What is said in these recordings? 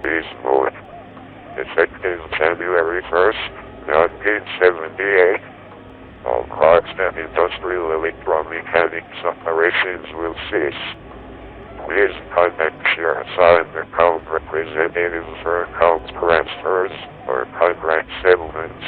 Beast Mode. Effective January 1st, 1978. All clocks and industrial electromechanics operations will cease. Please contact your assigned account representative for account transfers or contract settlements.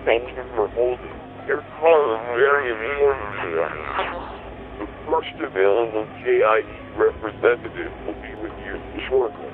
Thank you for holding. Your call is very important. The first available KIE representative will be with you shortly.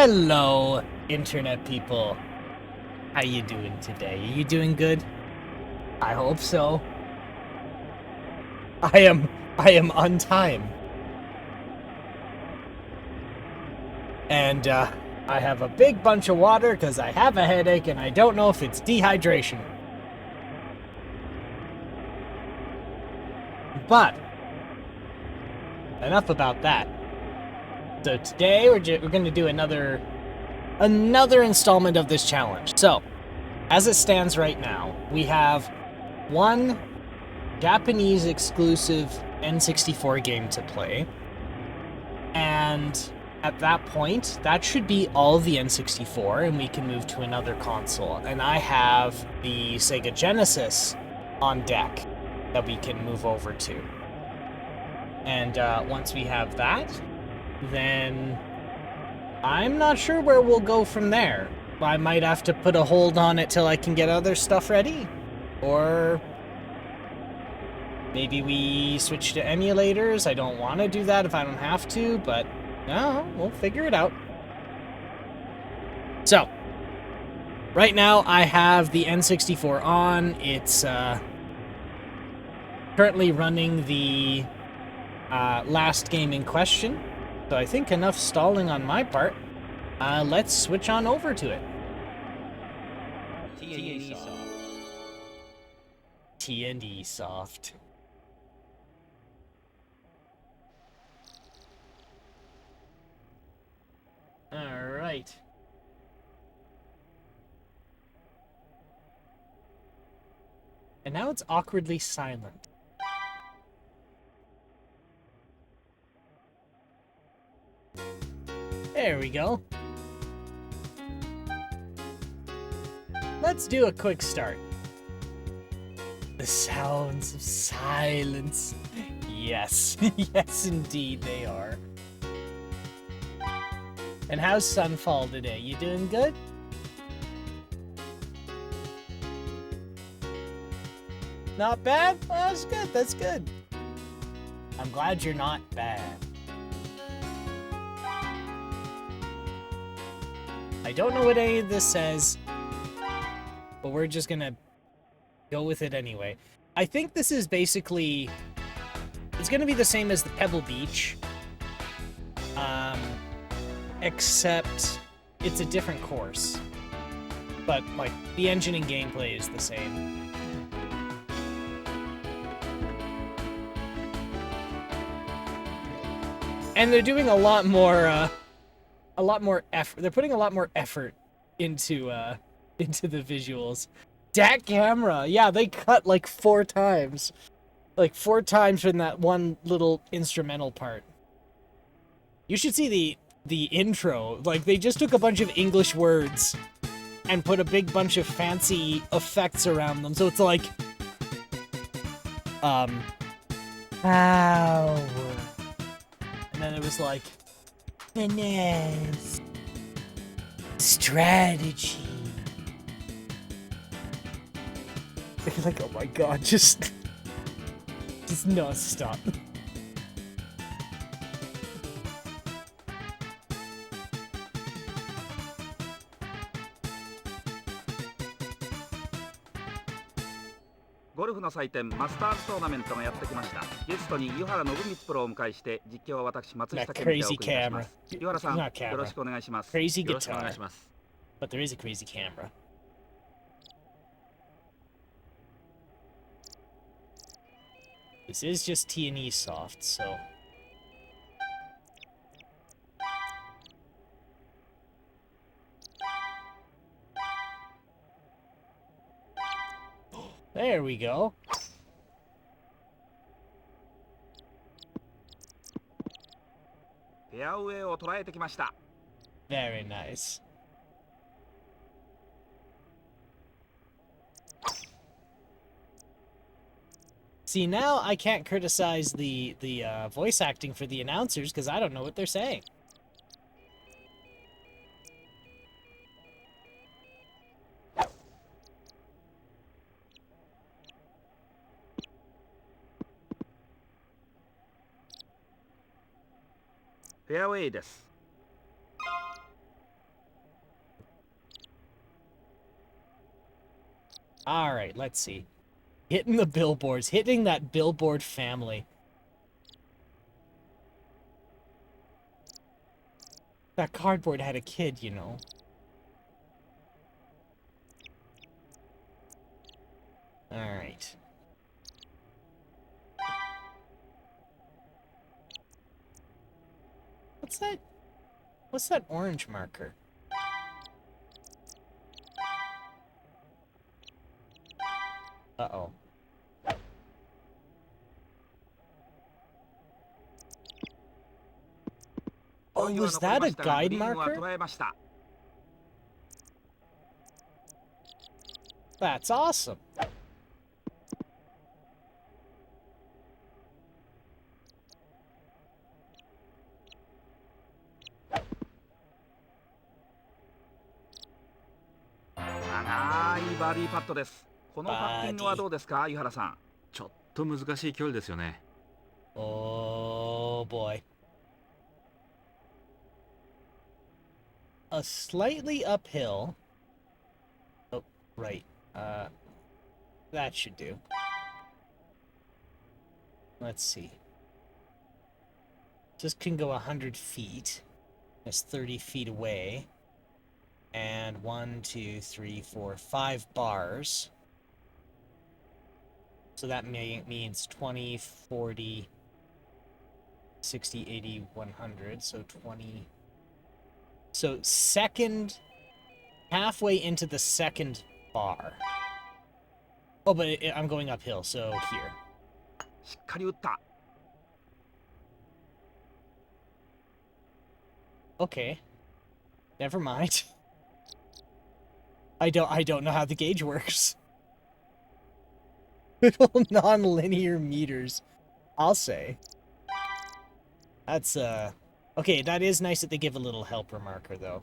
Hello, internet people. How you doing today? Are you doing good? I hope so. I am on time. And I have a big bunch of water because I have a headache and I don't know if it's dehydration. But enough about that. So today we're going to do another installment of this challenge. So, as it stands right now, we have one Japanese exclusive N64 game to play. And at that point, that should be all the N64 and we can move to another console. And I have the Sega Genesis on deck that we can move over to. And once we have that, then I'm not sure where we'll go from there. I might have to put a hold on it till I can get other stuff ready. Or maybe we switch to emulators. I don't want to do that if I don't have to, but no, we'll figure it out. So, right now I have the N64 on. It's currently running the last game in question. So I think enough stalling on my part. Let's switch on over to it. T&E Soft. Alright. And now it's awkwardly silent. There we go. Let's do a quick start. The sounds of silence. Yes, yes indeed they are. And how's Sunfall today? You doing good? Not bad? Oh, that's good, that's good. I'm glad you're not bad. I don't know what any of this says, but we're just gonna go with it anyway. I think this is basically... It's gonna be the same as the Pebble Beach. Except it's a different course. But, like, the engine and gameplay is the same. And they're doing a lot more effort. They're putting a lot more effort into the visuals. Dat camera, yeah, they cut like 4 times. Like 4 times from that one little instrumental part. You should see the intro. Like, they just took a bunch of English words and put a big bunch of fancy effects around them. So it's like, power. And then it was like, finesse. Strategy. Like, oh my god, just no, stop.ゴルフの祭典マスターズトーナメントがやってきました。ゲストに湯原信光プロをお迎えして実況は私松下健でお送りいたします。湯原さん、よろしくお願いします。Crazy よろしくお願い guitar, します。 but there is a crazy camera. This is just T&E Soft, so... There we go. フェアウェイを捉えてきました。 Very nice. See, now I can't criticize the voice acting for the announcers because I don't know what they're saying. Fairway です。All right, let's see. Hitting the billboards. Hitting that billboard family. That cardboard had a kid, you know. All right. What's that? What's that orange marker? Uh-oh. Oh, was that a guide marker? That's awesome. Oh boy. A slightly uphill. Oh, right. That should do. Let's see. This can go 100 feet. That's 30 feet away. And 1, 2, 3, 4, 5 bars. So that means 20, 40, 60, 80, 100. So 20. So second, halfway into the second bar. Oh, but I'm going uphill, so here. Okay. Never mind. I don't know how the gauge works. Little non-linear meters, I'll say. That's okay, that is nice that they give a little helper marker though.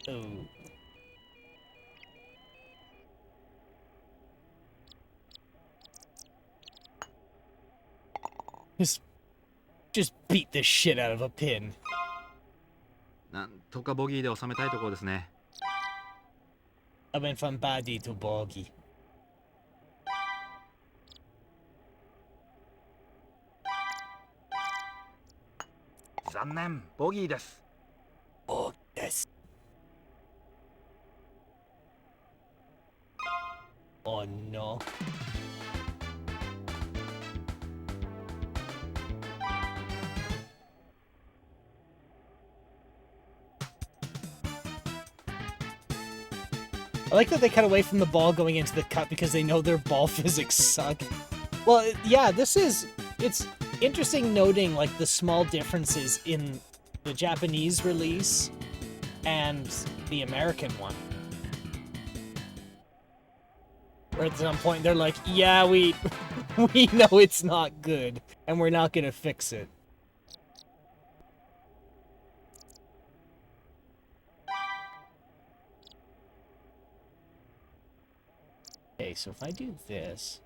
Oh. Just beat the shit out of a pin. なんとかボギーで収めたいところですね。I went from bogey to bogey. 残念、ボギーです。ボギーです。Oh no. I like that they cut away from the ball going into the cut because they know their ball physics suck. Well, yeah, it's interesting noting, like, the small differences in the Japanese release and the American one. Where at some point they're like, yeah, we know it's not good, and we're not gonna fix it. Okay, so if I do this...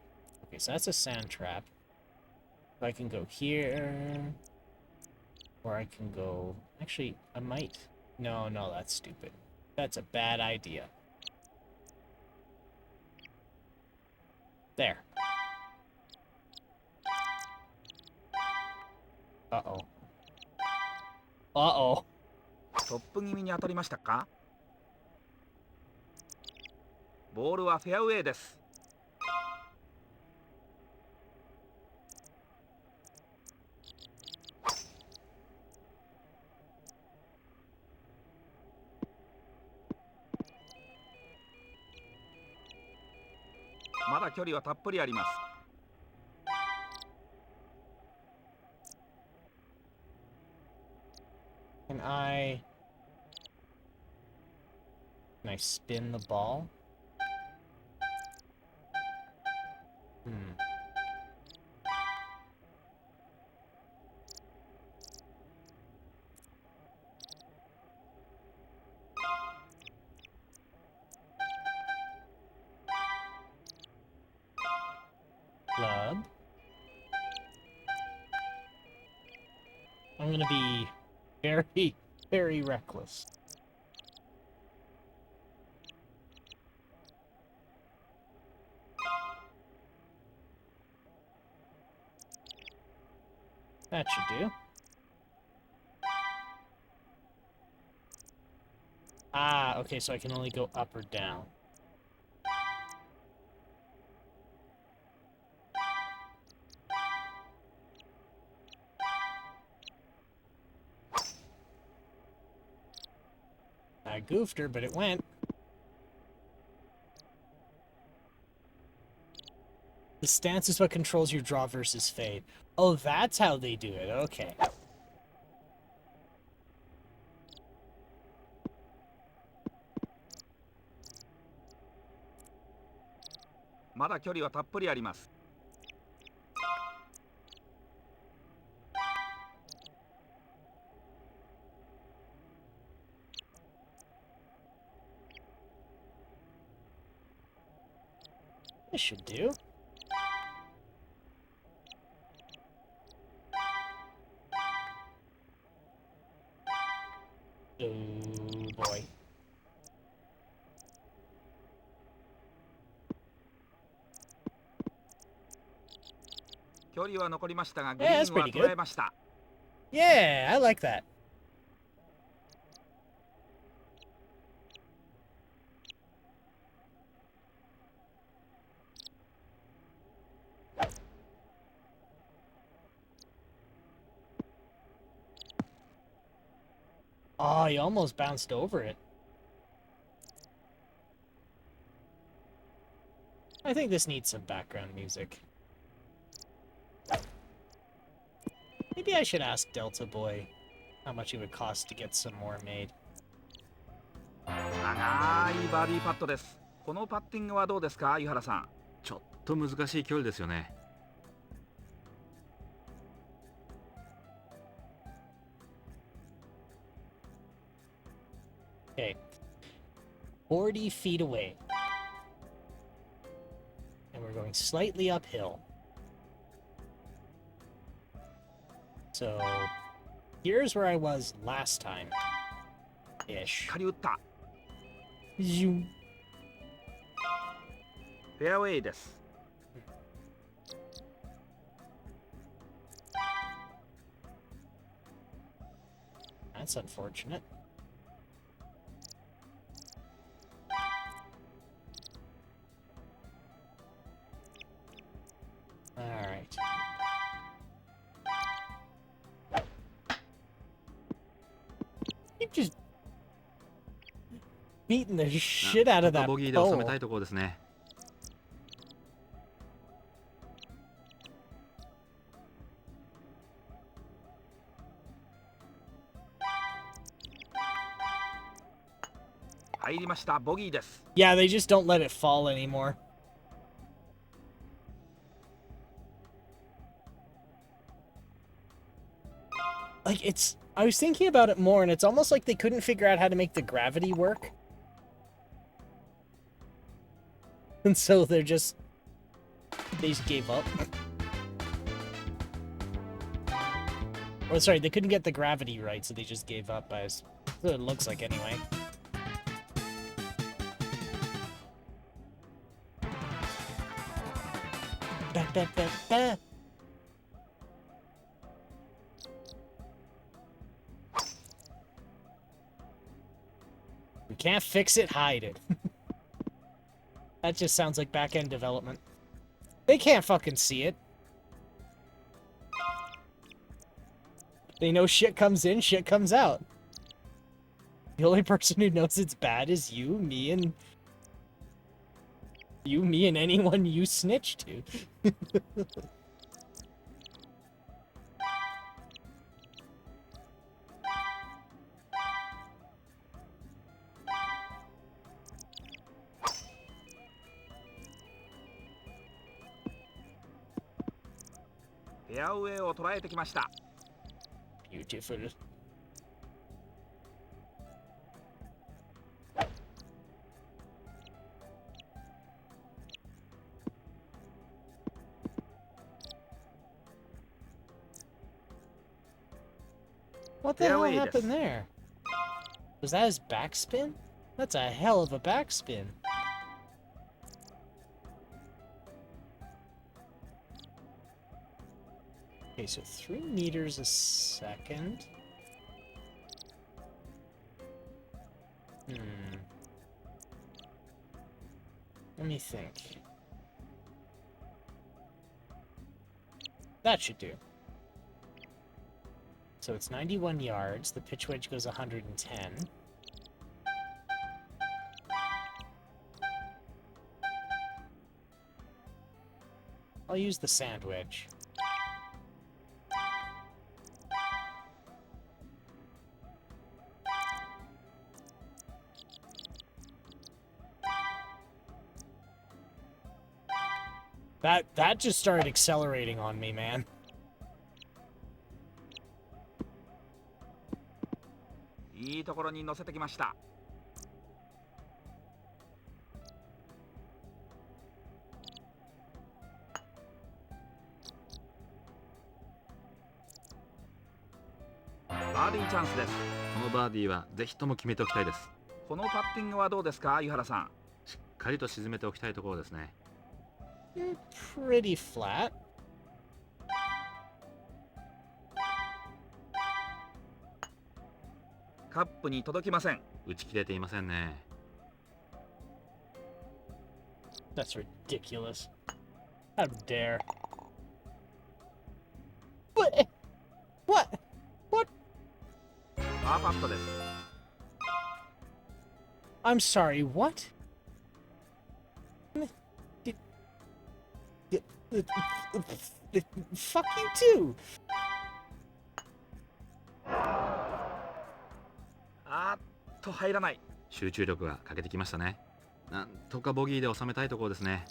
Okay, so that's a sand trap. I can go here... Or I can go... Actually, I might... No, that's stupid. That's a bad idea. There. Uh-oh. Uh-oh. トップ気味に当たりましたか？ボールはフェアウェイです。まだ距離はたっぷりあります。Can I spin the ball? Club. I'm gonna be Very, very reckless. That should do. Ah, okay, so I can only go up or down. I goofed her, but it went. The stance is what controls your draw versus fade. Oh, that's how they do it. Okay. まだ距離はたっぷりあります。This should do. Oh boy. Yeah, that's pretty good. Yeah, I like that. Oh, he almost bounced over it. I think this needs some background music. Maybe I should ask Delta Boy how much it would cost to get some more made. 長いバーディーパットです。このパッティングはどうですか、湯原さん。ちょっと難しい距離ですよね。Okay. 40 feet away. And we're going slightly uphill. So, here's where I was last time. Ish. 仮打った。Zoom. フェアウェイです。That's unfortunate. Alright. Keep just beating the shit out of that ボギーで収めたいところですね。入りました。ボギーです。Yeah, they just don't let it fall anymore. Like, it's... I was thinking about it more, and it's almost like they couldn't figure out how to make the gravity work. And so they're just... They just gave up. Or, sorry, they couldn't get the gravity right, so they just gave up. That's what it looks like, anyway. Ba, ba, ba, ba. We can't fix it, hide it. That just sounds like back-end development. They can't fucking see it. They know shit comes in, shit comes out. The only person who knows it's bad is you, me, and... You, me, and anyone you snitch to. Beautiful. What the hell happened there? Was that his backspin? That's a hell of a backspin. Okay, so 3 meters a second. Let me think. That should do. So it's 91 yards. The pitch wedge goes 110. I'll use the sand wedge. That just started accelerating on me, man.バーディーチャンスです。このバーディーはぜひとも決めておきたいです。このパッティングはどうですか、湯原さん。しっかりと沈めておきたいところですね。Pretty flat. カップに届きません。打ち切れていませんね。That's ridiculous. How dare. What? What? What? パーパットです。I'm sorry, what? Fuck you too! 入らない。集中力が欠けてきましたね。なんとかボギーで収めたいところですね。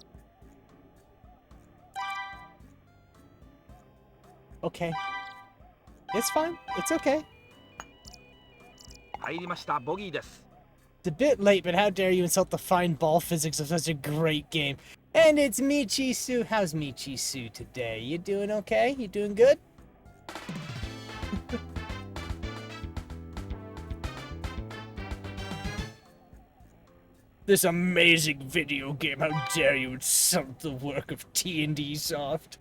Okay. It's fine. It's okay. 入りました。ボギーです。It's a bit late, but how dare you insult the fine ball physics of such a great game. And it's Michi-Su. How's Michi-Su today? You doing okay? You doing good? This amazing video game, how dare you insult the work of T&D Soft.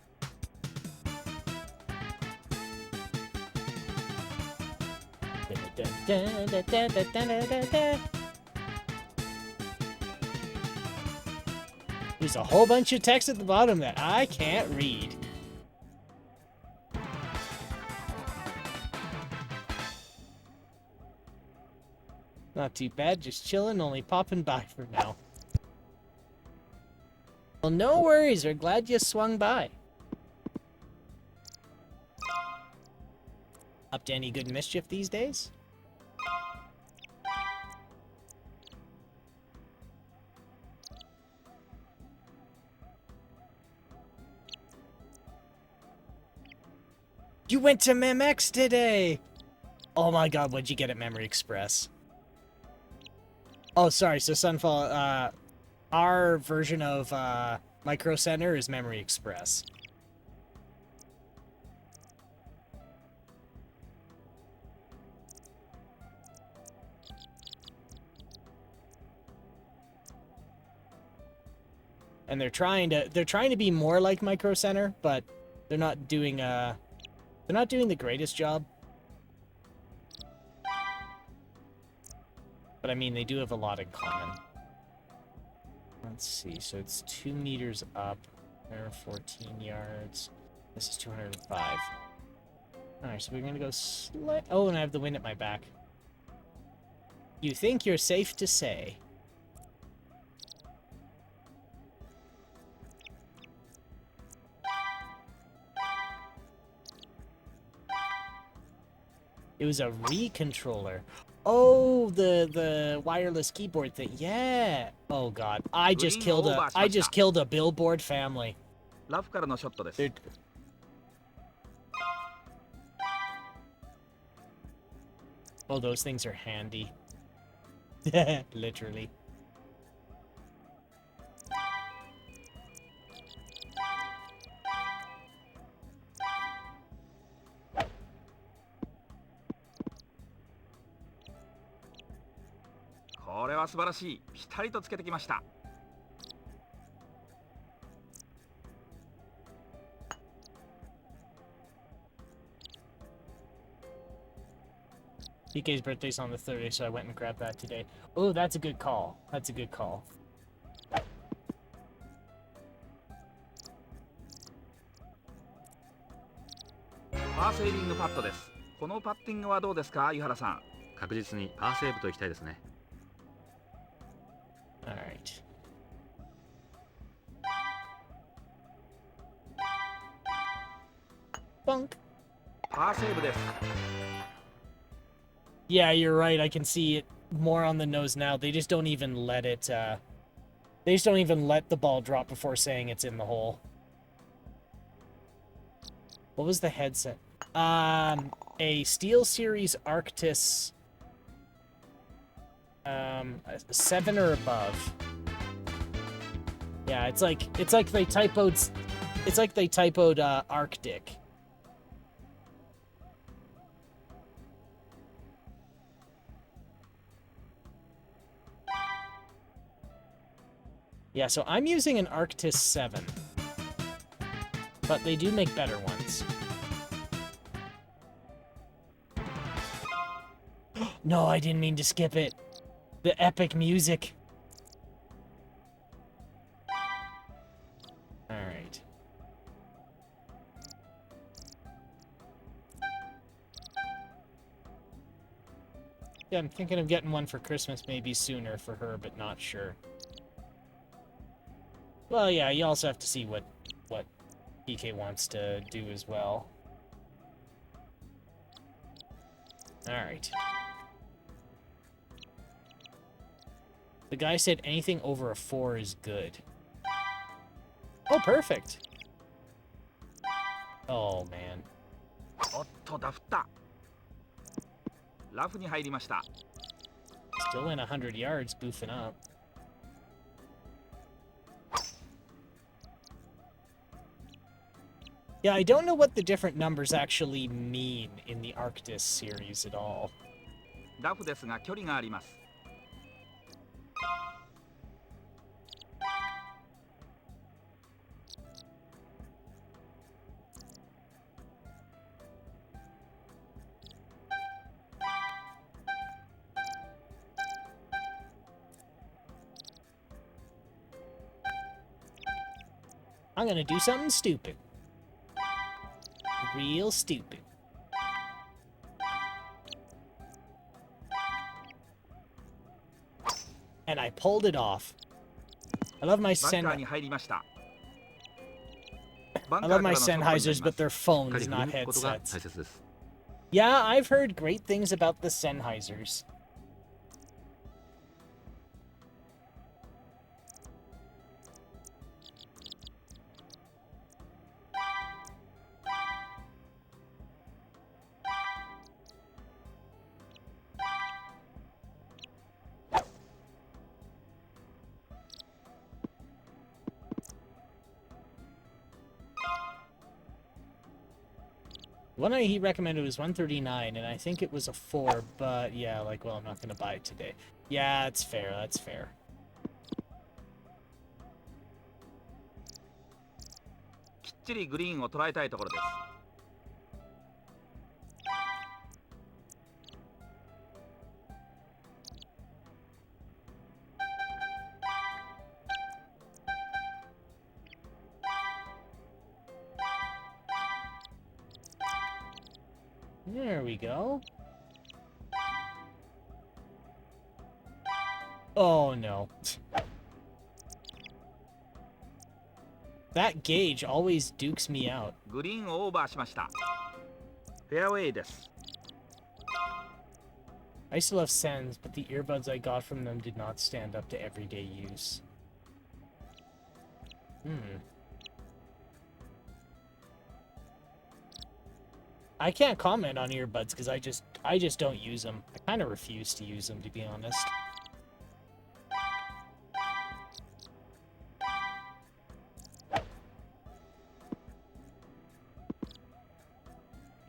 There's a whole bunch of text at the bottom that I can't read. Not too bad, just chilling, only popping by for now. Well, no worries, we're glad you swung by. Up to any good mischief these days? You went to MemX today! Oh my god, what'd you get at Memory Express? Oh, sorry, so Sunfall, our version of, Micro Center is Memory Express. And they're trying to be more like Micro Center, but they're not doing the greatest job. But I mean, they do have a lot in common. Let's see, so it's 2 meters up. There are 14 yards. This is 205. Alright, so we're gonna go oh, and I have the wind at my back. You think you're safe to say. It was a Re-controller. Oh, the wireless keyboard thing. Yeah. Oh god. I just killed a billboard family. They're... Oh, those things are handy. Literally. ー素晴らしい。ピタリとつけてきました。DK's birthday's on the 30th, so I went and grabbed that today. Oh, that's a good call. That's a good call. パーセービングパットです。このパッティングはどうですか、湯原さん。確実にパーセーブといきたいですね。Alright. Bunk. パーセーブです。Yeah, you're right. I can see it more on the nose now. They just don't even let it, they just don't even let the ball drop before saying it's in the hole. What was the headset? A SteelSeries Arctis, 7 or above. Yeah, it's like they typoed Arctic. Yeah, so I'm using an Arctis 7. But they do make better ones. No, I didn't mean to skip it. The epic music. Alright. Yeah, I'm thinking of getting one for Christmas maybe sooner for her, but not sure. Well, yeah, you also have to see what PK wants to do as well. Alright. The guy said anything over a 4 is good. Oh, perfect. Oh, man. おっと、ダフった。ラフに入りました。Still in 100 yards, boofing up. Yeah, I don't know what the different numbers actually mean in the Arctis series at all. ラフですが距離があります。I'm gonna do something stupid. Real stupid. And I pulled it off. I love my Sennheisers, but they're phones, not headsets. Yeah, I've heard great things about the Sennheisers. One he recommended was 139, and I think it was a 4, but yeah, like, well, I'm not going to buy it today. Yeah, that's fair, that's fair. There we go. Oh, no. That gauge always dukes me out. グリーンをオーバーしました。フェアウェイです。I still have Sens, but the earbuds I got from them did not stand up to everyday use. I can't comment on earbuds because I just don't use them. I kind of refuse to use them, to be honest.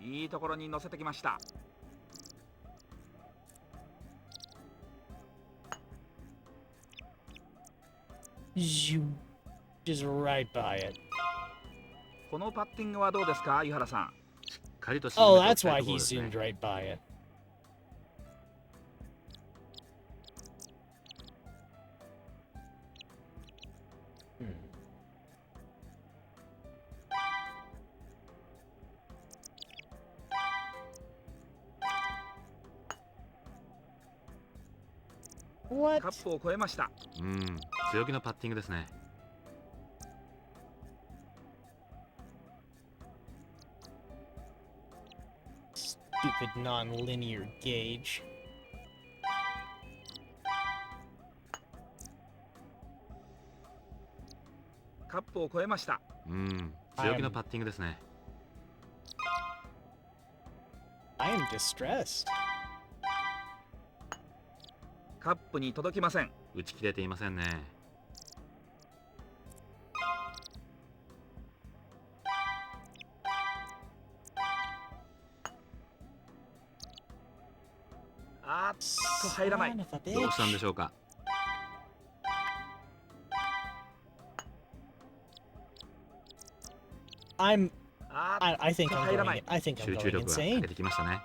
いいところに乗せてきました。Zoom. Just right by it. このパッティングはどうですか、湯原さん。しっかりと沈 Oh, めてお that's きたい why ところ he ですね。 zoomed right by it. What? カップを越えました。強気のパッティングですね。Stupid non-linear gauge. カップを越えました。強気のパッティングですね。I am distressed. カップに届きません。打ち切れていませんね。あーっと入らない。 Son of a どうしたんで bitch. しょうか。 I think と I'm 入らな going. い。 I think I'm 集中 going 力が欠 insane. けてきましたね。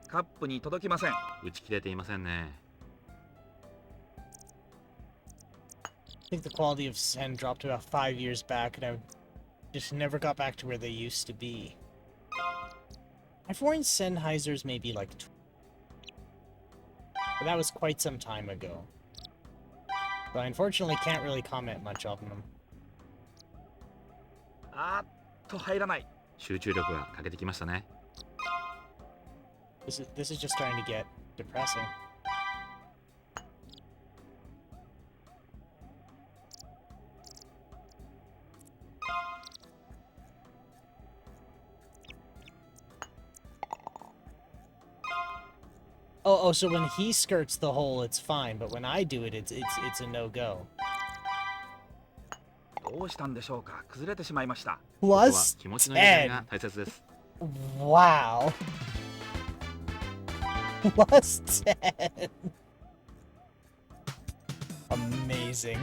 カップに届きません。打ち切れていませんね。 I think the quality of Sen dropped about 5 years back, and I just never got back to where they used to be. I've worn Sennheisers maybe like, but that was quite some time ago. So I unfortunately can't really comment much on them. あーっと入らない。集中力が欠けてきましたね。 This is just starting to get depressing. Oh, so when he skirts the hole, it's fine, but when I do it, it's a no-go. どうしたんでしょうか。崩れてしまいました。ここは Plus 気持ちの入れ替え 10. が大切です。 Wow. Plus 10. Amazing.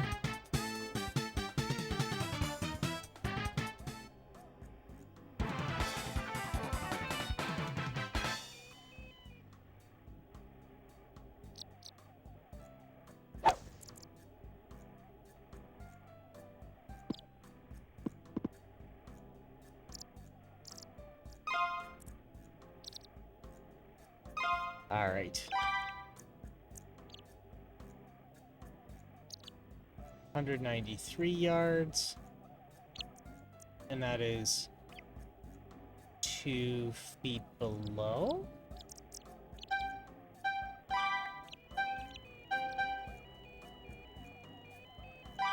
All right. 193 yards. And that is 2 feet below?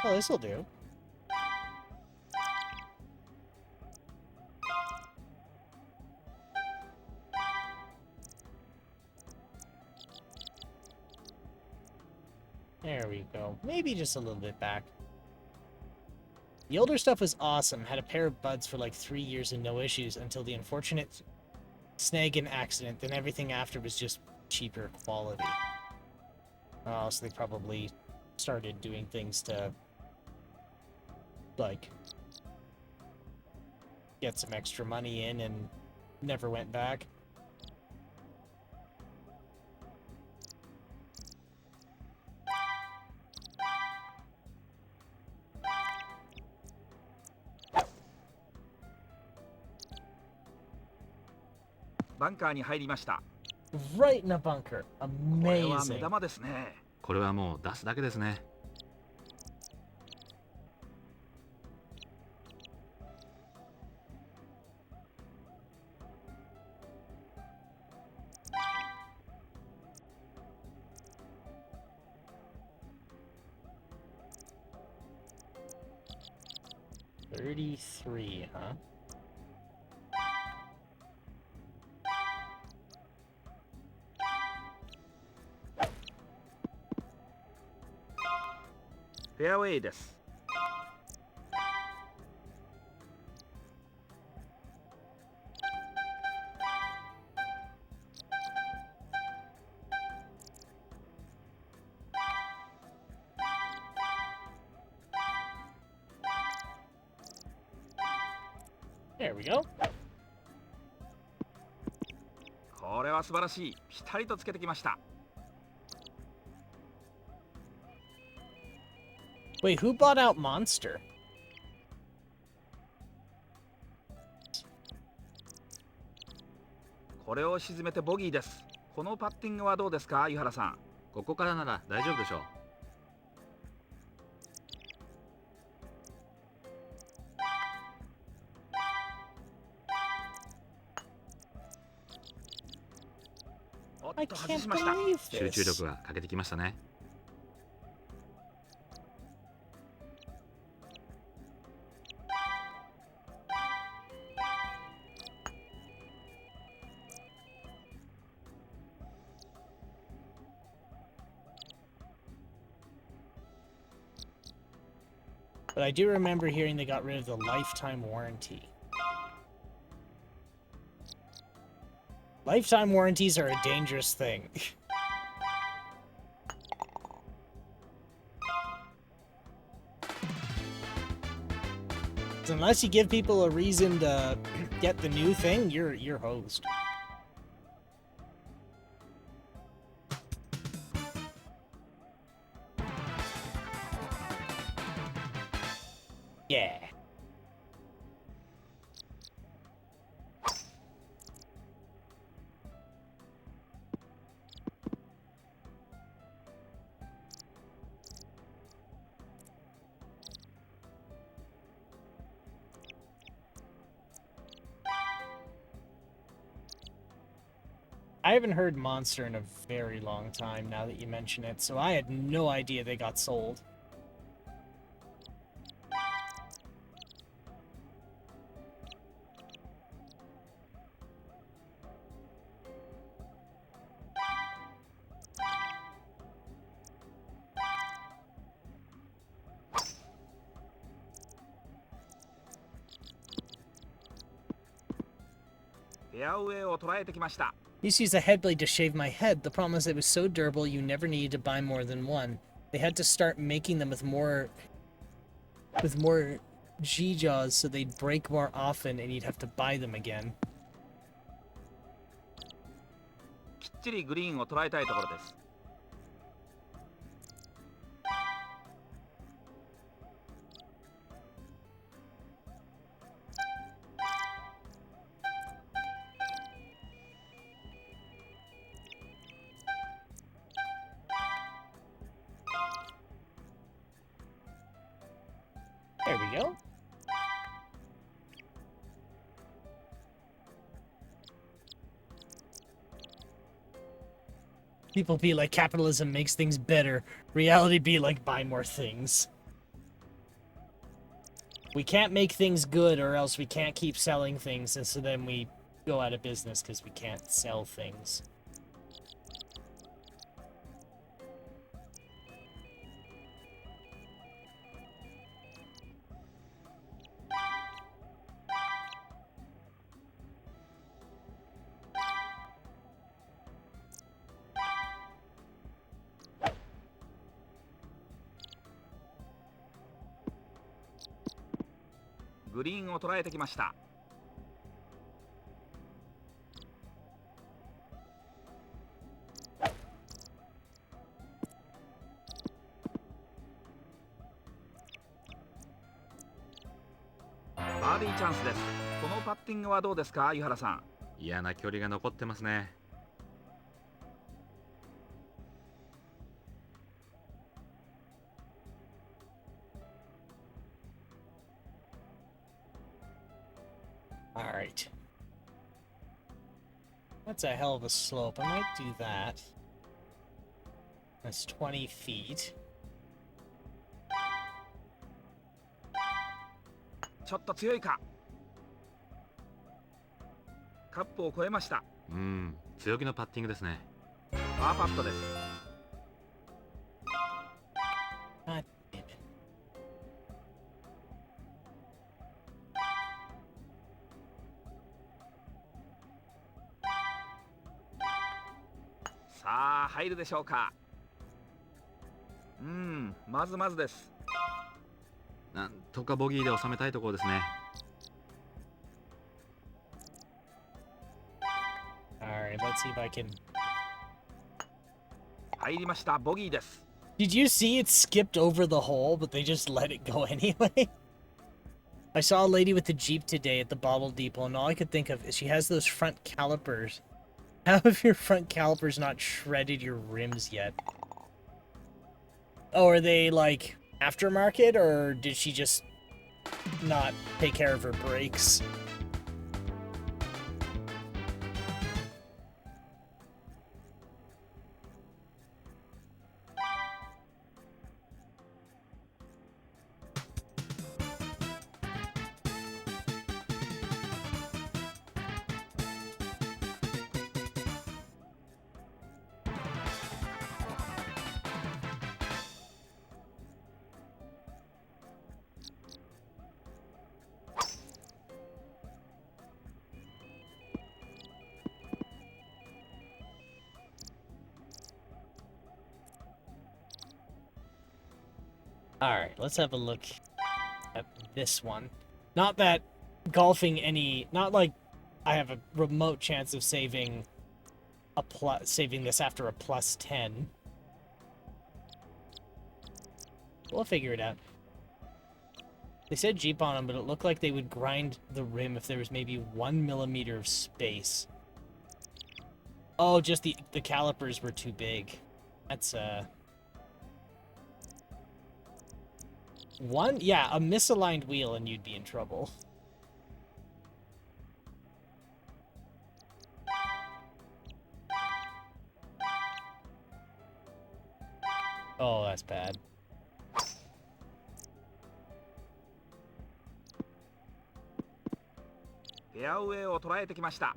Oh, this'll do. There we go. Maybe just a little bit back. The older stuff was awesome. Had a pair of buds for like 3 years and no issues until the unfortunate snag and accident. Then everything after was just cheaper quality. Oh, so they probably started doing things to, like, get some extra money in and never went back. Right in a bunker. これは目 Amazing. 玉ですね。これはもう出すだけですね。 33, huh? Fairway フェアウェイです。There we go. これは素晴らしい。ピタリとつけてきました。Wait, who bought out Monster? これを沈めてボギーです。このパッティングはどうですか、湯原さん。ここからなら大丈夫でしょう。おっ I と外 can't しました。 believe 集中 this. 力が欠けてきましたね。But I do remember hearing they got rid of the lifetime warranty. Lifetime warranties are a dangerous thing. Unless you give people a reason to get the new thing, you're hosed. Yeah. I haven't heard Monster in a very long time now that you mention it, so I had no idea they got sold. Used to use a head blade to shave my head. The problem is it was so durable you never needed to buy more than one. They had to start making them with more G-jaws so they'd break more often and you'd have to buy them again. きっちりグリーンを捉えたいところです。There we go. People be like, capitalism makes things better. Reality be like, buy more things. We can't make things good or else we can't keep selling things, and so then we go out of business because we can't sell things. Green を捉えてきました。バーディーチャンスです。このパッティングはどうですか、湯原さん。嫌な距離が残ってますね。Alright. That's a hell of a slope. I might do that. That's 20 feet. ちょっと強いか。カップを越えました。強気のパッティングですね。パーパットです。God damn it. さあ入るでしょうか。まずまずです。なんとかボギーで収めたいところですね。Alright, let's see if I can... 入りました。ボギーです。 Did you see it skipped over the hole, but they just let it go anyway? I saw a lady with the Jeep today at the bottle depot, and all I could think of is she has those front calipers. How have your front calipers not shredded your rims yet? Oh, are they, like, aftermarket, or did she just not take care of her brakes? Alright, let's have a look at this one. Not that golfing any... Not like I have a remote chance of saving this after a plus 10. We'll figure it out. They said Jeep on them, but it looked like they would grind the rim if there was maybe 1 millimeter of space. Oh, just the calipers were too big. That's, One? Yeah, a misaligned wheel and you'd be in trouble. Oh, that's bad. フェアウェイを捉えてきました。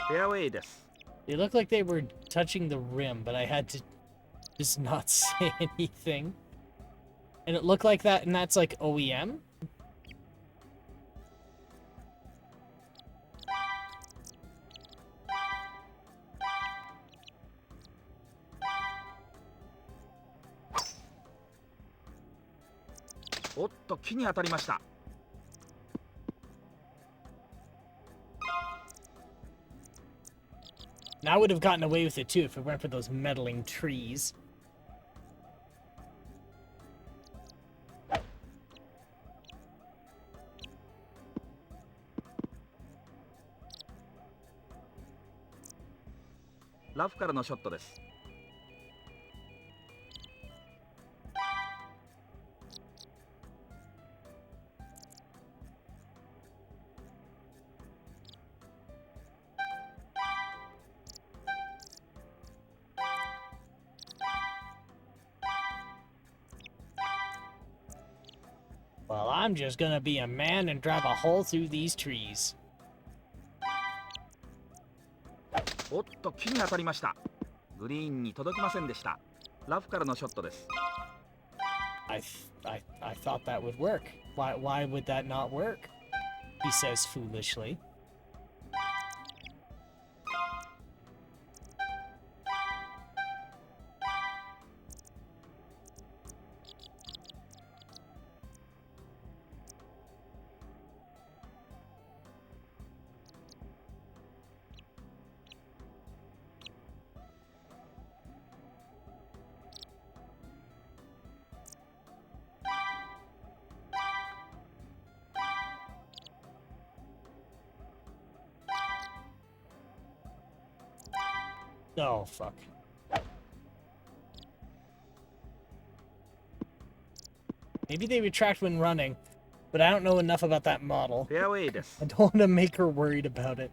フェアウェイです。 They looked like they were touching the rim, but I had to just not say anything. And it looked like that, and that's like OEM? Oh, 木に当たりました。 Now I would have gotten away with it too if it weren't for those meddling trees. Rough からのショットです。 Well, I'm just gonna be a man and drive a hole through these trees. 木に当たりました。グリーンに届きませんでした。ラフからのショットです。 I thought that would work. Why would that not work? He says foolishly. Oh, fuck. Maybe they retract when running, but I don't know enough about that model. I don't want to make her worried about it.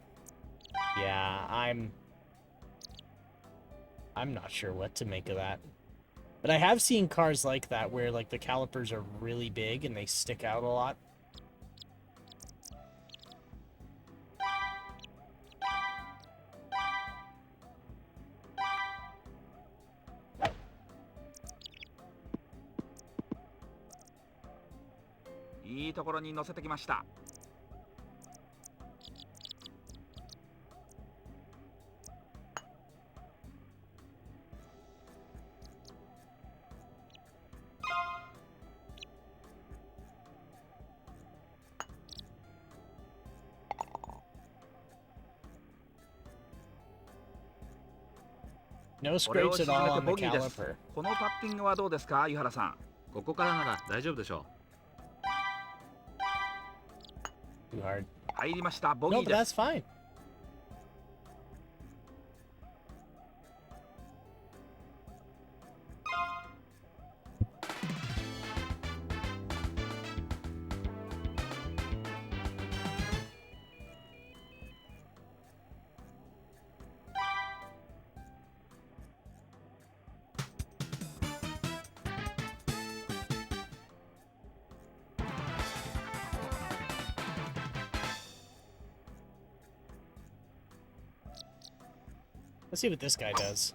Yeah, I'm not sure what to make of that. But I have seen cars like that where like the calipers are really big and they stick out a lot.いいところに乗せてきました。No これを scrapes 沈 at め all て on the ボギーです。 caliper. このパッティングはどうですか、井原さん。ここからなら大丈夫でしょ Too hard. 入りました、ボギ No, ー but で that's す。 fine. Let's see what this guy does.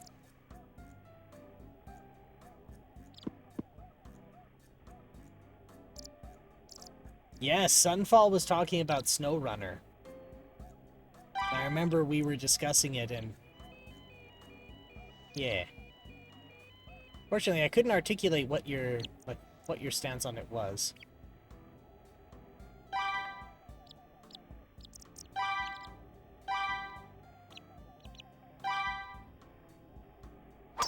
Yes, Sunfall was talking about SnowRunner. I remember we were discussing it and... Yeah. Fortunately, I couldn't articulate what your stance on it was.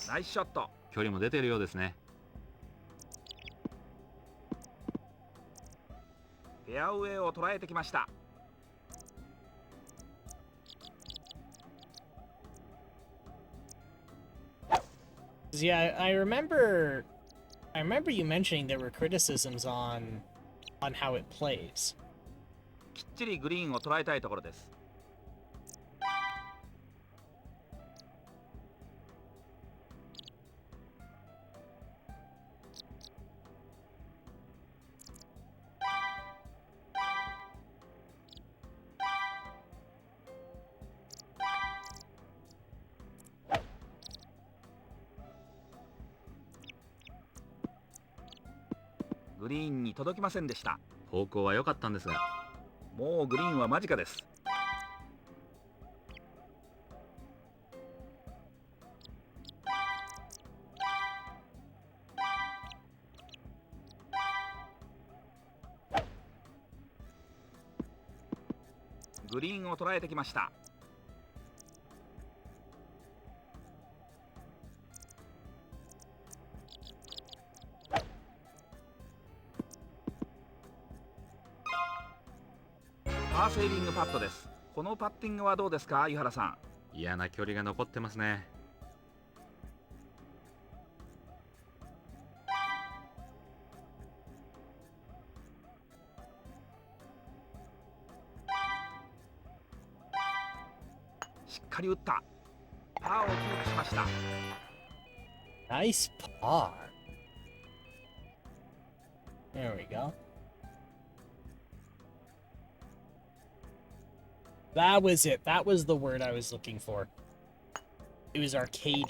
Nice shot. う。距離も出てるようですね。フェアウェイを捉えてきました。Yeah, I remember you mentioning there were criticisms on how it plays. きっちりグリーンを捉えたいところです。グリーンに届きませんでした。方向は良かったんですが。もうグリーンは間近です。グリーンを捉えてきました。パーセービングパットです。このパッティングはどうですか、井原さん。嫌な距離が残ってますね。しっかり打った。パーをキープしました。Nice par. There we go. That was it. That was the word I was looking for. It was arcadey.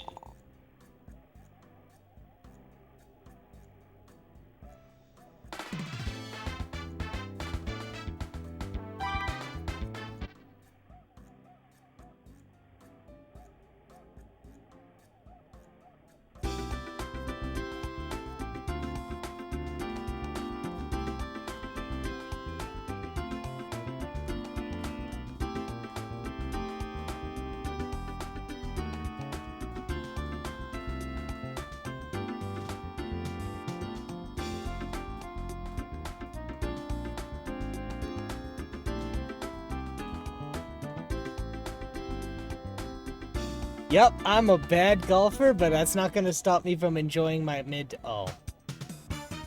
Yep, I'm a bad golfer, but that's not gonna stop me from enjoying my mid... Oh.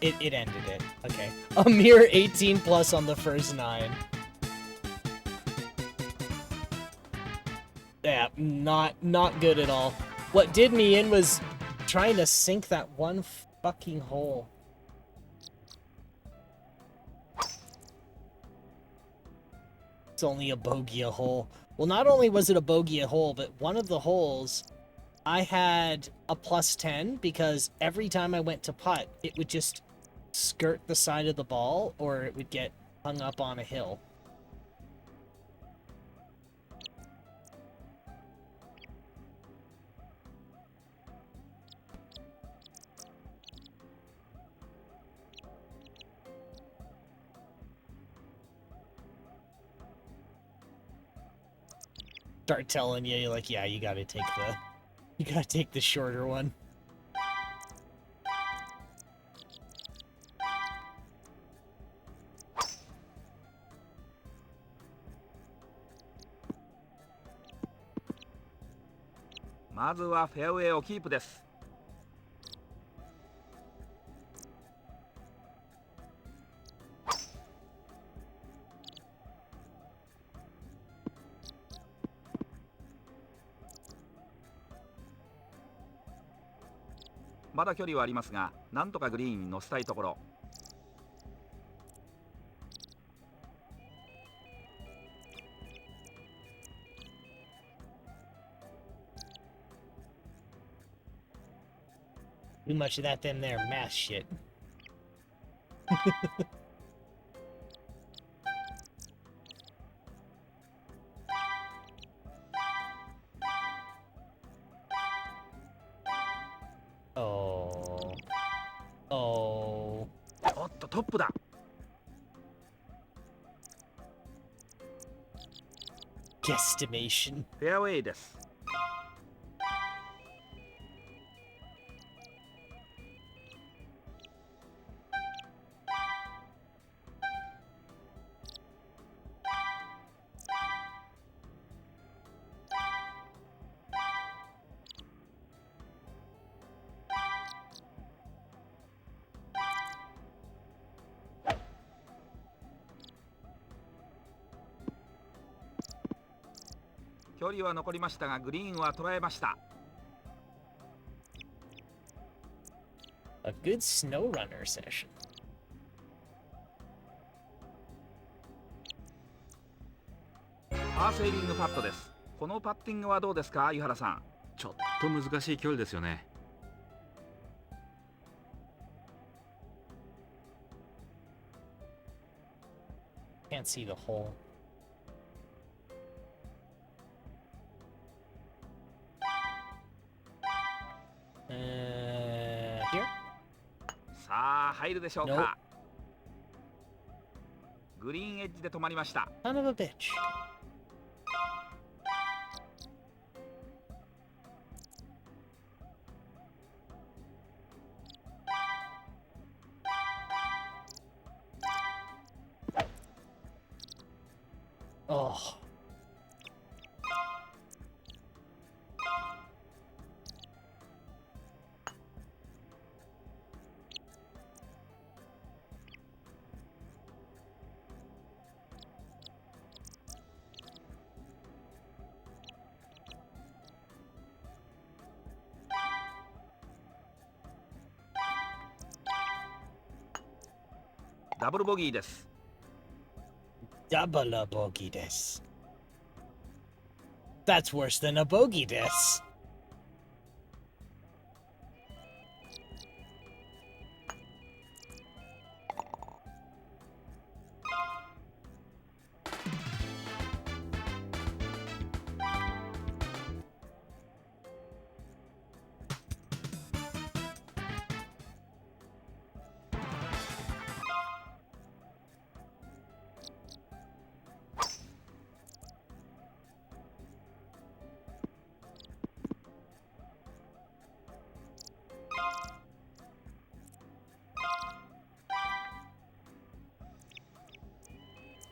It ended it. Okay. A mere 18 plus on the first 9. Yeah, not good at all. What did me in was trying to sink that one fucking hole. It's only a bogey a hole. Well, not only was it a bogey a hole, but one of the holes, I had a plus 10 because every time I went to putt, it would just skirt the side of the ball or it would get hung up on a hill. Start telling you, you're like, yeah, you gotta take You gotta take the shorter one.まずはフェアウェイをキープです。まだ距離はありますが、なんとかグリーンに乗せたいところ。Too much of that them there math shit. Oh. Oh. おっとトップだ。Guesstimation. フェアウェイです。距離は残りましたが、グリーンは捉えました。A good snow runner session. パーセービングパットです。このパッティングはどうですか、井原さん。ちょっと難しい距離ですよね。Can't see the hole. Here? さあ入るでしょうか。グリーンエッジで止まりました。Son of a bitch. Oh. Double bogey です。Double a bogey des. That's worse than a bogey des.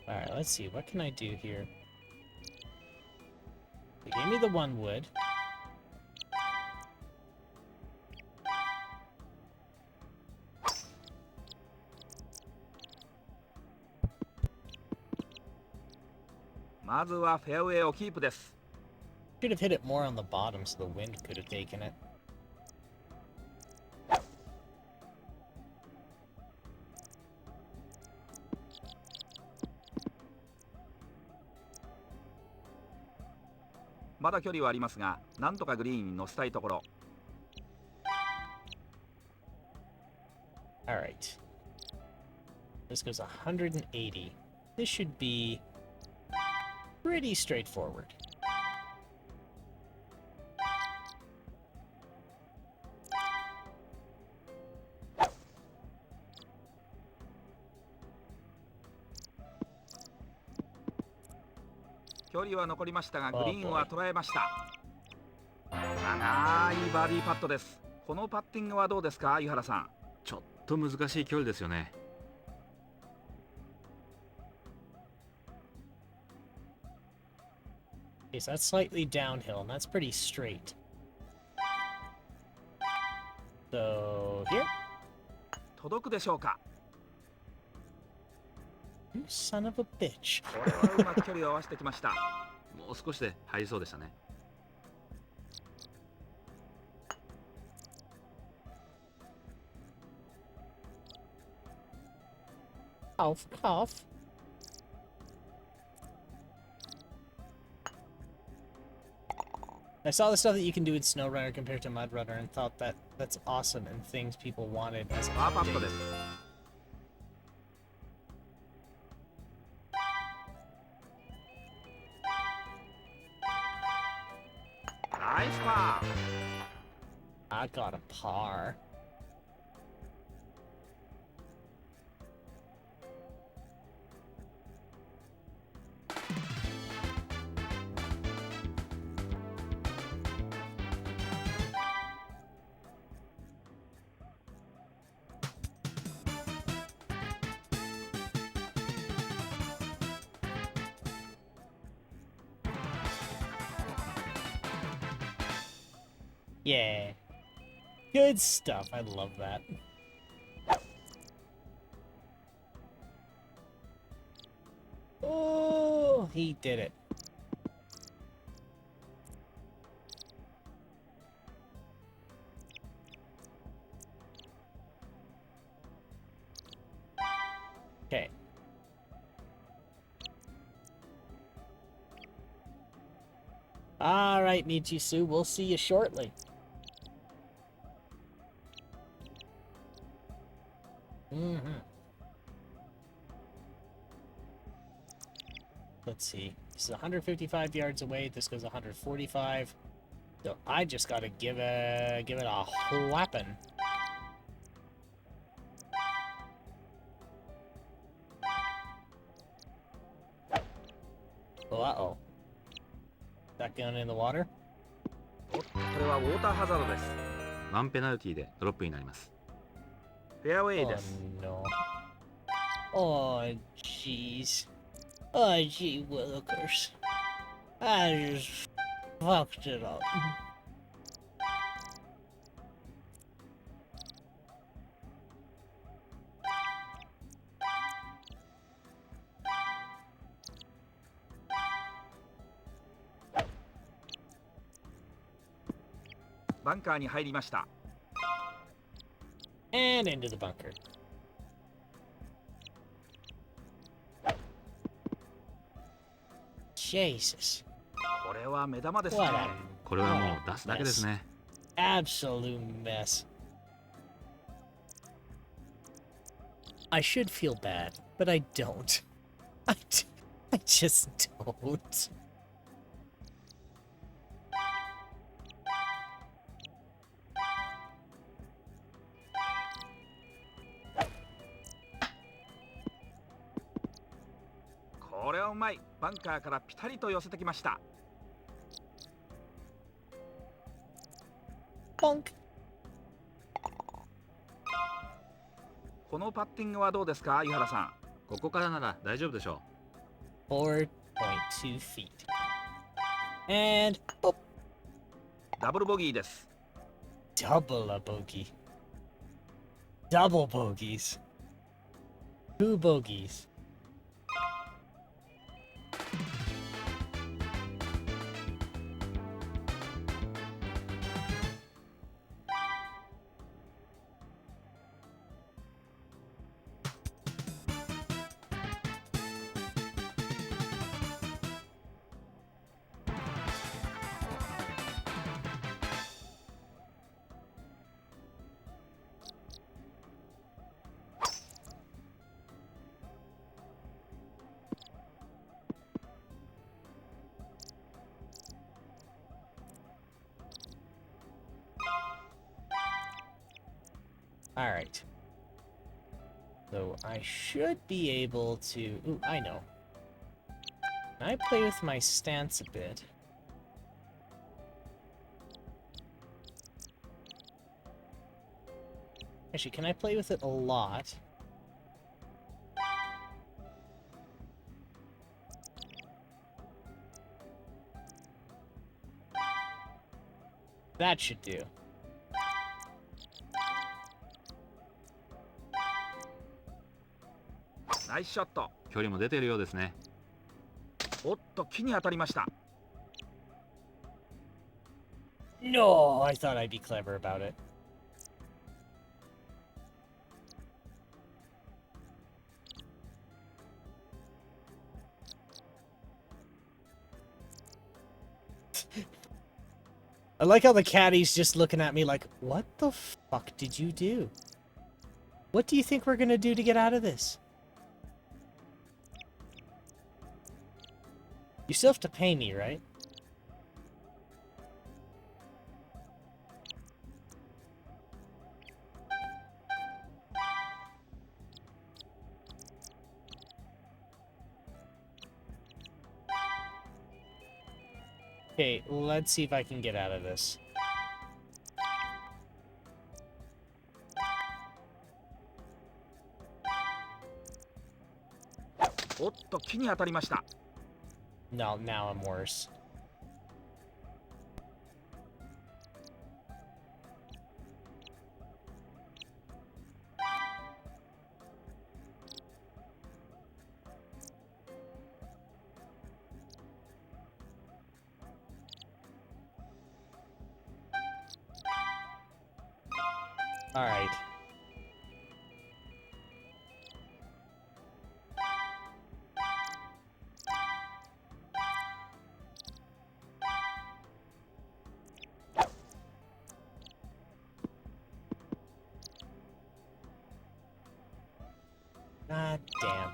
Alright, let's see. What can I do here? They gave me the 1 wood.まずはフェアウェイをキープです。Should have hit it more on the bottom so the wind could have taken it.「まだ距離はありますが、なんとかグリーンに乗せたいところ。Alright. This goes 180. This should be pretty straightforward. " 距離は残りましたが、グリーンは捉えました。長いバーディーパットです。このパッティングはどうですか、井原さん。ちょっと難しい距離ですよね。Okay, so that's slightly downhill, and that's pretty straight. So, here. 届くでしょうか。You son of a bitch. これはうまく距離を合わせてきました。もう少しで入りそうでしたね。Cough, cough. I saw the stuff that you can do in SnowRunner compared to MudRunner and thought that that's awesome and things people wanted as an パーパット update. です。ナイスパー。 I got a par. Yeah. Good stuff. I love that. Oh, he did it. Okay. All right, Michisu, we'll see you shortly. Let's see. This is 155 yards away. This goes 145. So I just gotta give it a whapping. Oh, uh-oh. That going in the water? これはウォーターハザードです。ワンペナルティでドロップになります。フェアウェイ Oh です。 no. Oh jeez. Oh gee willikers. I just fucked it up. バンカーに入りました。 And into the bunker. Jesus. これは目玉ですね。 What a これはもう出すだけですね。 absolute mess. I should feel bad, but I don't. I just don't. .これはうまい。バンカーからピタリと寄せてきました。 Bonk. このパッティングはどうですか、井原さん。ここからなら大丈夫でしょ 4.2 feet. And boop. ダブルボギーです。 Double a bogey. Double bogeys. 2 bogeys. All right. So I should be able to... Ooh, I know. Can I play with my stance a bit? Actually, can I play with it a lot? That should do. Nice shot. 距離も出てるようですね。おっと、木に当たりました。No, I thought I'd be clever about it. I like how the caddy's just looking at me like, what the fuck did you do? What do you think we're gonna do to get out of this? You still have to pay me, right? Okay, let's see if I can get out of this. No, now I'm worse. All right. God damn.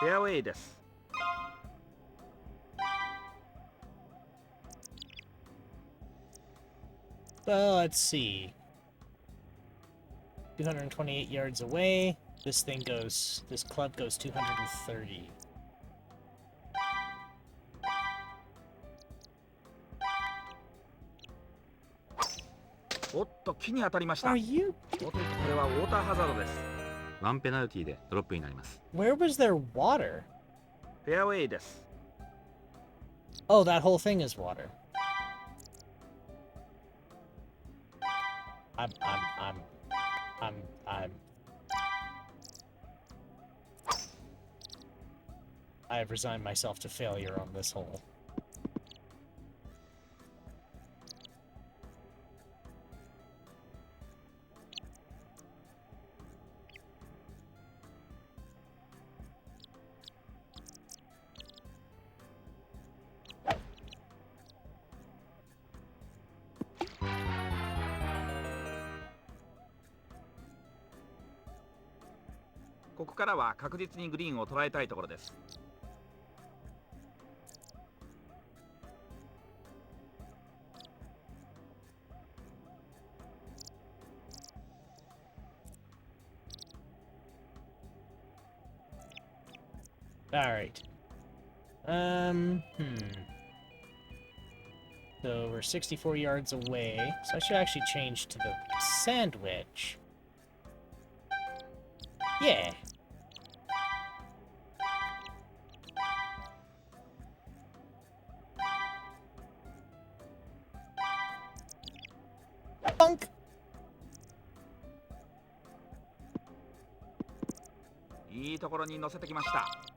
Fairway です。Well, let's see. 228 yards away. This club goes 230. Are you? これはウォーターハザードです。ワンペナルティでドロップになります。Where was there water? フェアウェイです。Oh, that whole thing is water. I have resigned myself to failure on this hole. Alright. ここからは確実にグリーンを捉えたいところです。Alright. So we're 64 yards away, so I should actually change to the sandwich. Yeah. Bunk!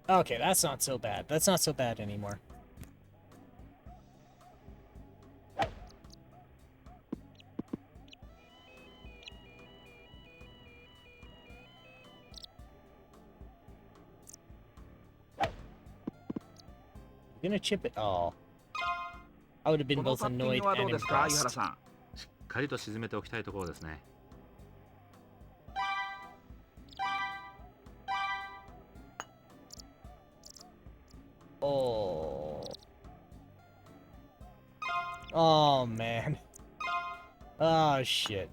Okay, that's not so bad. That's not so bad anymore. You're gonna chip it all. I would have been both annoyed and impressed. しっかりと沈めておきたいところですね。Oh man. Oh shit.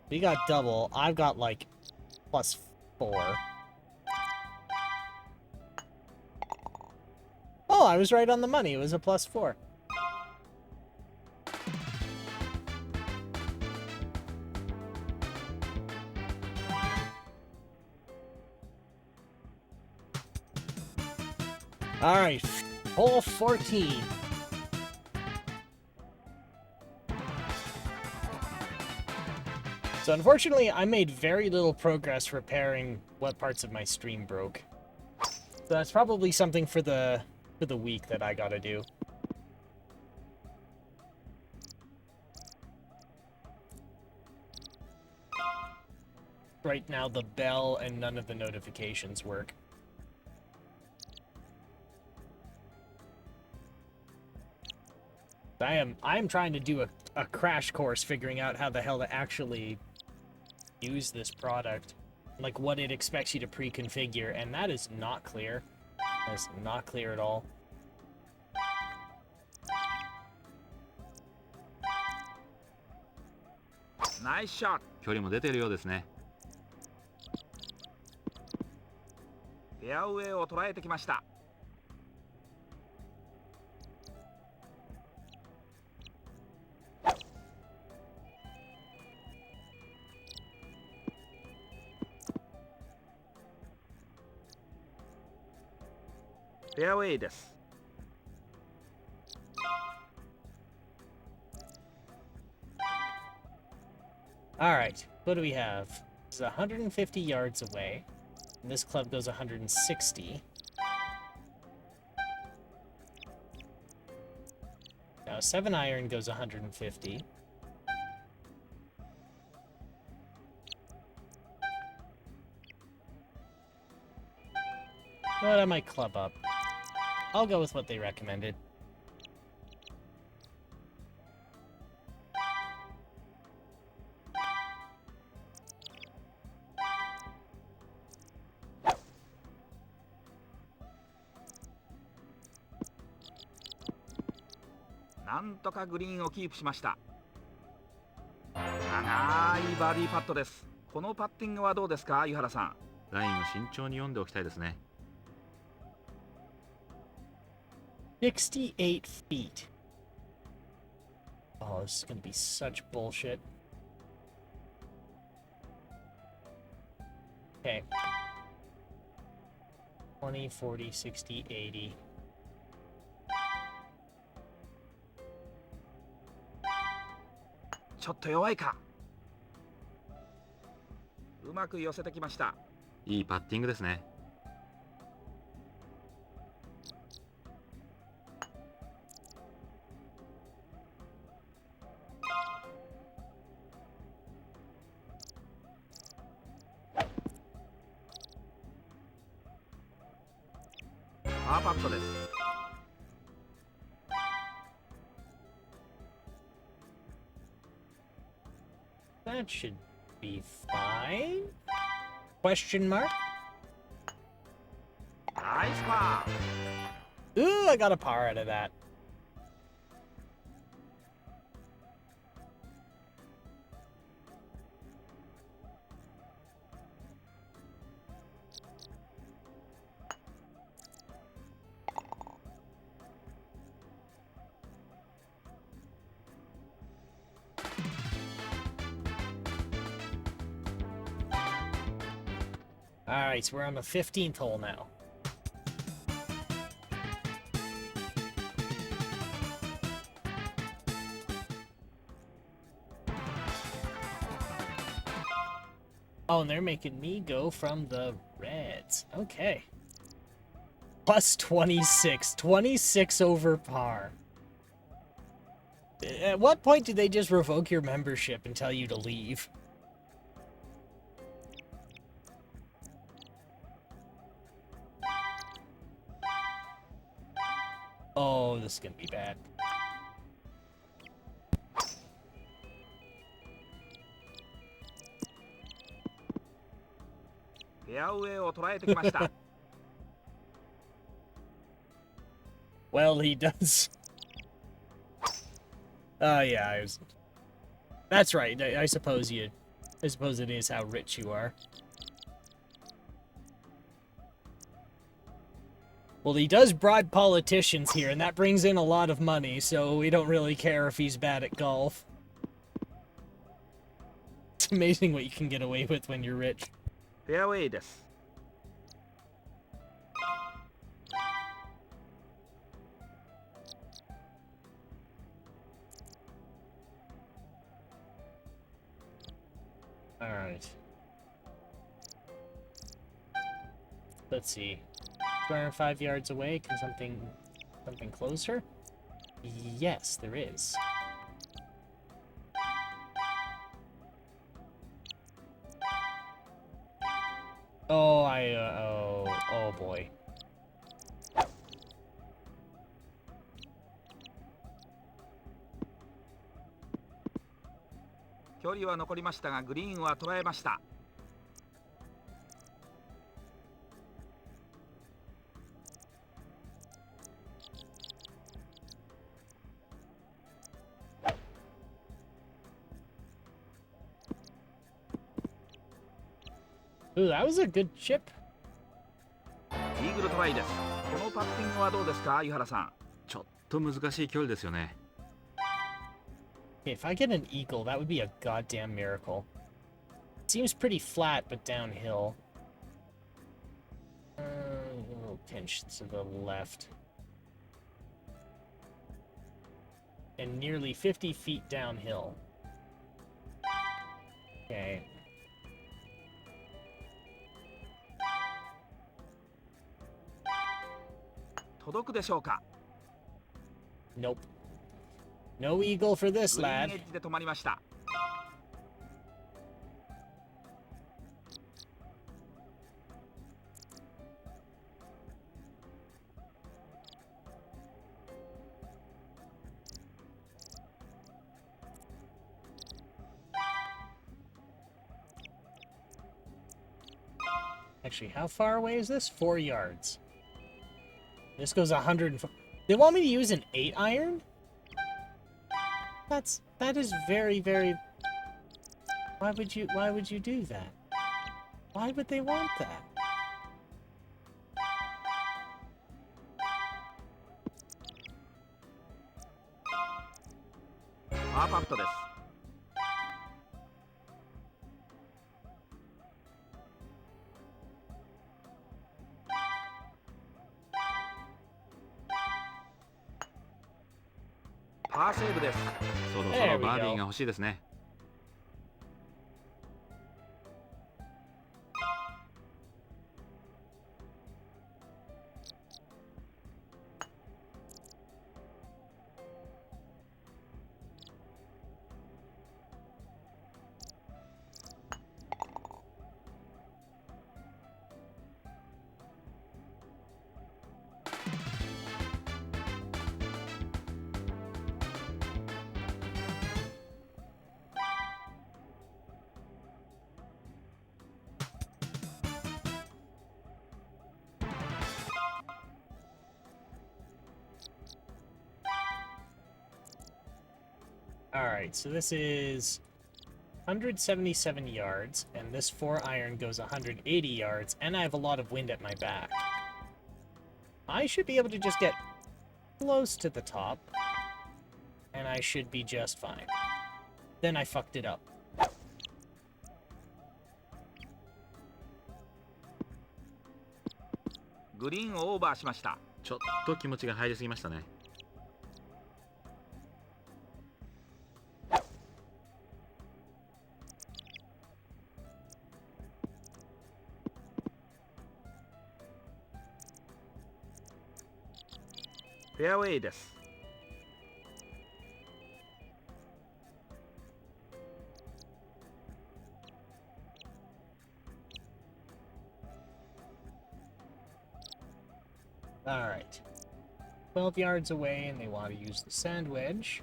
We got double. I've got like +4. Oh, I was right on the money. It was a +4. All right, hole 14. So unfortunately, I made very little progress repairing what parts of my stream broke. So that's probably something for the week that I gotta do. Right now, the bell and none of the notifications work. I am trying to do a crash course figuring out how the hell to actually use this product. Like what it expects you to pre-configure, and that is not clear. That's not clear at all. Nice shot. 距離も出てるようですね。フェアウェイを捉えてきました。フェアウェイです。All right, what do we have? This is 150 yards away. And this club goes 160. Now 7-iron goes 150. But I might club up. I'll go with what they recommended.なんとかグリーンをキープしました。長いバーディーパットです。このパッティングはどうですか、井原さん。ラインを慎重に読んでおきたいですね。68 feet. Oh, this is gonna be such bullshit. Okay. 20, 40, 60, 80.ちょっと弱いか。うまく寄せてきました。いいパッティングですね。パーパットです。That should be fine? Question mark? Nice par. Ooh, I got a par out of that. Alright, so we're on the 15th hole now. Oh, and they're making me go from the reds. Okay. Plus 26. 26 over par. At what point do they just revoke your membership and tell you to leave? Oh, this is gonna be bad. Well, he does. Oh, yeah, I was... That's right. I suppose it is how rich you are. Well, he does bribe politicians here, and that brings in a lot of money, so we don't really care if he's bad at golf. It's amazing what you can get away with when you're rich. フェアウェイです。 Alright. Let's see. 205 yards away, can something closer? Yes, there is. Oh, oh boy. 距離は残りましたがグリーンは捉えました。 Ooh, that was a good chip. イーグルトライです。このパッティングはどうですか、湯原さん。ちょっと難しい距離ですよね。If I get an eagle, that would be a goddamn miracle. It seems pretty flat, but downhill. A little pinch to the left. And nearly 50 feet downhill. Okay. Nope. No eagle for this lad. グリーンエッジで止まりました。 Actually, how far away is this? 4 yards. This goes 104. They want me to use an 8-iron? That is very, very... Why would you do that? Why would they want that? Par save です。そろそろバーディーが欲しいですね。Alright, so this is 177 yards, and this 4-iron goes 180 yards, and I have a lot of wind at my back. I should be able to just get close to the top, and I should be just fine. Then I fucked it up. グリーンをオーバーしました。ちょっと気持ちが入りすぎましたね。フェアウェイです。 Alright. 12 yards away, and they want to use the sand wedge.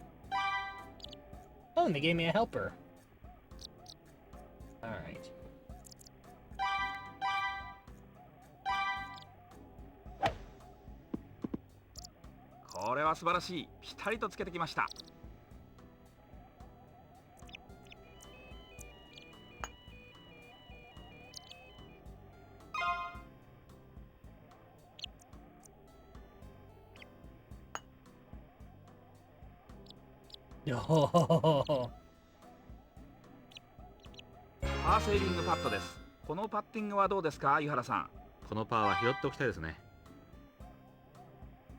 Oh, and they gave me a helper. Alright. Oh, これは素晴らしい。ピタリとつけてきました。 Alright, Oh. パーセーリングパットです。このパッティングはどうですか、湯原さん。このパーは拾っておきたいですね。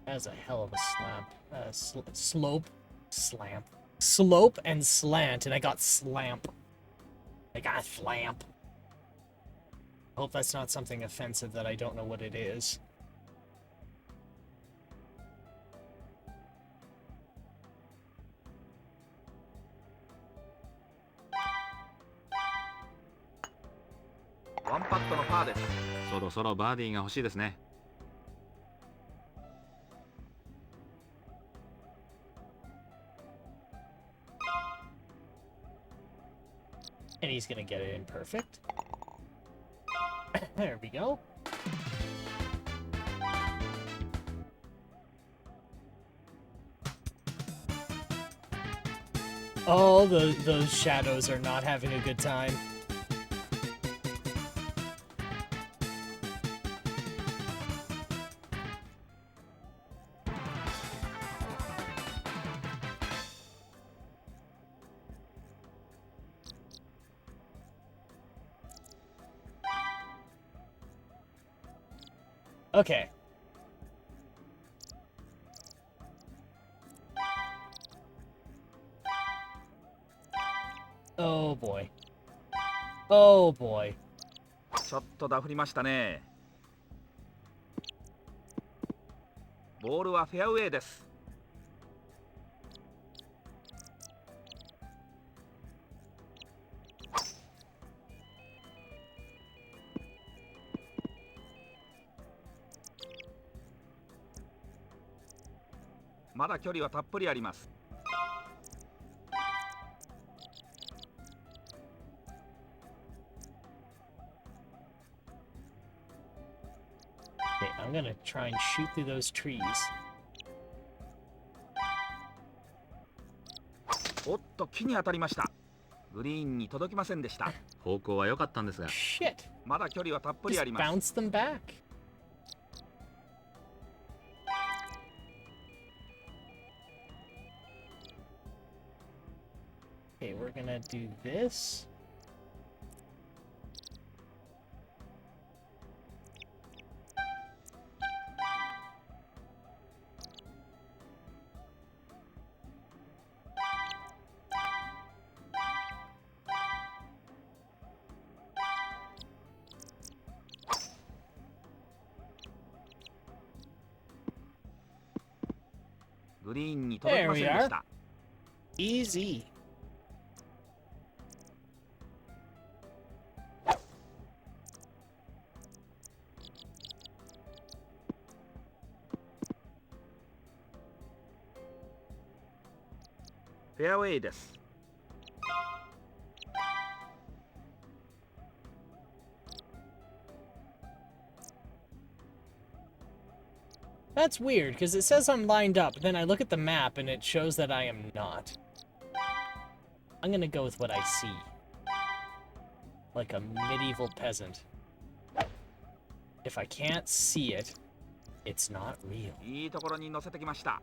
That's a hell of a slope, slamp, slope and slant, and I got slamp. I got slamp. I hope that's not something offensive that I don't know what it is. One パットのパーです。そろそろバーディーが欲しいですね。And he's gonna get it in perfect. There we go. Oh, those shadows are not having a good time. Okay. Oh boy. Oh boy. ちょっとダフりましたね。ボールはフェアウェイです。まだ距離はたっぷりあります。Okay, I'm gonna try and shoot through those trees. おっと、木に当たりました。グリーンに届きませんでした。方向は良かったんですが。Shit. まだ距離はたっぷりあ Just ります。 bounce them back. Okay, we're gonna do this.グリーンに届きませんでした。 Easy.フェアウェイです。 That's weird, because it says I'm lined up, then I look at the map and it shows that I am not. I'm gonna go with what I see. Like a medieval peasant. If I can't see it, it's not real. いいところに乗せてきました。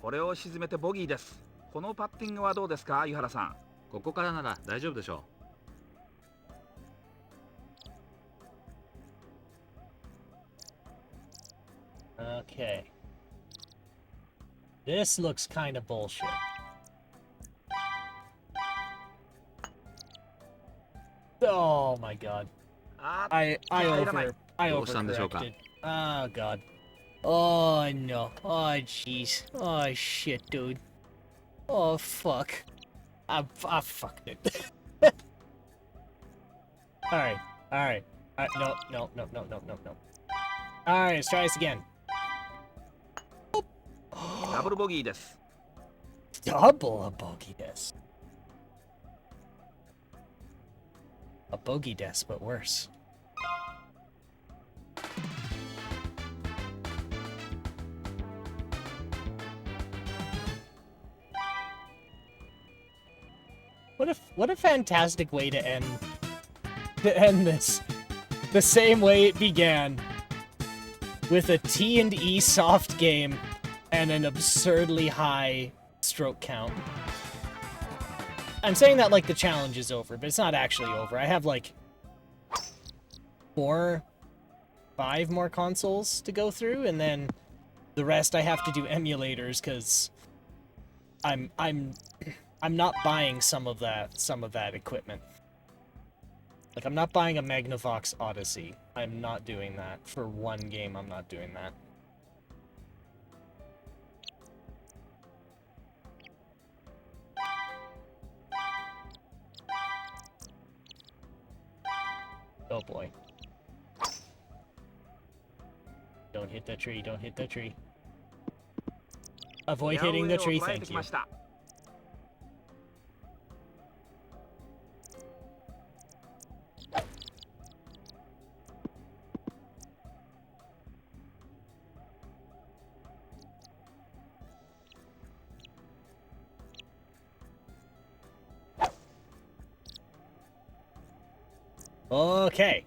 これを沈めてボギーです。このパッティングはどうですか、湯原さん。ここからなら大丈夫でしょ Okay. This looks kind of bullshit. Oh my god. あ I 入らない。 I どうしたんでしょうか? overcorrected. Oh god. Oh no. Oh jeez. Oh shit, dude. Oh fuck. I fucked it. Alright. Alright. No. Alright, let's try this again. ダブルボギーです。 Double a bogey desk. A bogey desk, but worse. What a fantastic way to end this. The same way it began, with a T&E soft game and an absurdly high stroke count. I'm saying that like the challenge is over, but it's not actually over. I have like 5 more consoles to go through, and then the rest I have to do emulators because I'm not buying some of that equipment. Like, I'm not buying a Magnavox Odyssey. I'm not doing that. For one game, I'm not doing that. Oh boy. Don't hit the tree, don't hit the tree. Avoid hitting the tree, thank you. Okay.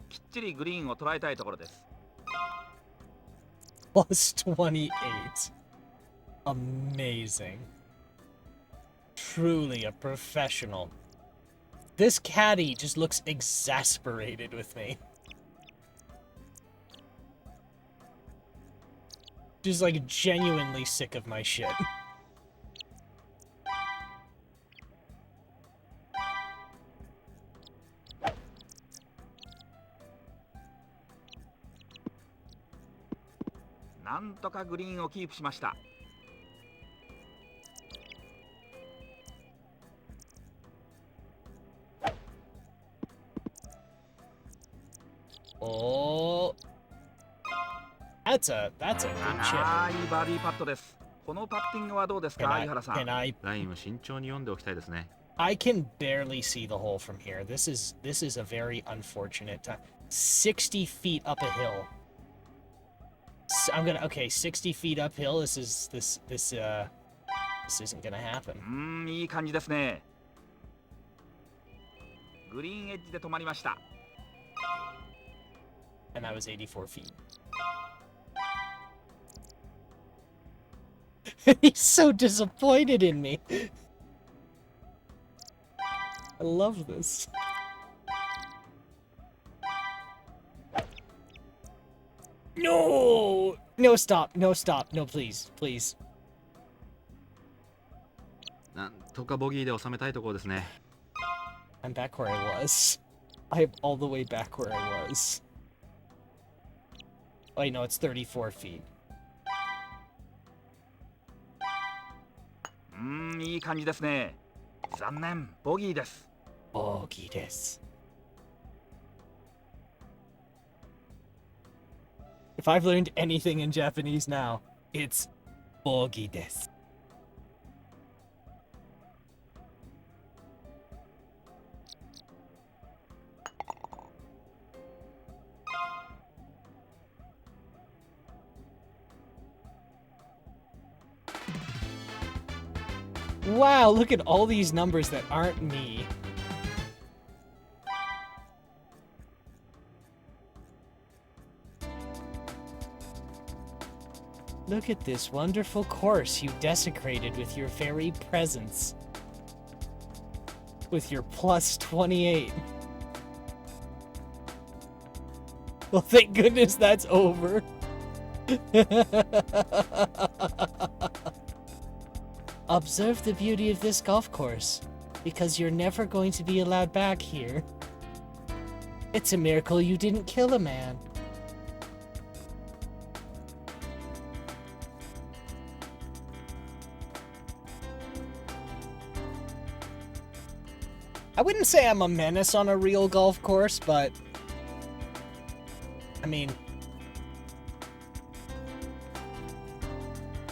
きっちりグリーンを捉えたいところです。 Plus 28. Amazing. Truly a professional. This caddy just looks exasperated with me. Just like genuinely sick of my shit. Oh, that's a good chip. いいバーディーパットです。このパッティングはどうですか、井原さん。ラインを慎重に読んでおきたいですね。I can barely see the hole from here. This is a very unfortunate time. 60 feet up a hill. Okay, 60 feet uphill. This isn't gonna happen. いい感じですね。グリーンエッジで止まりました。 And that was 84 feet. He's so disappointed in me. I love this. No! No, stop. No, stop. No, please. Please. なんとかボギーで収めたいところですね。I'm back where I was. I'm all the way back where I was. Wait, no, it's 34 feet. いい感じですね。残念、ボギーです。ボギーです。If I've learned anything in Japanese now, it's ボギーです。Wow, look at all these numbers that aren't me. Look at this wonderful course you desecrated with your very presence. With your plus 28. Well, thank goodness that's over. Observe the beauty of this golf course, because you're never going to be allowed back here. It's a miracle you didn't kill a man. I wouldn't say I'm a menace on a real golf course, but I mean,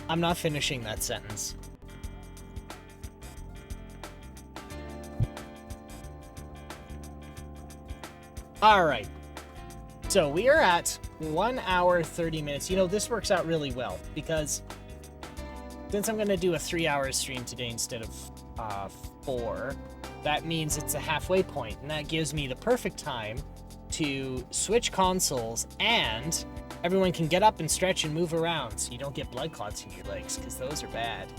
I'm not finishing that sentence. Alright, so we are at 1 hour 30 minutes. You know, this works out really well because since I'm gonna do a 3-hour stream today instead of 4, that means it's a halfway point, and that gives me the perfect time to switch consoles, and everyone can get up and stretch and move around so you don't get blood clots in your legs, because those are bad.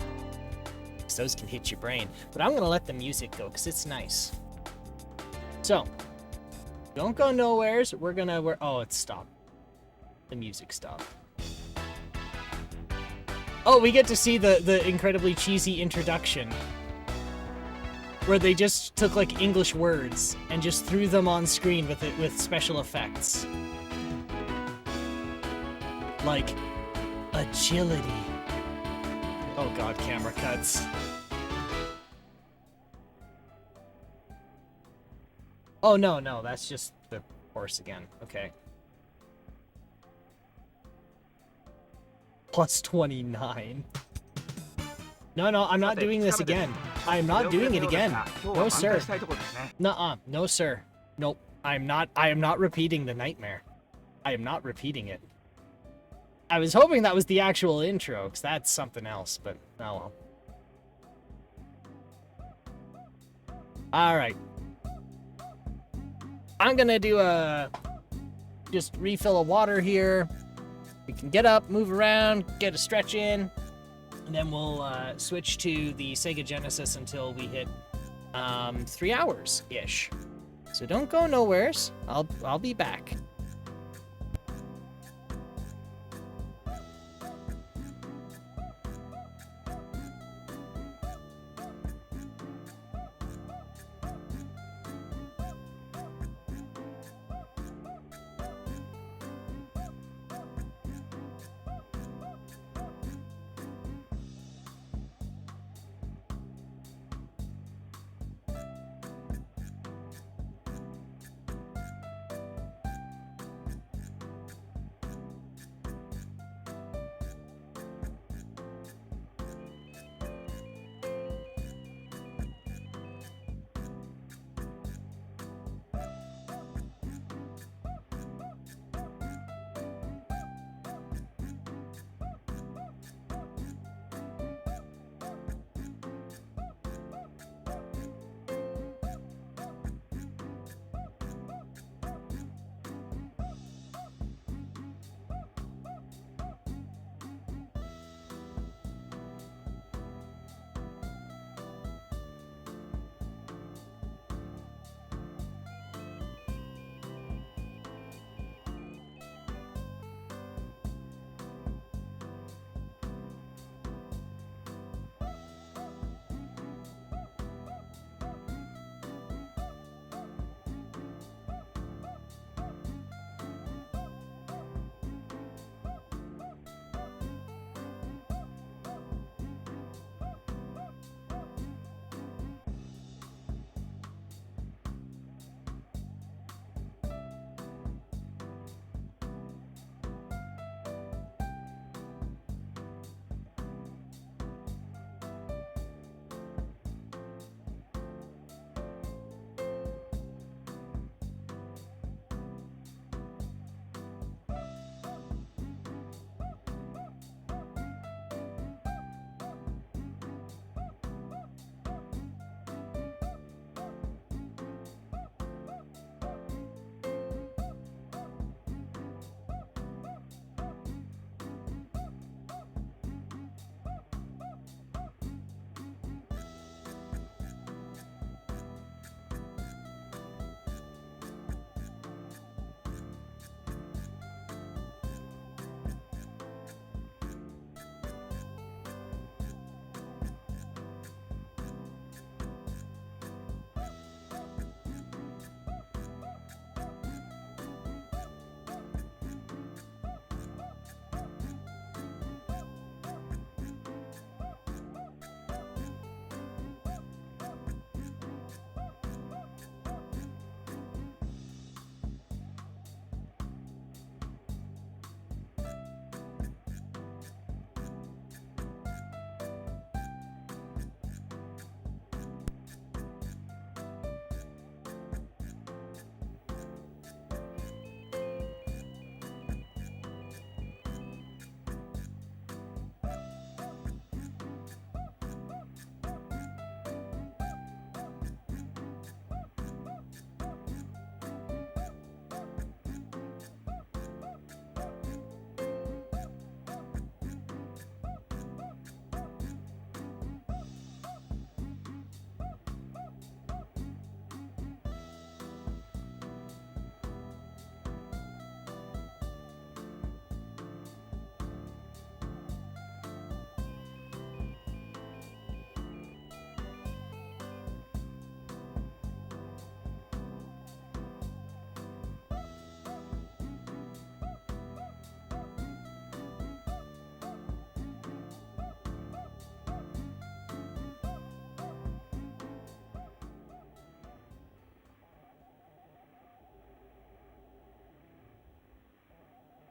Because those can hit your brain. But I'm gonna let the music go, because it's nice. So, don't go nowheres. Oh, it's stopped. The music stopped. Oh, we get to see the incredibly cheesy introduction, where they just took like English words and just threw them on screen with special effects. Like agility. Oh god, camera cuts. Oh no, that's just the horse again. Okay. Plus 29. No, I'm not doing this again. I am not doing it again. No, sir. Nuh-uh. No, sir. Nope. I am not repeating the nightmare. I am not repeating it. I was hoping that was the actual intro, because that's something else, but oh well. Alright. I'm gonna do just refill of water here. We can get up, move around, get a stretch in, and then we'll switch to the Sega Genesis until we hit 3 hours-ish. So don't go nowheres. I'll be back.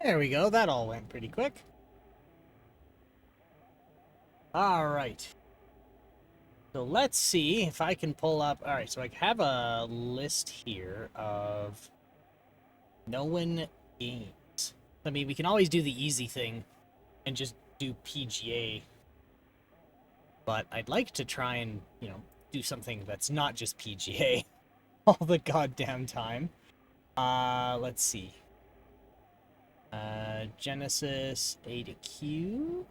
There we go. That all went pretty quick. All right. So let's see if I can pull up. All right, so I have a list here of known games. I mean, we can always do the easy thing and just do PGA. But I'd like to try and, do something that's not just PGA all the goddamn time. Let's see. Genesis A to Q.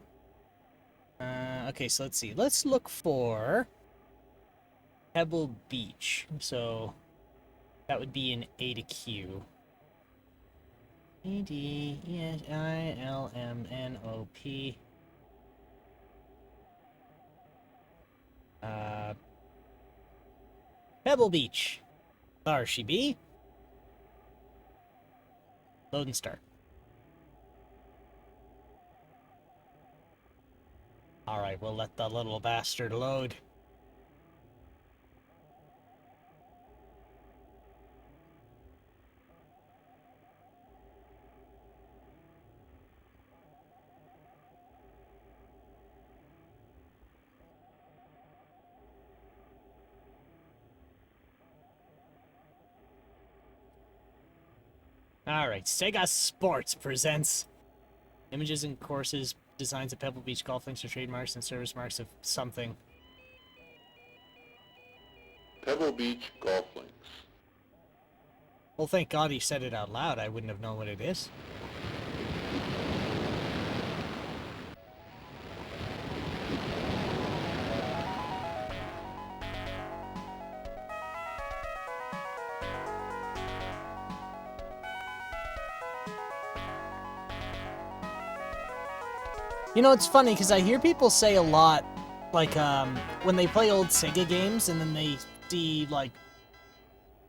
Okay, so let's see. Let's look for Pebble Beach. So that would be an A to Q. ADEILMNOP. Pebble Beach. There she be. Load and start. Alright, we'll let the little bastard load. Alright, Sega Sports presents images and courses, designs of Pebble Beach golf links or trademarks and service marks of something. Pebble Beach golf links. Well, thank God he said it out loud. I wouldn't have known what it is. You know, it's funny, because I hear people say a lot, like, when they play old Sega games, and then they see, like,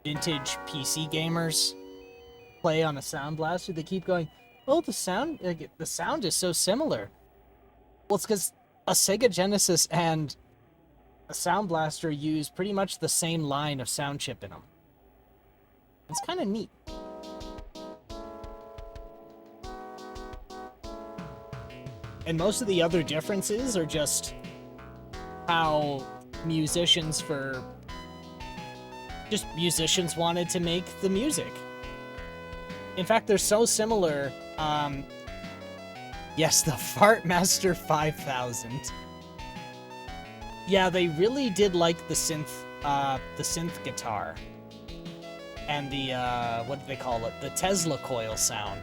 vintage PC gamers play on a Sound Blaster, they keep going, oh, the sound is so similar. Well, it's because a Sega Genesis and a Sound Blaster use pretty much the same line of sound chip in them. It's kind of neat. And most of the other differences are just how musicians wanted to make the music. In fact, they're so similar. Yes, the Fartmaster 5000. Yeah, they really did like the synth guitar. And the, what do they call it? The Tesla coil sound.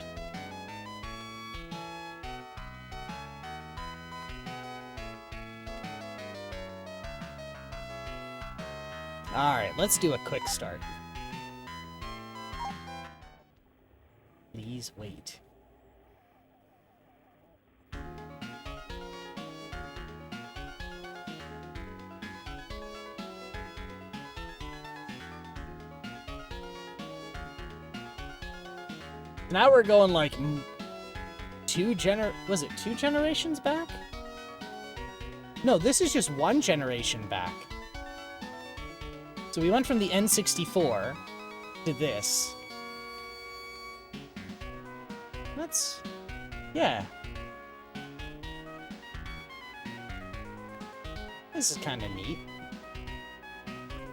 Alright, let's do a quick start. Please wait. Now we're going like two generations back? No, this is just one generation back. So we went from the N64 to this. Yeah. This is kind of neat.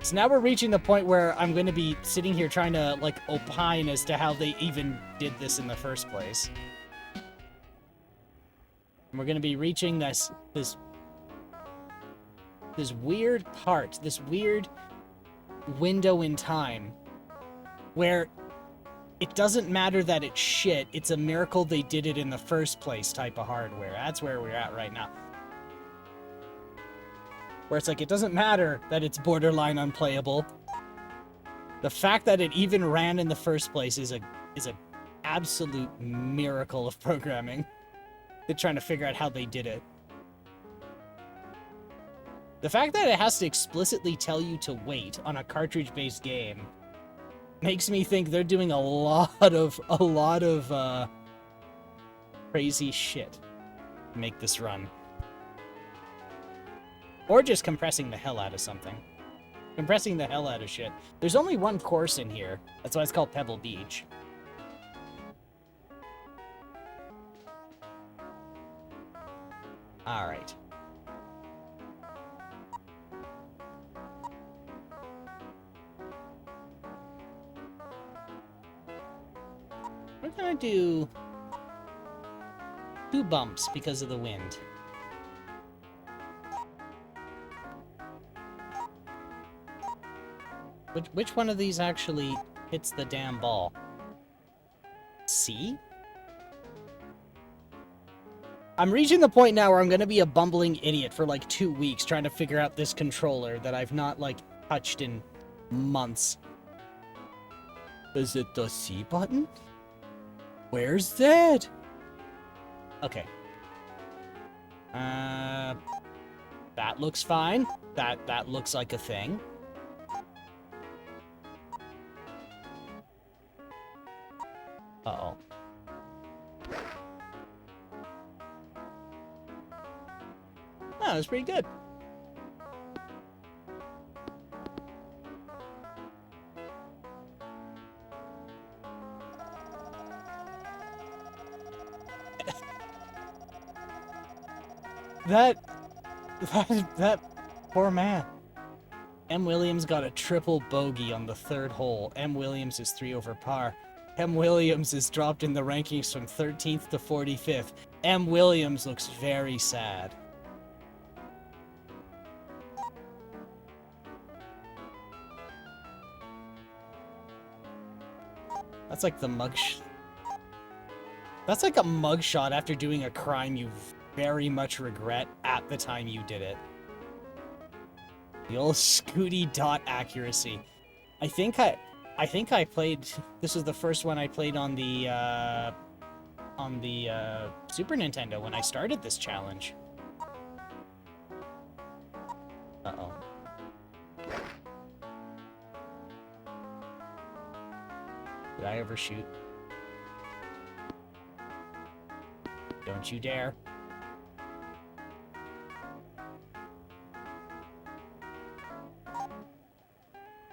So now we're reaching the point where I'm going to be sitting here trying to, like, opine as to how they even did this in the first place. And we're going to be reaching this weird part, this weird window in time where it doesn't matter that it's shit, it's a miracle they did it in the first place type of hardware. That's where we're at right now. Where it's like, it doesn't matter that it's borderline unplayable. The fact that it even ran in the first place is a absolute miracle of programming. They're trying to figure out how they did it. The fact that it has to explicitly tell you to wait on a cartridge-based game makes me think they're doing a lot of crazy shit to make this run. Or just compressing the hell out of something. Compressing the hell out of shit. There's only one course in here. That's why it's called Pebble Beach. Alright. We're gonna do 2 bumps because of the wind. Which one of these actually hits the damn ball? C? I'm reaching the point now where I'm gonna be a bumbling idiot for like 2 weeks trying to figure out this controller that I've not, like, touched in months. Is it the C button? Where's that? Okay. That looks fine. That looks like a thing. Uh-oh. Oh, that was pretty good. That poor man. M. Williams got a triple bogey on the 3rd hole. M. Williams is 3 over par. M. Williams is dropped in the rankings from 13th to 45th. M. Williams looks very sad. That's like the That's like a mugshot after doing a crime you very much regret at the time you did it. The old Scooty dot accuracy. I think I played. This was the first one I played on the Super Nintendo when I started this challenge. Uh-oh. Did I overshoot? Don't you dare.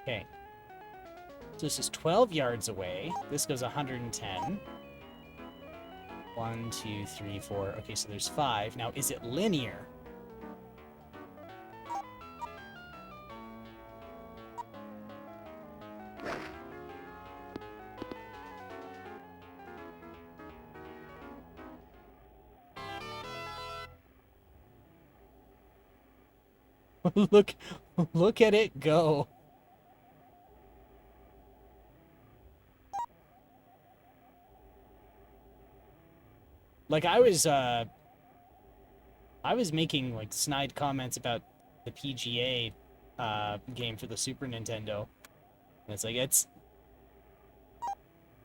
Okay. So this is 12 yards away. This goes 110. 1, 2, 3, 4. Okay, so there's 5. Now, is it linear? Look at it go. Like, I was making, like, snide comments about the PGA game for the Super Nintendo. And it's like,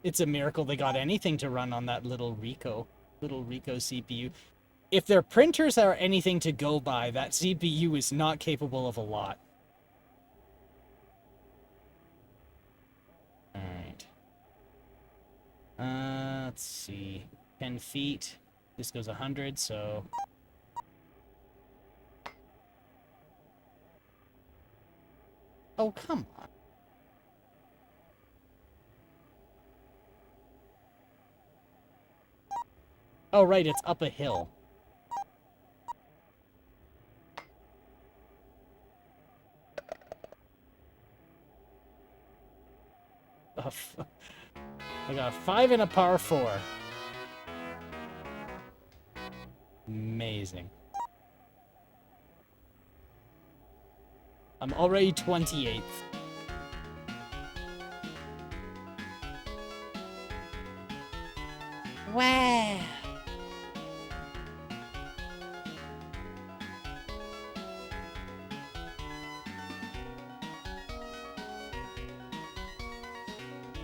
it's a miracle they got anything to run on that little Rico CPU. If their printers are anything to go by, that CPU is not capable of a lot. Alright. Let's see. 10 feet. This goes 100, so... Oh, come on. Oh, right, it's up a hill. I got a 5 and a par 4. Amazing. I'm already 28th. Wow.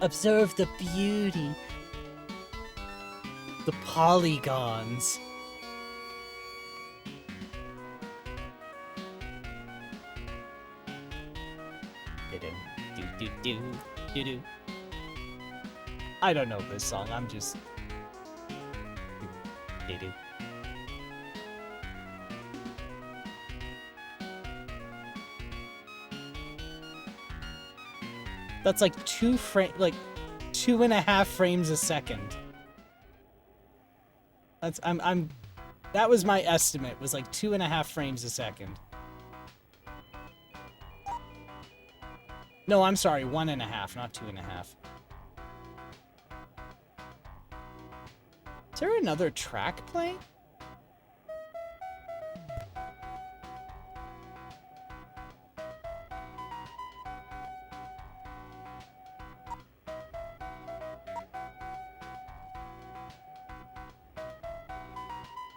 Observe the beauty. The polygons. Do. I don't know this song, I'm just... Do. That's like 2.5 frames a second. That's I'm That was my estimate, was like 2.5 frames a second. No, I'm sorry, 1.5, not 2.5. Is there another track playing?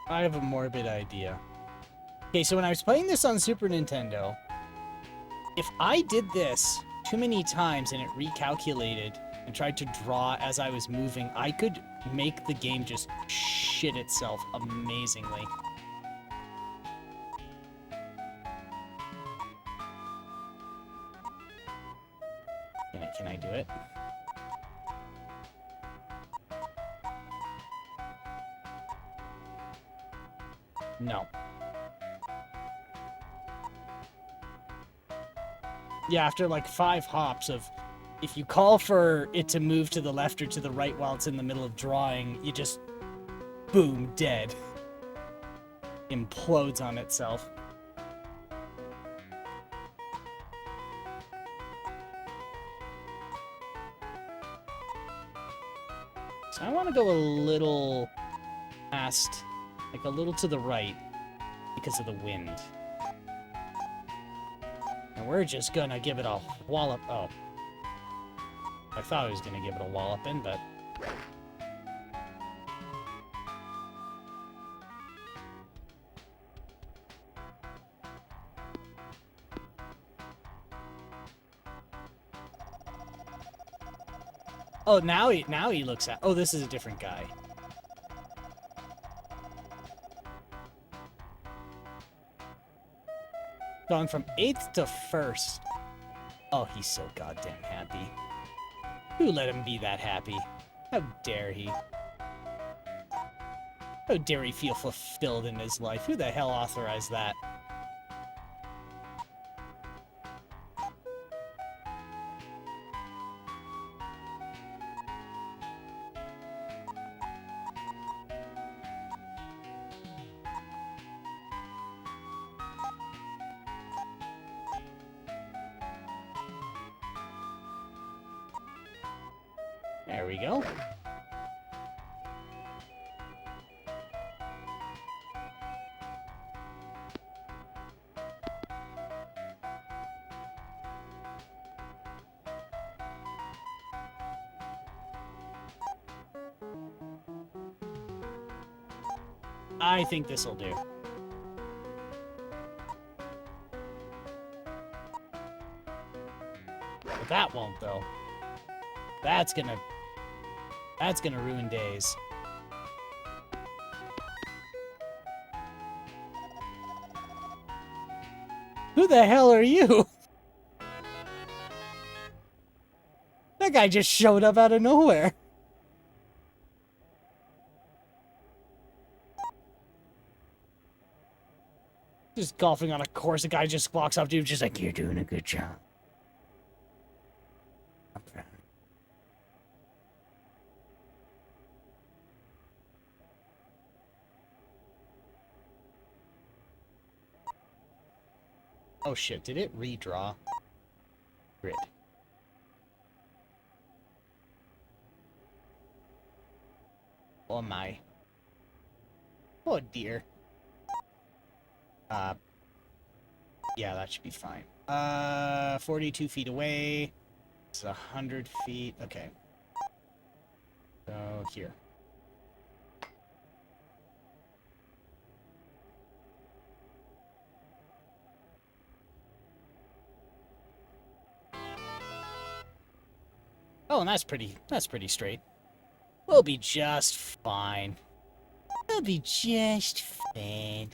I have a morbid idea. Okay, so when I was playing this on Super Nintendo, if I did this too many times and it recalculated and tried to draw as I was moving, I could make the game just shit itself amazingly. Can I do it? No. Yeah, after like 5 hops of, if you call for it to move to the left or to the right while it's in the middle of drawing, you just, boom, dead. Implodes on itself. So I want to go a little past, like a little to the right because of the wind. And we're just gonna give it a wallop. Oh. I thought I was gonna give it a walloping, but... Oh, now he looks at... Oh, this is a different guy. Going from 8th to 1st. Oh, he's so goddamn happy. Who let him be that happy? How dare he? How dare he feel fulfilled in his life? Who the hell authorized that? There we go. I think this'll do. But that won't, though. That's gonna ruin days. Who the hell are you? That guy just showed up out of nowhere. Just golfing on a course, the guy just walks up to you, just like, you're doing a good job. I'm proud. Oh shit, did it redraw? Grid. Oh my. Oh dear. Yeah, that should be fine. 42 feet away. It's 100 feet. Okay. So here. Oh, and that's pretty straight. We'll be just fine. We'll be just fine.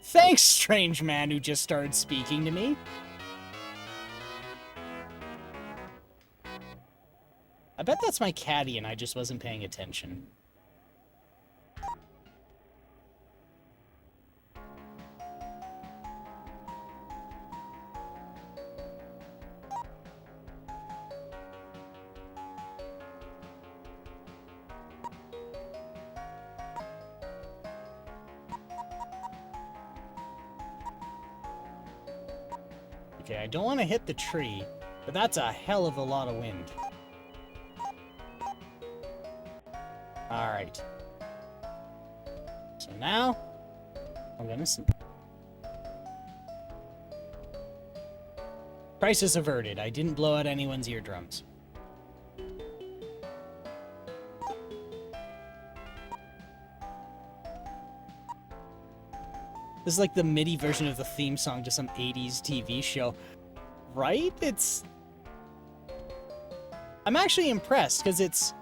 Thanks, strange man who just started speaking to me. I bet that's my caddy and I just wasn't paying attention. Okay, I don't want to hit the tree, but that's a hell of a lot of wind. Alright. So now, I'm gonna see. Crisis averted. I didn't blow out anyone's eardrums. This is like the MIDI version of the theme song to some 80s TV show. Right? I'm actually impressed, because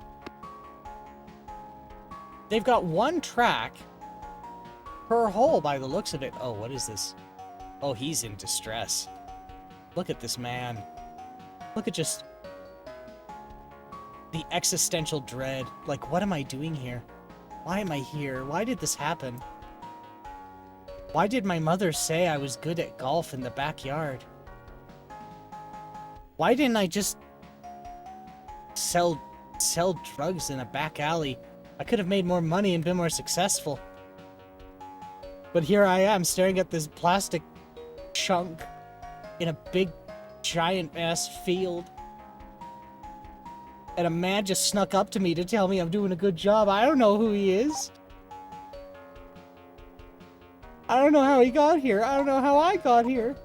they've got one track per hole by the looks of it. Oh, what is this? Oh, he's in distress. Look at this man. Look at just the existential dread. Like, what am I doing here? Why am I here? Why did this happen? Why did my mother say I was good at golf in the backyard? Why didn't I just sell drugs in a back alley? I could have made more money and been more successful. But here I am, staring at this plastic chunk in a big, giant-ass field. And a man just snuck up to me to tell me I'm doing a good job. I don't know who he is. I don't know how he got here. I don't know how I got here.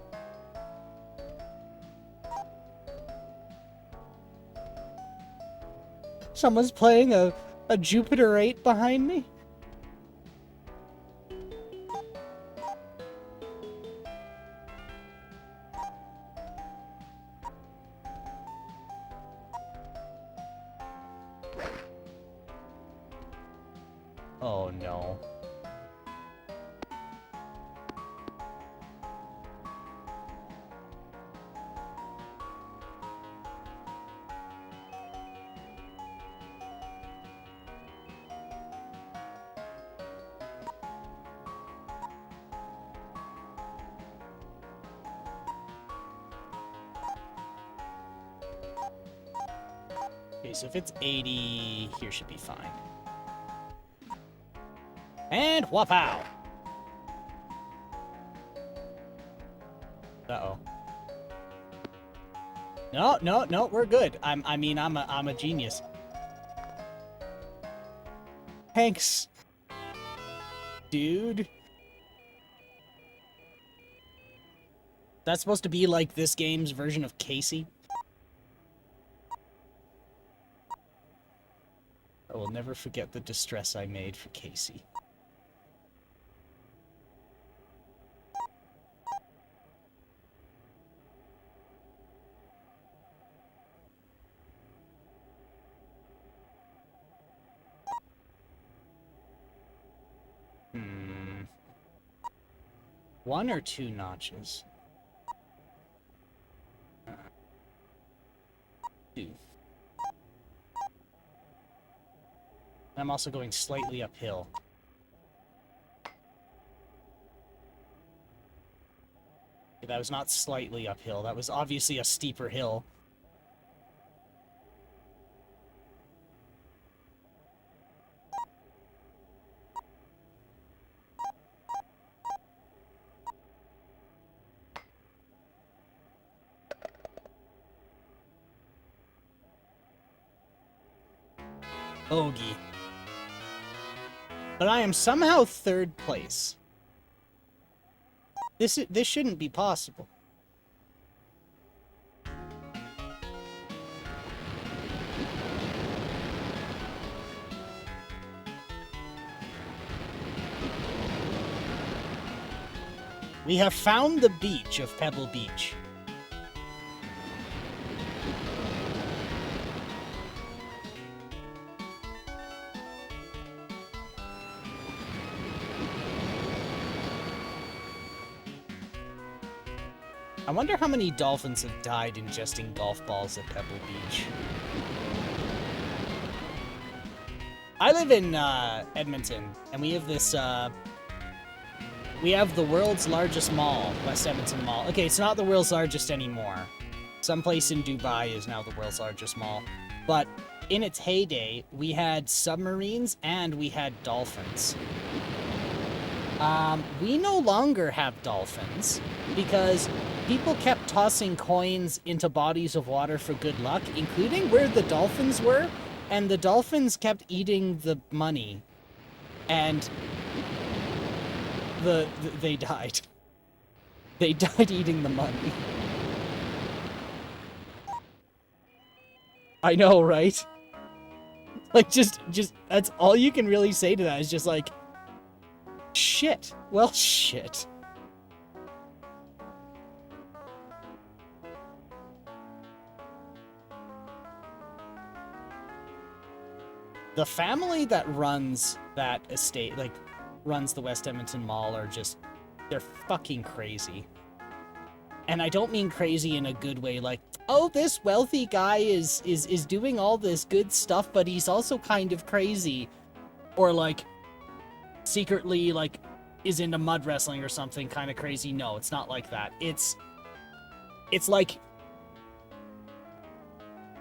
Someone's playing a Jupiter 8 behind me. Oh no. Okay, so if it's 80, here should be fine. And whoop-ow! Uh-oh. No, we're good. I'm a genius. Thanks, dude. That's supposed to be like this game's version of Casey. I will never forget the distress I made for Casey. One or two notches? Two. I'm also going slightly uphill. Okay, that was not slightly uphill. That was obviously a steeper hill. Bogey. But I am somehow third place. This shouldn't be possible. We have found the beach of Pebble Beach. I wonder how many dolphins have died ingesting golf balls at Pebble Beach. I live in Edmonton, and we have this, we have the world's largest mall, West Edmonton Mall. Okay, it's not the world's largest anymore. Someplace in Dubai is now the world's largest mall. But in its heyday, we had submarines and we had dolphins. We no longer have dolphins because people kept tossing coins into bodies of water for good luck, including where the dolphins were, and the dolphins kept eating the money, and they died. They died eating the money. I know, right? Like, just, that's all you can really say to that is just like, shit. Well, shit. The family that runs that estate, like, runs the West Edmonton Mall are just, they're fucking crazy. And I don't mean crazy in a good way, like, oh, this wealthy guy is doing all this good stuff, but he's also kind of crazy. Or, like, secretly, like, is into mud wrestling or something kind of crazy. No, it's not like that. It's like...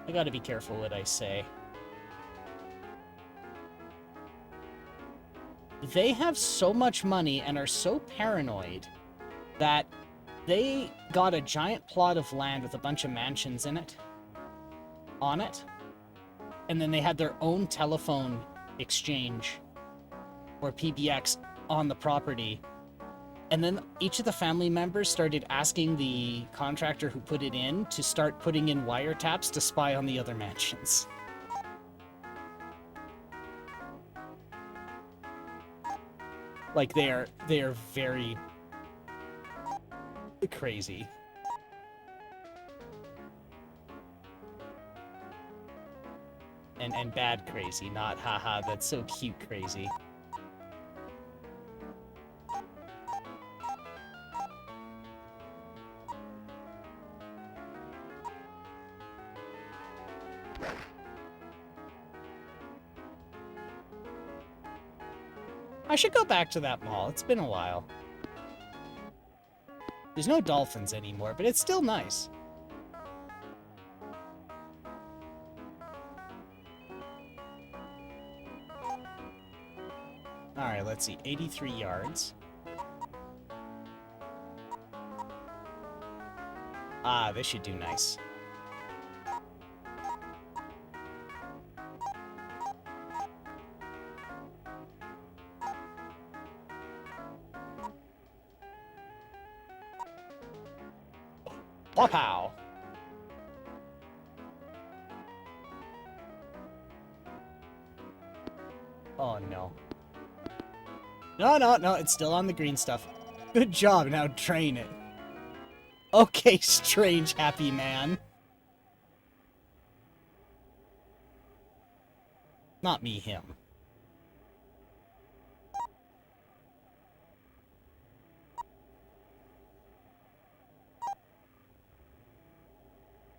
I gotta be careful what I say. They have so much money and are so paranoid that they got a giant plot of land with a bunch of mansions in it, on it, and then they had their own telephone exchange, or PBX, on the property. And then each of the family members started asking the contractor who put it in to start putting in wiretaps to spy on the other mansions. Like, they are very crazy. And bad crazy, not haha, that's so cute crazy. I should go back to that mall. It's been a while. There's no dolphins anymore, but it's still nice. Alright, let's see. 83 yards. Ah, this should do nice. Pow! Oh, no. No, it's still on the green stuff. Good job, now train it. Okay, strange happy man. Not me, him.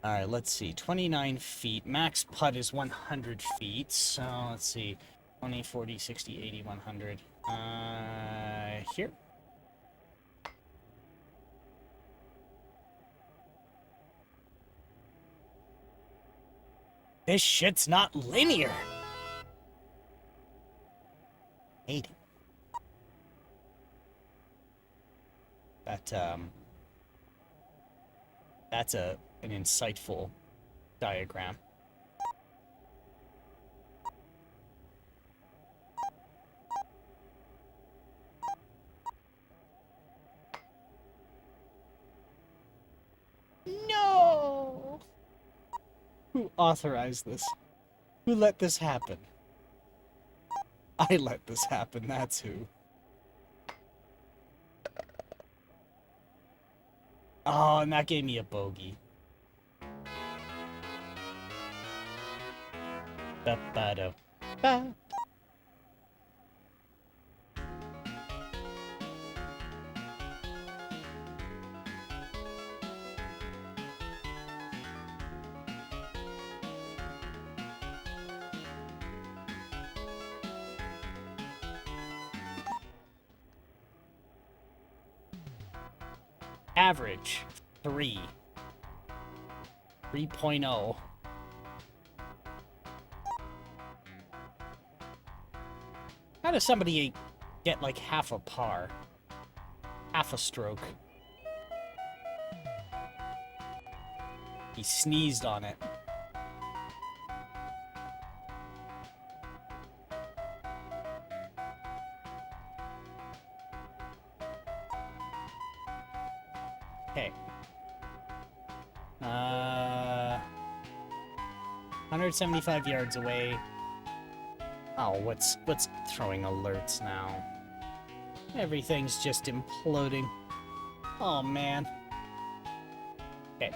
Alright, let's see. 29 feet. Max putt is 100 feet. So, let's see. 20, 40, 60, 80, 100. Here. This shit's not linear. 80. That's an insightful diagram. No! Who authorized this? Who let this happen? I let this happen, that's who. Oh, and that gave me a bogey. Ba-ba-da-ba. Average 3. 3.0. How does somebody get like half a par. Half a stroke. He sneezed on it. Okay. 175 yards away. Oh, what's throwing alerts now? Everything's just imploding. Oh, man. Okay.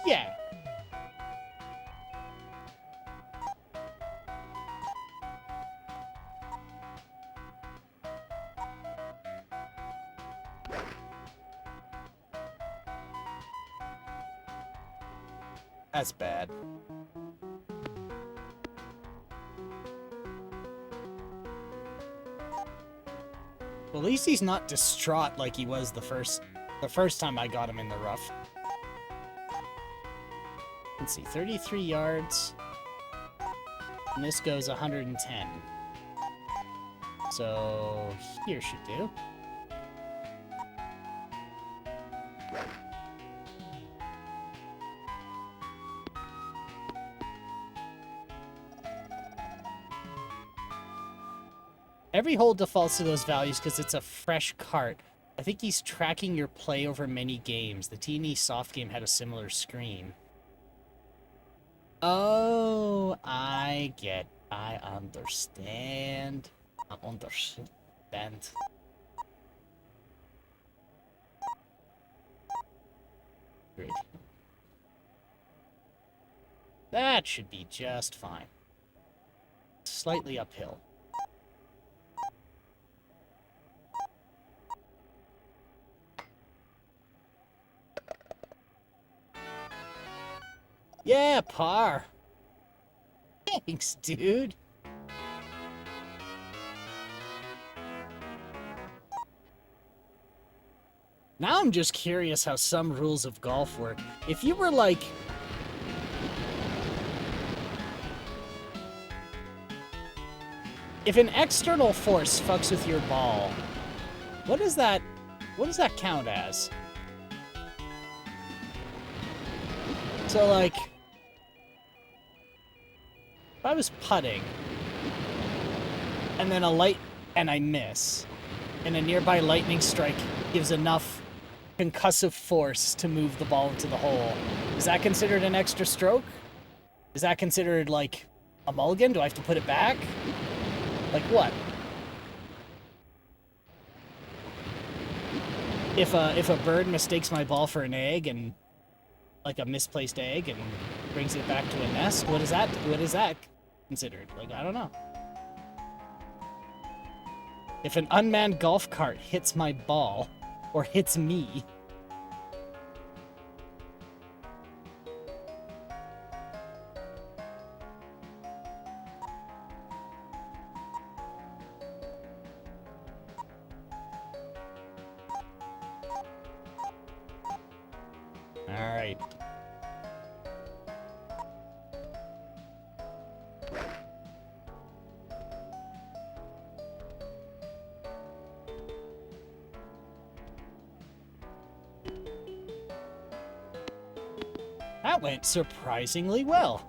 Yeah. That's bad. Well, at least he's not distraught like he was the first time I got him in the rough. Let's see, 33 yards. And this goes 110. So here should do. Every hole defaults to those values because it's a fresh cart. I think he's tracking your play over many games. The T&E soft game had a similar screen. Oh, I understand. I understand. Great. That should be just fine. Slightly uphill. Yeah, par. Thanks, dude. Now I'm just curious how some rules of golf work. If you were like... If an external force fucks with your ball, what does that count as? So, like, if I was putting, and then I miss, and a nearby lightning strike gives enough concussive force to move the ball into the hole, is that considered an extra stroke? Is that considered, like, a mulligan? Do I have to put it back? Like what? If a bird mistakes my ball for an egg and like a misplaced egg and brings it back to a nest, what is that considered? Like, I don't know. If an unmanned golf cart hits my ball or hits me, alright. That went surprisingly well.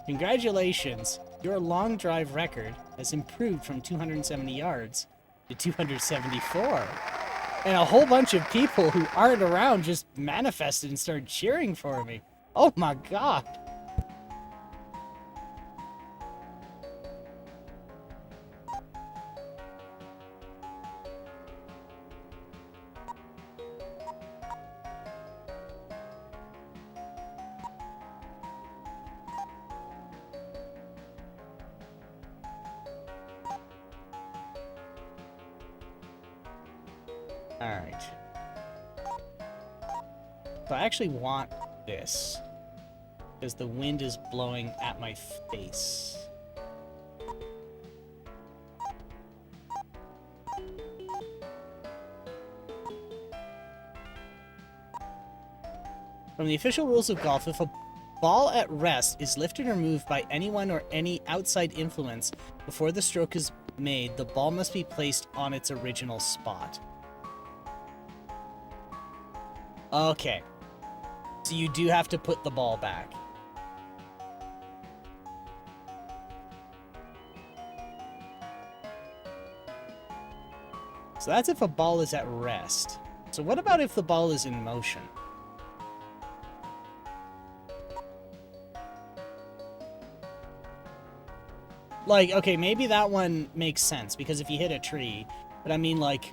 Congratulations, your long drive record has improved from 270 yards to 274. And a whole bunch of people who aren't around just manifested and started cheering for me. Oh my god. Alright. So I actually want this, because the wind is blowing at my face. From the official rules of golf, if a ball at rest is lifted or moved by anyone or any outside influence before the stroke is made, the ball must be placed on its original spot. Okay. So you do have to put the ball back. So that's if a ball is at rest. So what about if the ball is in motion? Like, okay, maybe that one makes sense, because if you hit a tree, but I mean, like...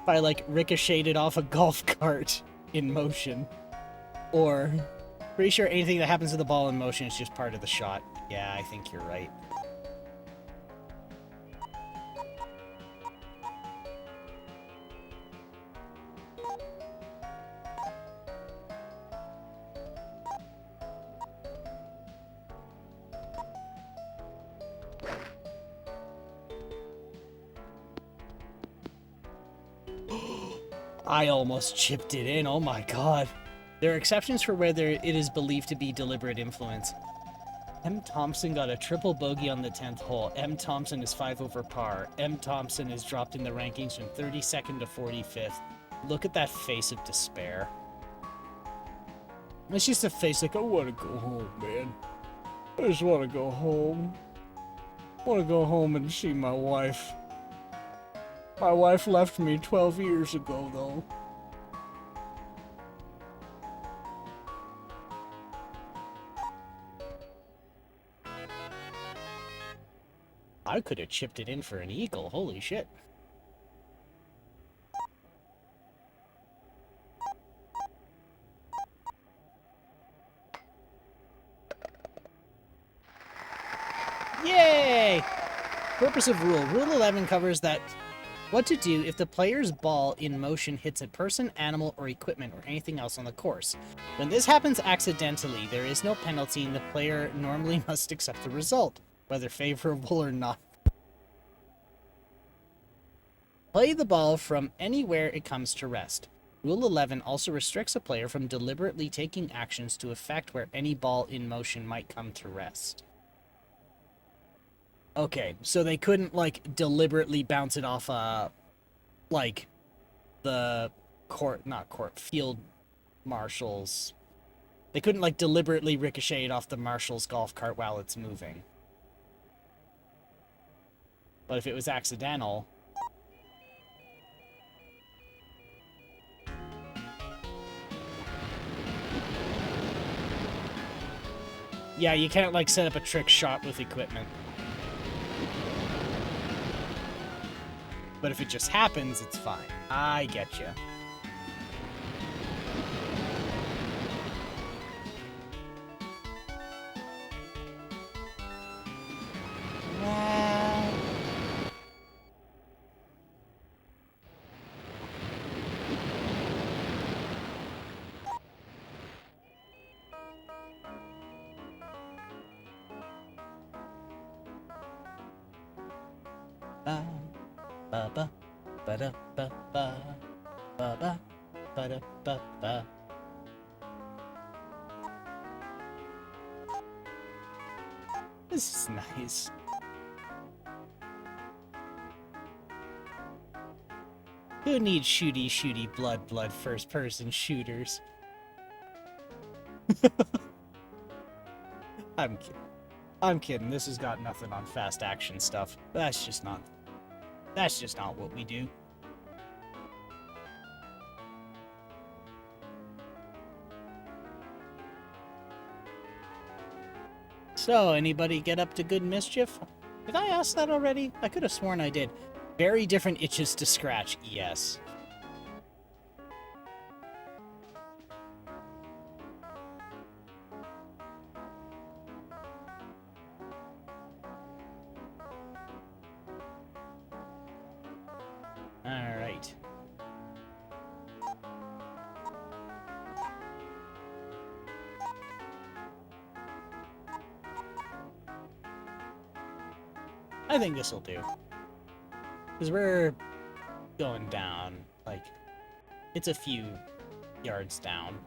if I, like, ricocheted off a golf cart in motion. Or, pretty sure anything that happens to the ball in motion is just part of the shot. Yeah, I think you're right. I almost chipped it in, oh my god. There are exceptions for where it is believed to be deliberate influence. M. Thompson got a triple bogey on the 10th hole. M. Thompson is 5 over par. M. Thompson is dropped in the rankings from 32nd to 45th. Look at that face of despair. It's just a face like, I want to go home, man. I just want to go home. I want to go home and see my wife. My wife left me 12 years ago, though. I could have chipped it in for an eagle, holy shit. Yay! Purpose of rule. Rule 11 covers that what to do if the player's ball in motion hits a person, animal, or equipment, or anything else on the course. When this happens accidentally, there is no penalty and the player normally must accept the result, whether favorable or not. Play the ball from anywhere it comes to rest. Rule 11 also restricts a player from deliberately taking actions to affect where any ball in motion might come to rest. Okay, so they couldn't, like, deliberately bounce it off, like, the field marshals. They couldn't, like, deliberately ricochet it off the marshal's golf cart while it's moving. But if it was accidental... yeah, you can't, like, set up a trick shot with equipment. But if it just happens, it's fine. I get you. Ba-ba, ba-da-ba-ba, ba-ba, ba-da-ba-ba. This is nice. Who needs shooty, blood, first-person shooters? I'm kidding. I'm kidding. This has got nothing on fast action stuff. That's just not what we do. So, anybody get up to good mischief? Did I ask that already? I could have sworn I did. Very different itches to scratch, yes. Alright. I think this'll do. Because we're going down. Like, it's a few yards down.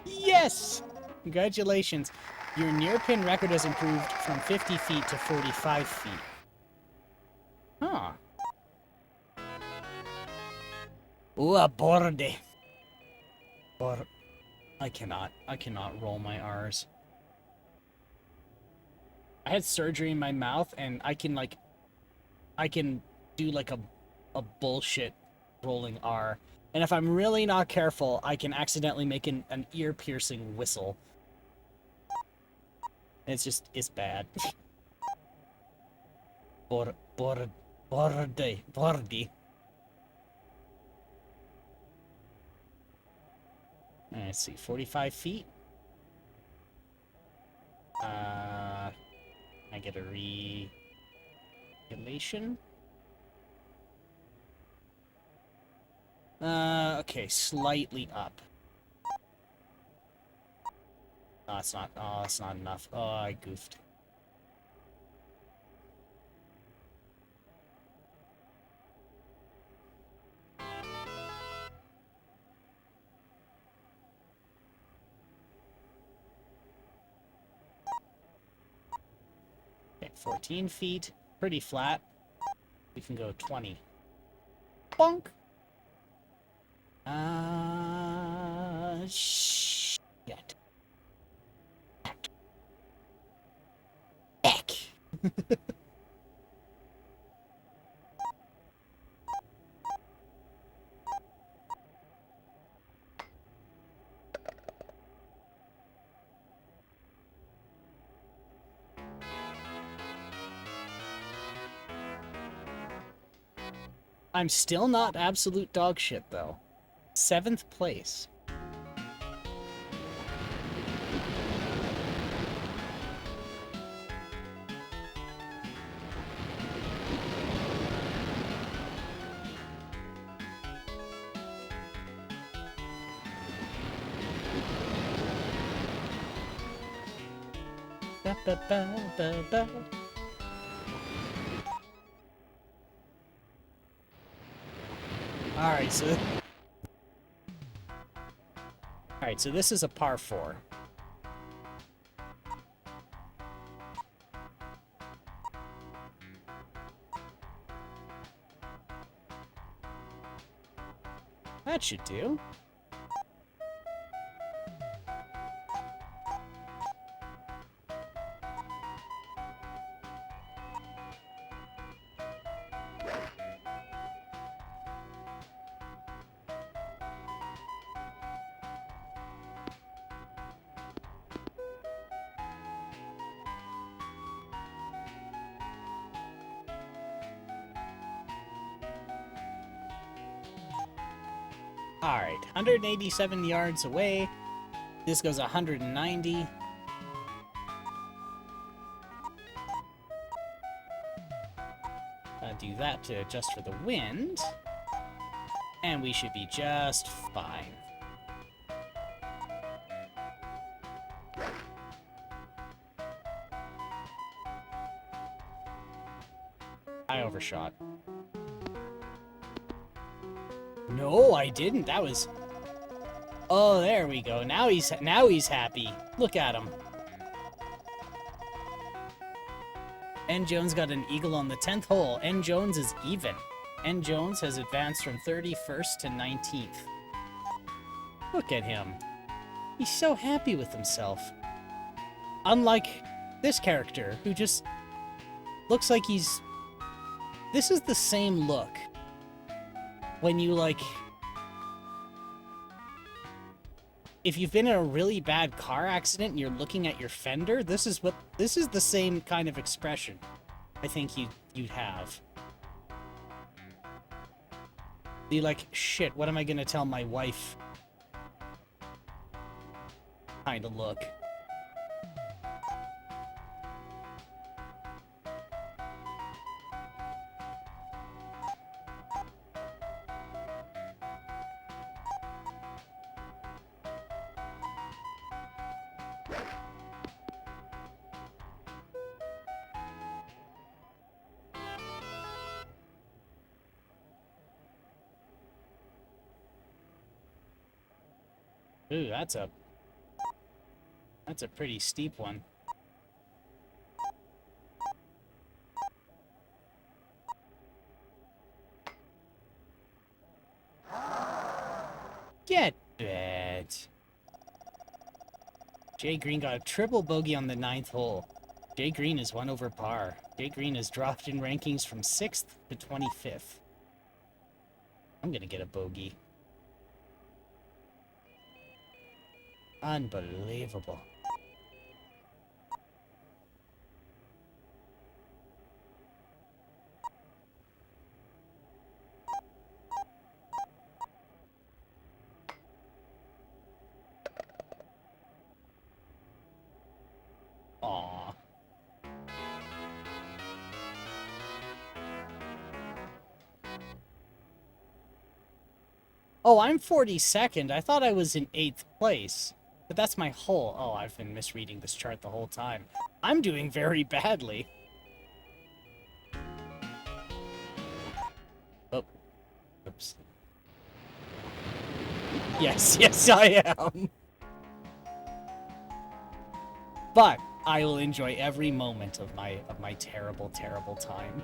Yes! Congratulations. Your near-pin record has improved from 50 feet to 45 feet. Huh. Ooh, a borde. I cannot roll my R's. I had surgery in my mouth, and I can do like a bullshit rolling R. And if I'm really not careful, I can accidentally make an ear-piercing whistle. And it's bad. Borde. Let's see, 45 feet. I get a regulation. Okay, slightly up. Oh, it's not. Oh, it's not enough. Oh, I goofed. Okay, 14 feet. Pretty flat. We can go 20. Bonk! Shit. Heck. I'm still not absolute dog shit, though. 7th place. Alright, so this is a par 4. That should do. Alright, 187 yards away. This goes 190. Do that to adjust for the wind. And we should be just fine. I overshot. No, I didn't. That was... Oh, there we go. Now he's happy. Look at him. N. Jones got an eagle on the 10th hole. N. Jones is even. N. Jones has advanced from 31st to 19th. Look at him. He's so happy with himself. Unlike this character, who just looks like he's... This is the same look. When you, like... If you've been in a really bad car accident and you're looking at your fender, this is the same kind of expression I think you'd have. The like, shit, what am I gonna tell my wife? Kind of look. Ooh, that's a pretty steep one. Get it. Jay Green got a triple bogey on the 9th hole. Jay Green is 1 over par. Jay Green has dropped in rankings from 6th to 25th. I'm gonna get a bogey. Unbelievable. Aww. Oh, I'm 42nd. I thought I was in 8th place. But that's my hole. Oh, I've been misreading this chart the whole time. I'm doing very badly. Oh. Oops. Yes, yes, I am. But I will enjoy every moment of my terrible, terrible time.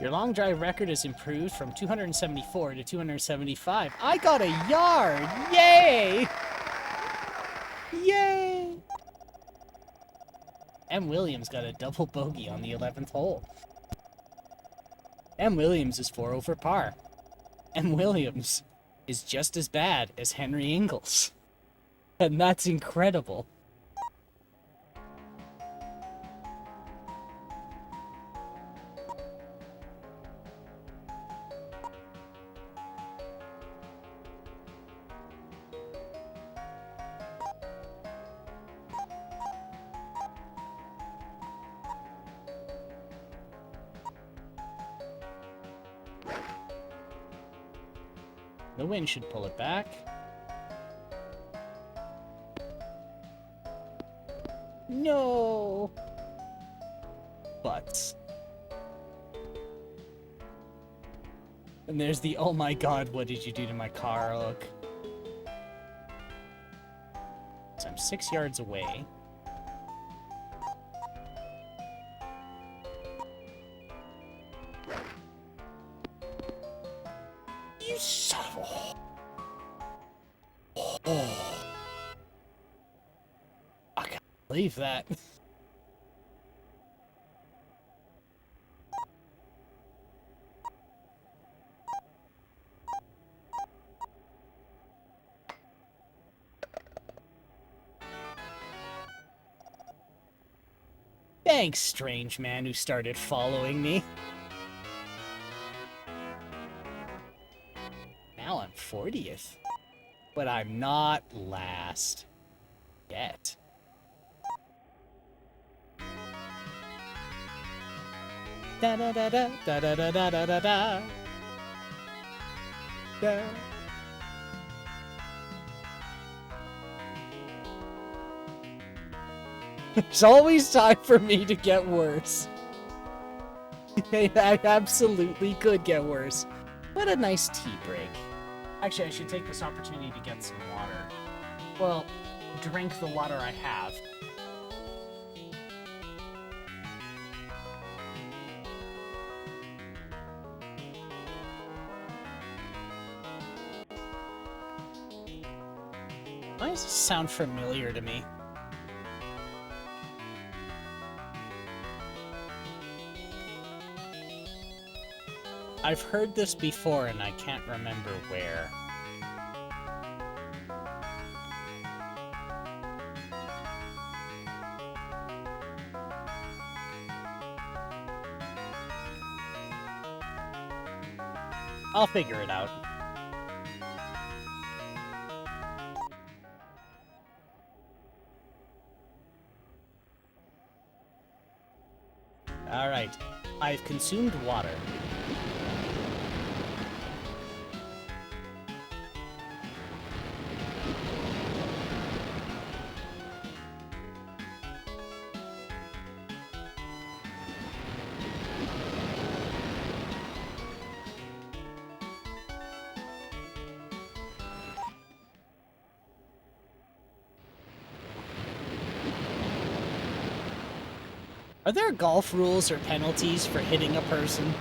Your long drive record has improved from 274 to 275. I got a yard! Yay! Yay! M. Williams got a double bogey on the 11th hole. M. Williams is 4 over par. M. Williams is just as bad as Henry Ingles. And that's incredible. The wind should pull it back. No! But. And there's the, oh my god, what did you do to my car look. So I'm 6 yards away. You son of a... Oh. I can't believe that. Thanks, strange man who started following me. Now I'm 40th. But I'm not last. Yet. Da da da da da da da da da da da. Da. There's always time for me to get worse. I absolutely could get worse. What a nice tea break. Actually, I should take this opportunity to get some water. Well, drink the water I have. Why does this sound familiar to me? I've heard this before and I can't remember where. I'll figure it out. Right. I've consumed water. Are there golf rules or penalties for hitting a person?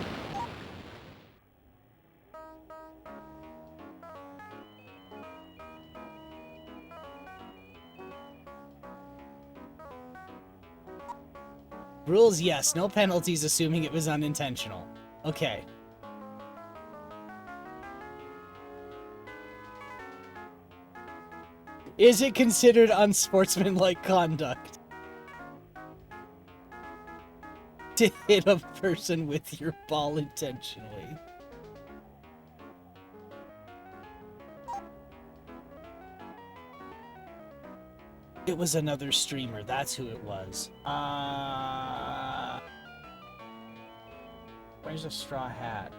Rules, yes. No penalties, assuming it was unintentional. Okay. Is it considered unsportsmanlike conduct to hit a person with your ball intentionally? It was another streamer. That's who it was. Where's a straw hat?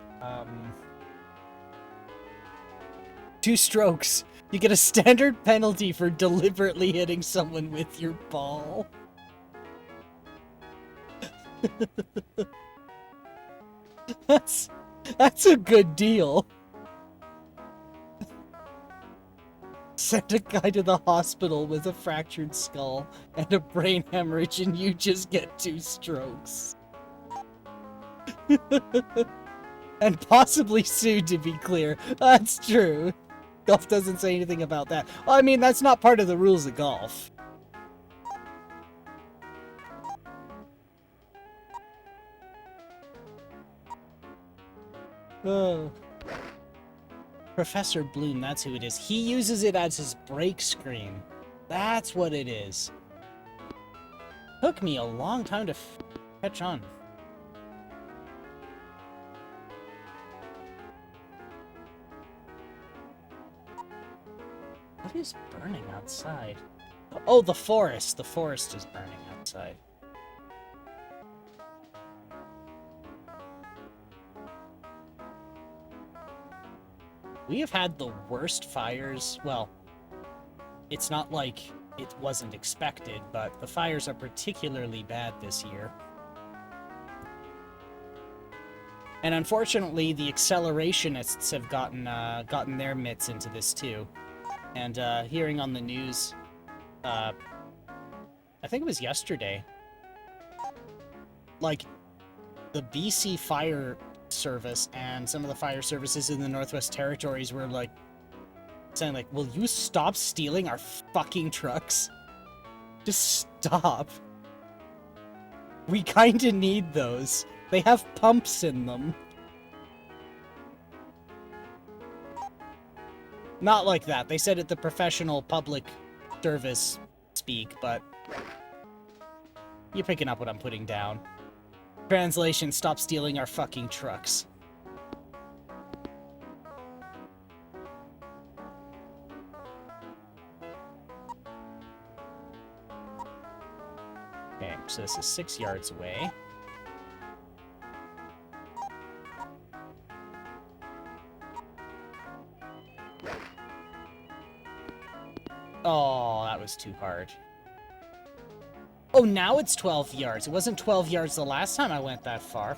2 strokes. You get a standard penalty for deliberately hitting someone with your ball. That's a good deal. Send a guy to the hospital with a fractured skull and a brain hemorrhage and you just get 2 strokes. And possibly sued, to be clear. That's true. Golf doesn't say anything about that. Well, I mean, that's not part of the rules of golf. Oh. Professor Bloom, that's who it is. He uses it as his break screen. That's what it is. Took me a long time to catch on. What is burning outside? Oh, the forest. The forest is burning outside. We have had the worst fires. Well, it's not like it wasn't expected, but the fires are particularly bad this year. And unfortunately, the accelerationists have gotten their mitts into this too. And hearing on the news, I think it was yesterday, like, the BC Fire Service and some of the fire services in the Northwest Territories were, like, saying, like, will you stop stealing our fucking trucks? Just stop. We kinda need those. They have pumps in them. Not like that. They said it the professional public service speak, but you're picking up what I'm putting down. Translation, stop stealing our fucking trucks. Okay, so this is 6 yards away. Oh, that was too hard. Oh, now it's 12 yards. It wasn't 12 yards the last time I went that far.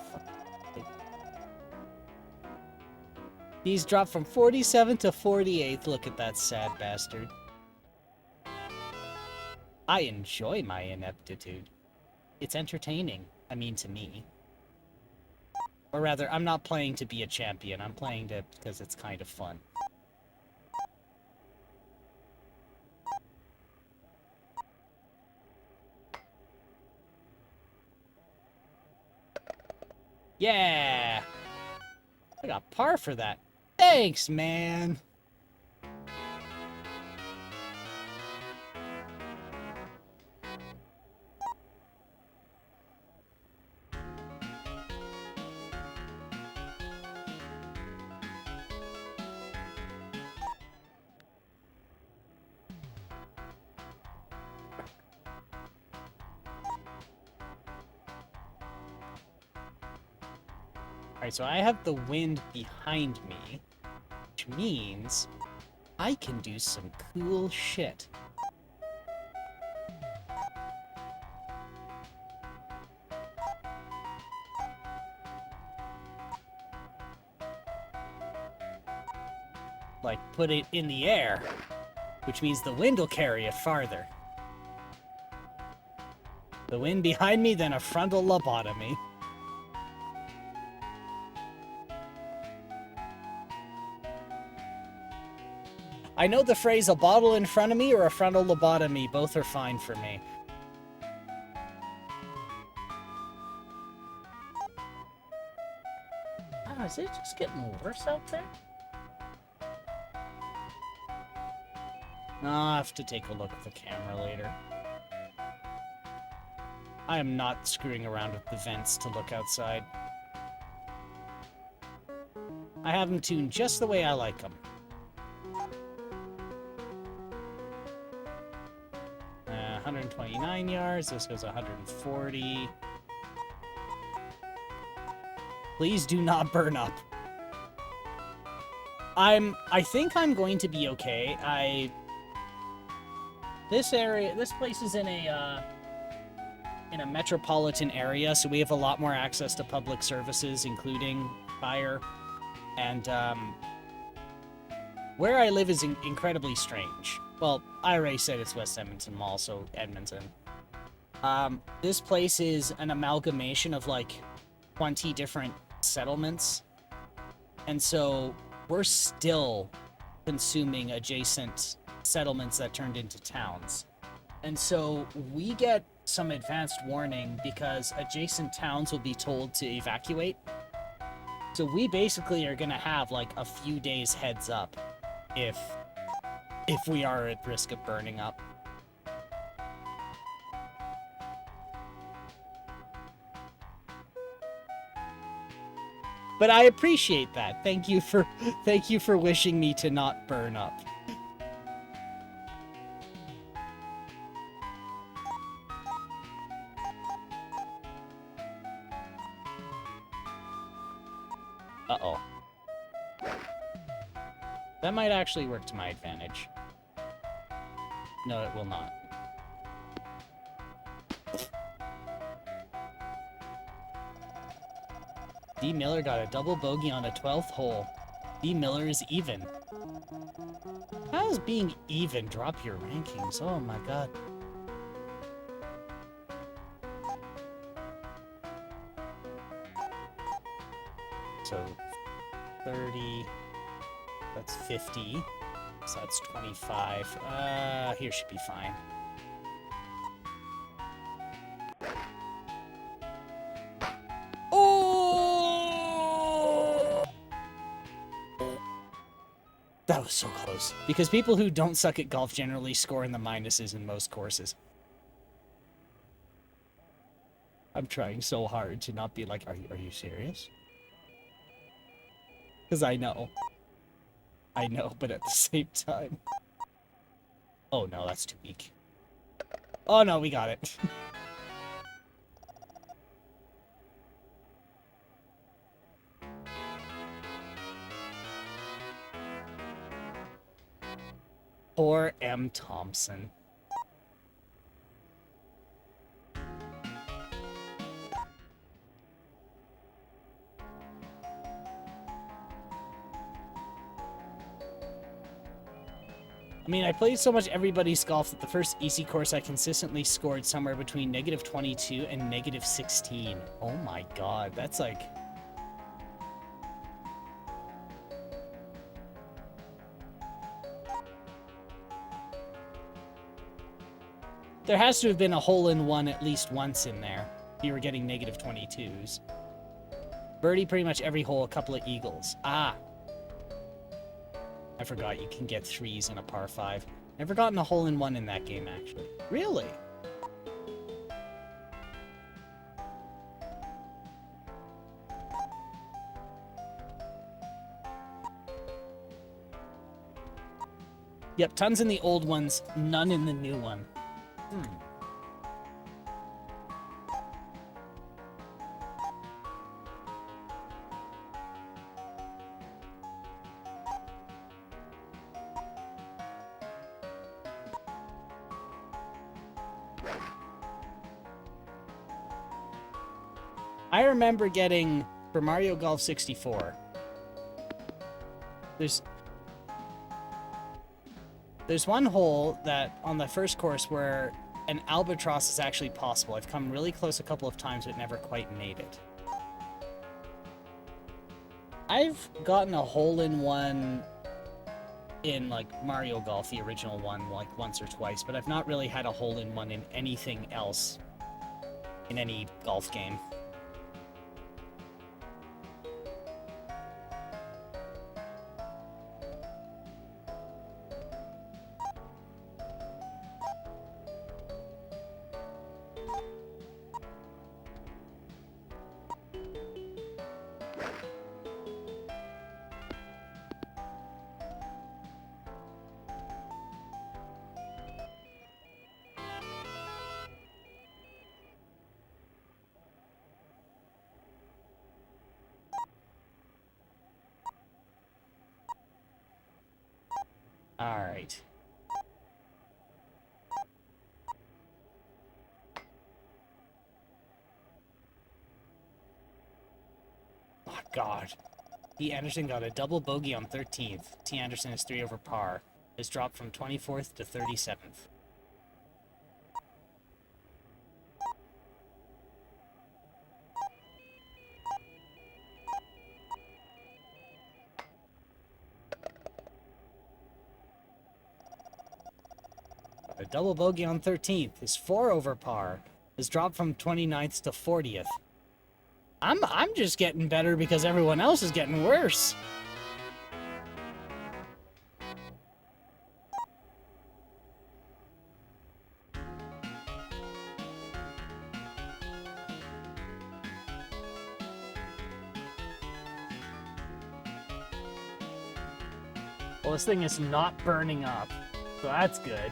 He's dropped from 47th to 48th. Look at that sad bastard. I enjoy my ineptitude. It's entertaining. I mean, to me. Or rather, I'm not playing to be a champion. I'm playing to because it's kind of fun. Yeah! I got par for that. Thanks, man! Alright, so I have the wind behind me, which means I can do some cool shit. Like, put it in the air, which means the wind will carry it farther. The wind behind me, then a frontal lobotomy. I know the phrase a bottle in front of me or a frontal lobotomy, both are fine for me. Oh, is it just getting worse out there? I'll have to take a look at the camera later. I am not screwing around with the vents to look outside. I have them tuned just the way I like them. 129 yards, this goes 140. Please do not burn up. I think I'm going to be okay. This place is in a metropolitan area, so we have a lot more access to public services, including fire. And, where I live is incredibly strange. Well, I already said it's West Edmonton Mall, so Edmonton. This place is an amalgamation of, like, 20 different settlements. And so we're still consuming adjacent settlements that turned into towns. And so we get some advanced warning because adjacent towns will be told to evacuate. So we basically are gonna have like a few days heads up if we are at risk of burning up. But I appreciate that. Thank you for wishing me to not burn up. Uh-oh. That might actually work to my advantage. No, it will not. D. Miller got a double bogey on the 12th hole. D. Miller is even. How does being even drop your rankings? Oh my god. So, 30, that's 50, so that's 25. Here should be fine. Oh! That was so close. Because people who don't suck at golf generally score in the minuses in most courses. I'm trying so hard to not be like, are you serious? Because I know, but at the same time... Oh no, that's too weak. Oh no, we got it. Poor M. Thompson. I mean, I played so much everybody's golf that the first EC course I consistently scored somewhere between -22 and -16. Oh my god, that's like... There has to have been a hole-in-one at least once in there. You were getting -22s. Birdie pretty much every hole, a couple of eagles. Ah! I forgot you can get 3s in a par 5. Never gotten a hole-in-one in that game, actually. Really? Yep, tons in the old ones, none in the new one. I remember getting, for Mario Golf 64, there's one hole that, on the first course, where an albatross is actually possible. I've come really close a couple of times, but never quite made it. I've gotten a hole-in-one in, like, Mario Golf, the original one, like, once or twice, but I've not really had a hole-in-one in anything else, in any golf game. Alright. Oh, God. T. Anderson got a double bogey on 13th. T. Anderson is 3 over par. Has dropped from 24th to 37th. A double bogey on 13th is 4 over par. Has dropped from 29th to 40th. I'm just getting better because everyone else is getting worse. Well, this thing is not burning up, so that's good.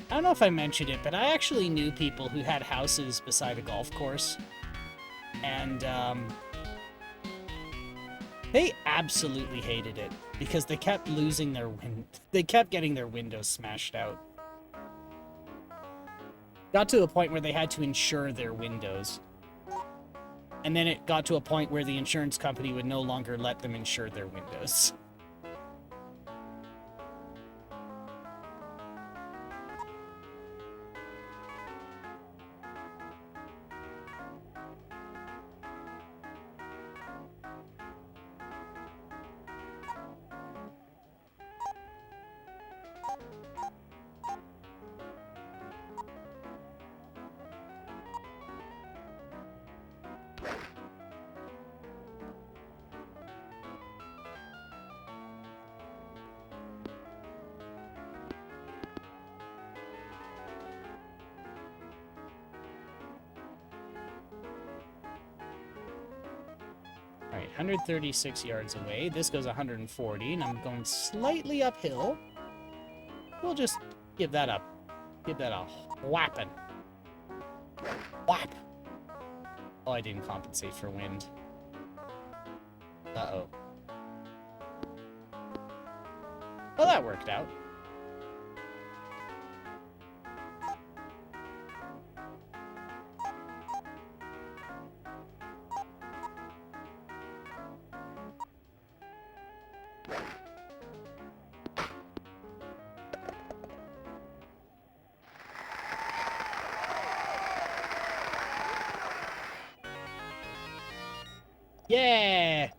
I don't know if I mentioned it, but I actually knew people who had houses beside a golf course, and they absolutely hated it because they kept losing their they kept getting their windows smashed out. Got to a point where they had to insure their windows. And then it got to a point where the insurance company would no longer let them insure their windows. Alright, 136 yards away. This goes 140, and I'm going slightly uphill. We'll just give that a whapping. Whap! Oh, I didn't compensate for wind. Uh-oh. Well, that worked out. Yeah!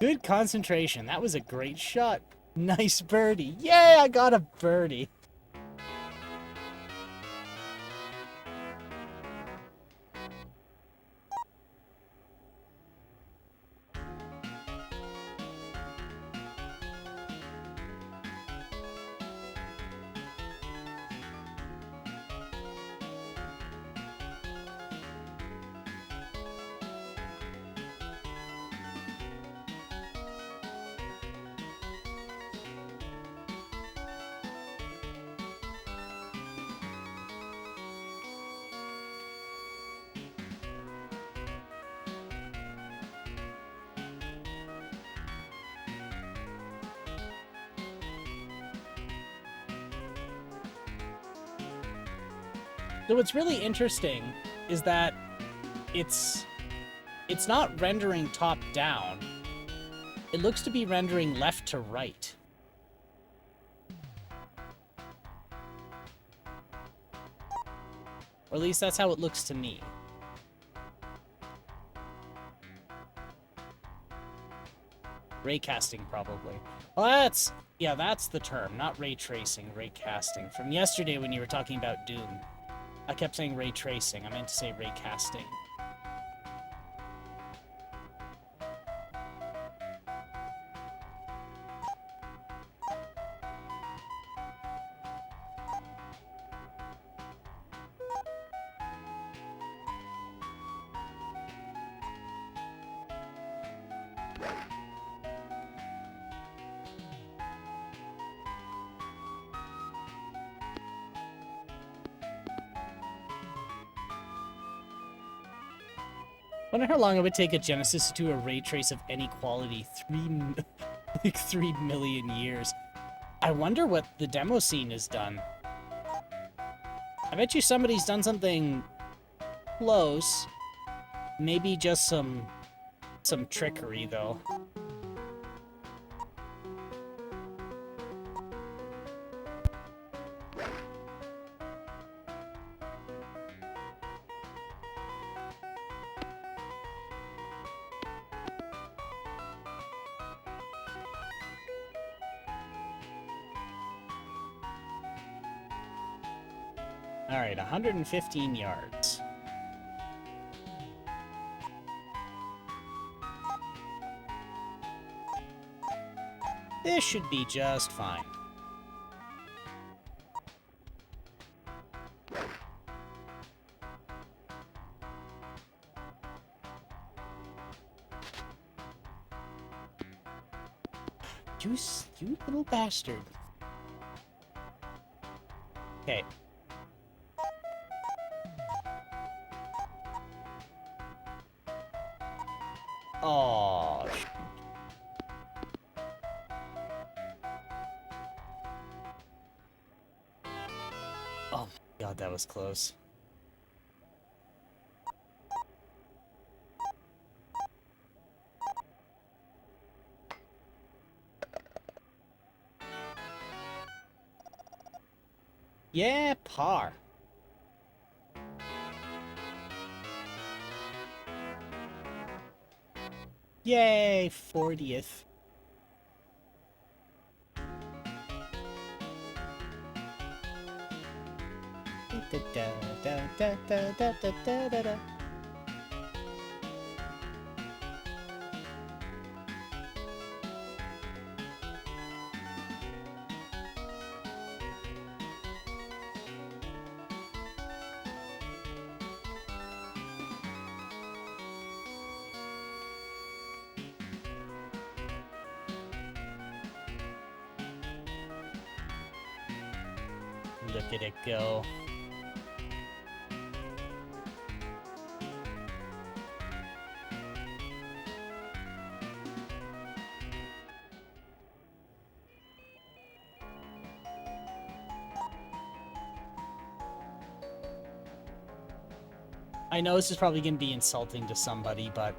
Good concentration. That was a great shot. Nice birdie. Yeah, I got a birdie. So what's really interesting is that it's not rendering top down. It looks to be rendering left to right. Or at least that's how it looks to me. Raycasting, probably. Well, that's the term, not ray tracing, raycasting. From yesterday when you were talking about Doom, I kept saying ray tracing. I meant to say raycasting. Wonder how long it would take a Genesis to do a ray trace of any quality. 3 million years. I wonder what the demo scene has done. I bet you somebody's done something close. Maybe just some trickery, though. Alright, 115 yards. This should be just fine. You little bastard. Okay. Oh, oh my god, that was close. Yeah, par. Yay, 40th. Look at it go. I know this is probably going to be insulting to somebody, but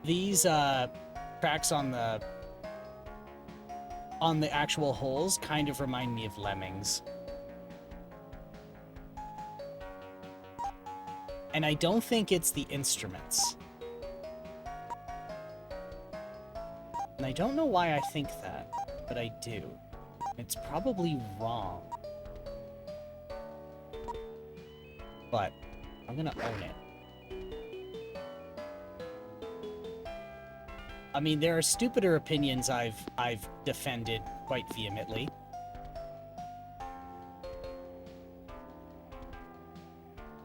these tracks on the actual holes kind of remind me of Lemmings. And I don't think it's the instruments. And I don't know why I think that, but I do. It's probably wrong. But I'm gonna own it. I mean, there are stupider opinions I've defended quite vehemently.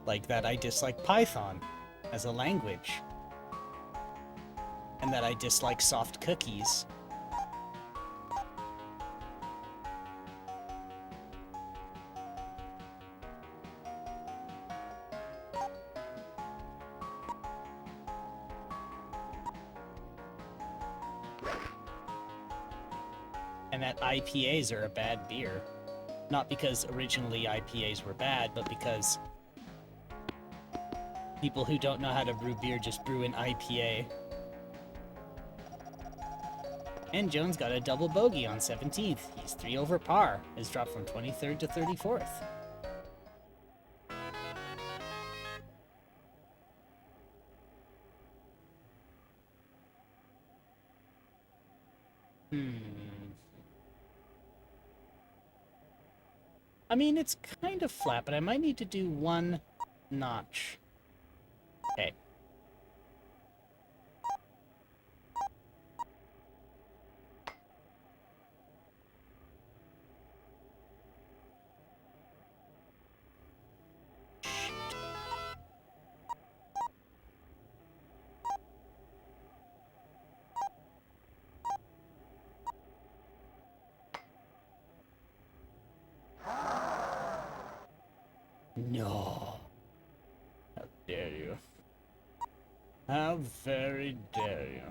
Like that I dislike Python as a language. And that I dislike soft cookies. And that IPAs are a bad beer. Not because originally IPAs were bad, but because people who don't know how to brew beer just brew an IPA. And Jones got a double bogey on 17th. He's 3 over par. His drop from 23rd to 34th. I mean, it's kind of flat, but I might need to do one notch. Okay. No. How dare you? How very dare you?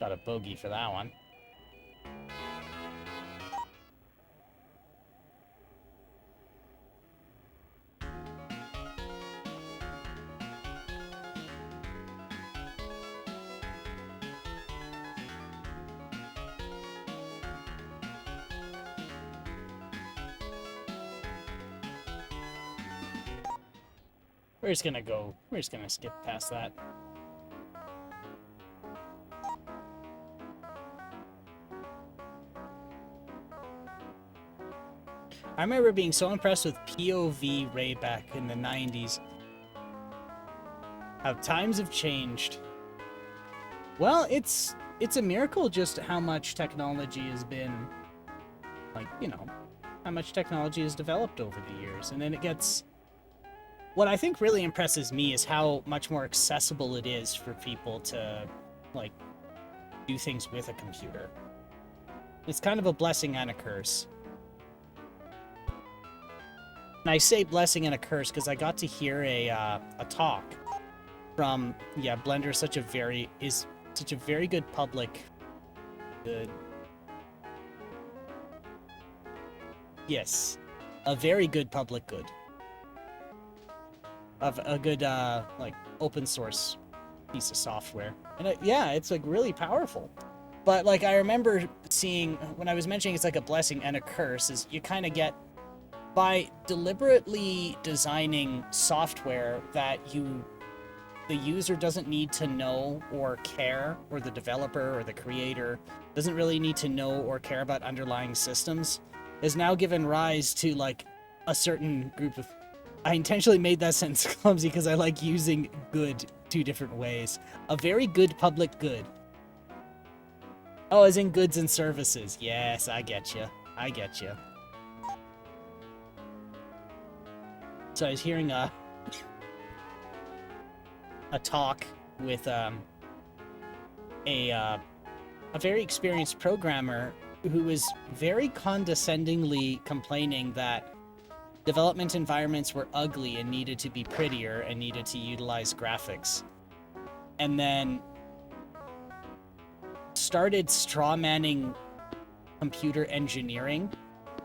Got a bogey for that one. We're just gonna skip past that. I remember being so impressed with POV Ray back in the 90s. How times have changed. Well, it's a miracle just how much technology has been, like, you know, how much technology has developed over the years. And then it gets... What I think really impresses me is how much more accessible it is for people to, like, do things with a computer. It's kind of a blessing and a curse. And I say blessing and a curse because I got to hear a talk from, yeah, Blender is such a very good public good. Yes, a very good public good. Of a good, like, open source piece of software. And yeah, it's, like, really powerful. But, like, I remember seeing, when I was mentioning it's like a blessing and a curse, is you kind of get, by deliberately designing software that the user doesn't need to know or care, or the developer or the creator doesn't really need to know or care about underlying systems, has now given rise to, like, a certain group of... I intentionally made that sentence clumsy because I like using good 2 different ways. A very good public good. Oh, as in goods and services. Yes, I get you. I get you. So I was hearing a talk with a very experienced programmer who was very condescendingly complaining that development environments were ugly and needed to be prettier and needed to utilize graphics. And then started strawmanning computer engineering,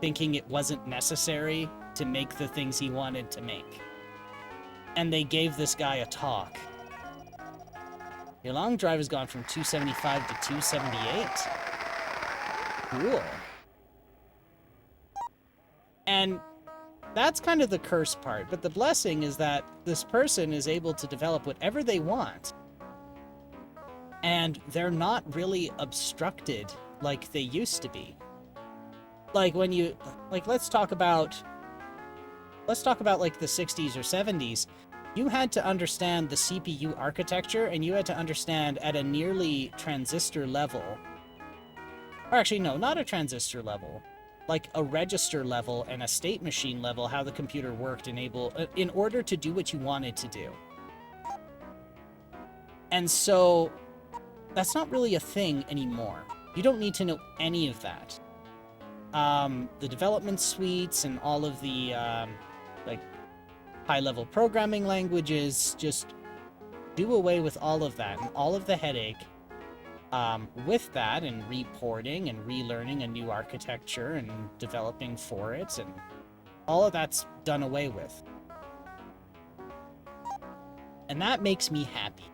thinking it wasn't necessary to make the things he wanted to make. And they gave this guy a talk. Your long drive has gone from 275 to 278. Cool. And that's kind of the curse part, but the blessing is that this person is able to develop whatever they want. And they're not really obstructed like they used to be. Like when you, like, let's talk about like the 60s or 70s. You had to understand the CPU architecture, and you had to understand at a nearly transistor level, or actually no, not a transistor level, like a register level and a state machine level, how the computer worked in order to do what you wanted to do. And so that's not really a thing anymore. You don't need to know any of that. The development suites and all of the like high-level programming languages. Just do away with all of that and all of the headache with that, and reporting and relearning a new architecture and developing for it, and all of that's done away with. And that makes me happy.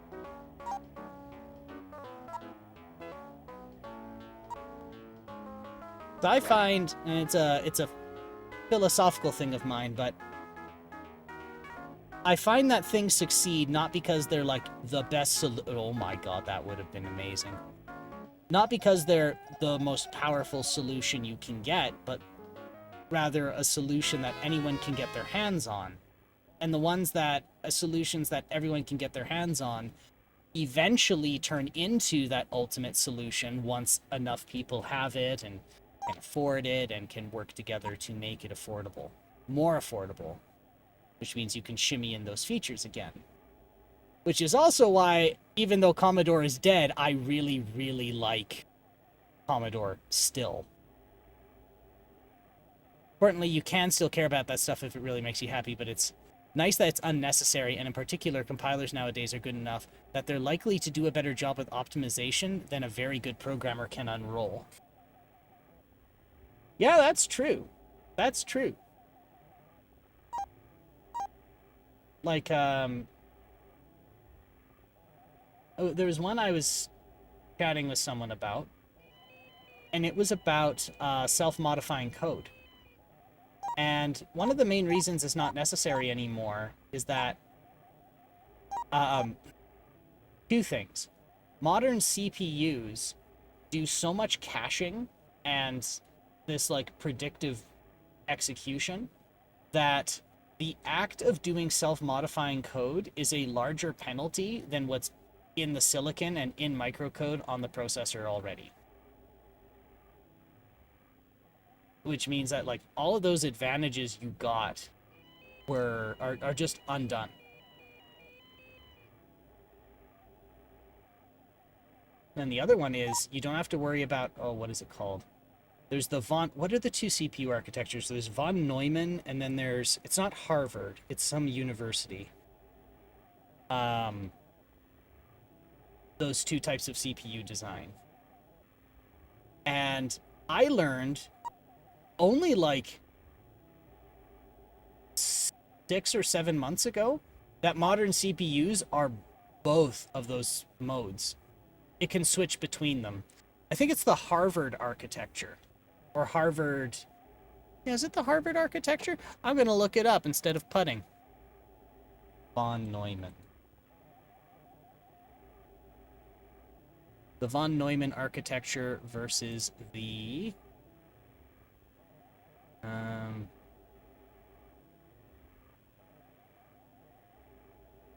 So I find, and it's a philosophical thing of mine, but I find that things succeed not because they're like the best oh my god, that would have been amazing. Not because they're the most powerful solution you can get, but rather a solution that anyone can get their hands on. And the ones that, solutions that everyone can get their hands on, eventually turn into that ultimate solution once enough people have it and can afford it and can work together to make it affordable. More affordable. Which means you can shimmy in those features again. Which is also why, even though Commodore is dead, I really, really like Commodore still. Importantly, you can still care about that stuff if it really makes you happy, but it's nice that it's unnecessary, and in particular, compilers nowadays are good enough that they're likely to do a better job with optimization than a very good programmer can unroll. Yeah, that's true. That's true. Like, oh, there was one I was chatting with someone about, and it was about self-modifying code. And one of the main reasons it's not necessary anymore is that two things. Modern CPUs do so much caching and this like predictive execution that the act of doing self-modifying code is a larger penalty than what's in the silicon and in microcode on the processor already. Which means that like all of those advantages you got are just undone. And the other one is you don't have to worry about, oh, what is it called? There's the what are the two CPU architectures? There's von Neumann, and then there's, it's not Harvard, it's some university. Those two types of CPU design. And I learned only like 6 or 7 months ago that modern CPUs are both of those modes. It can switch between them. I think it's the Harvard architecture. Or Harvard... Yeah, is it the Harvard architecture? I'm going to look it up instead of putting. Von Neumann. The von Neumann architecture versus the...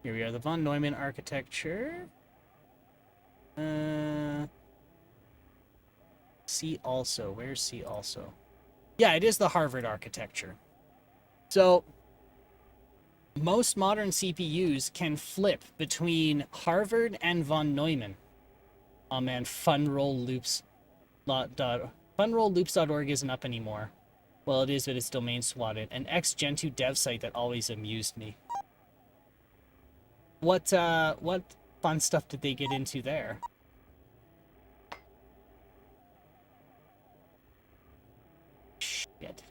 Here we are, the von Neumann architecture. See also. Where's see also? Yeah, it is the Harvard architecture. So, most modern CPUs can flip between Harvard and von Neumann. Oh man, funrolloops.org isn't up anymore. Well, it is, but it's domain swatted. An ex-Gentoo dev site that always amused me. What fun stuff did they get into there? Shit.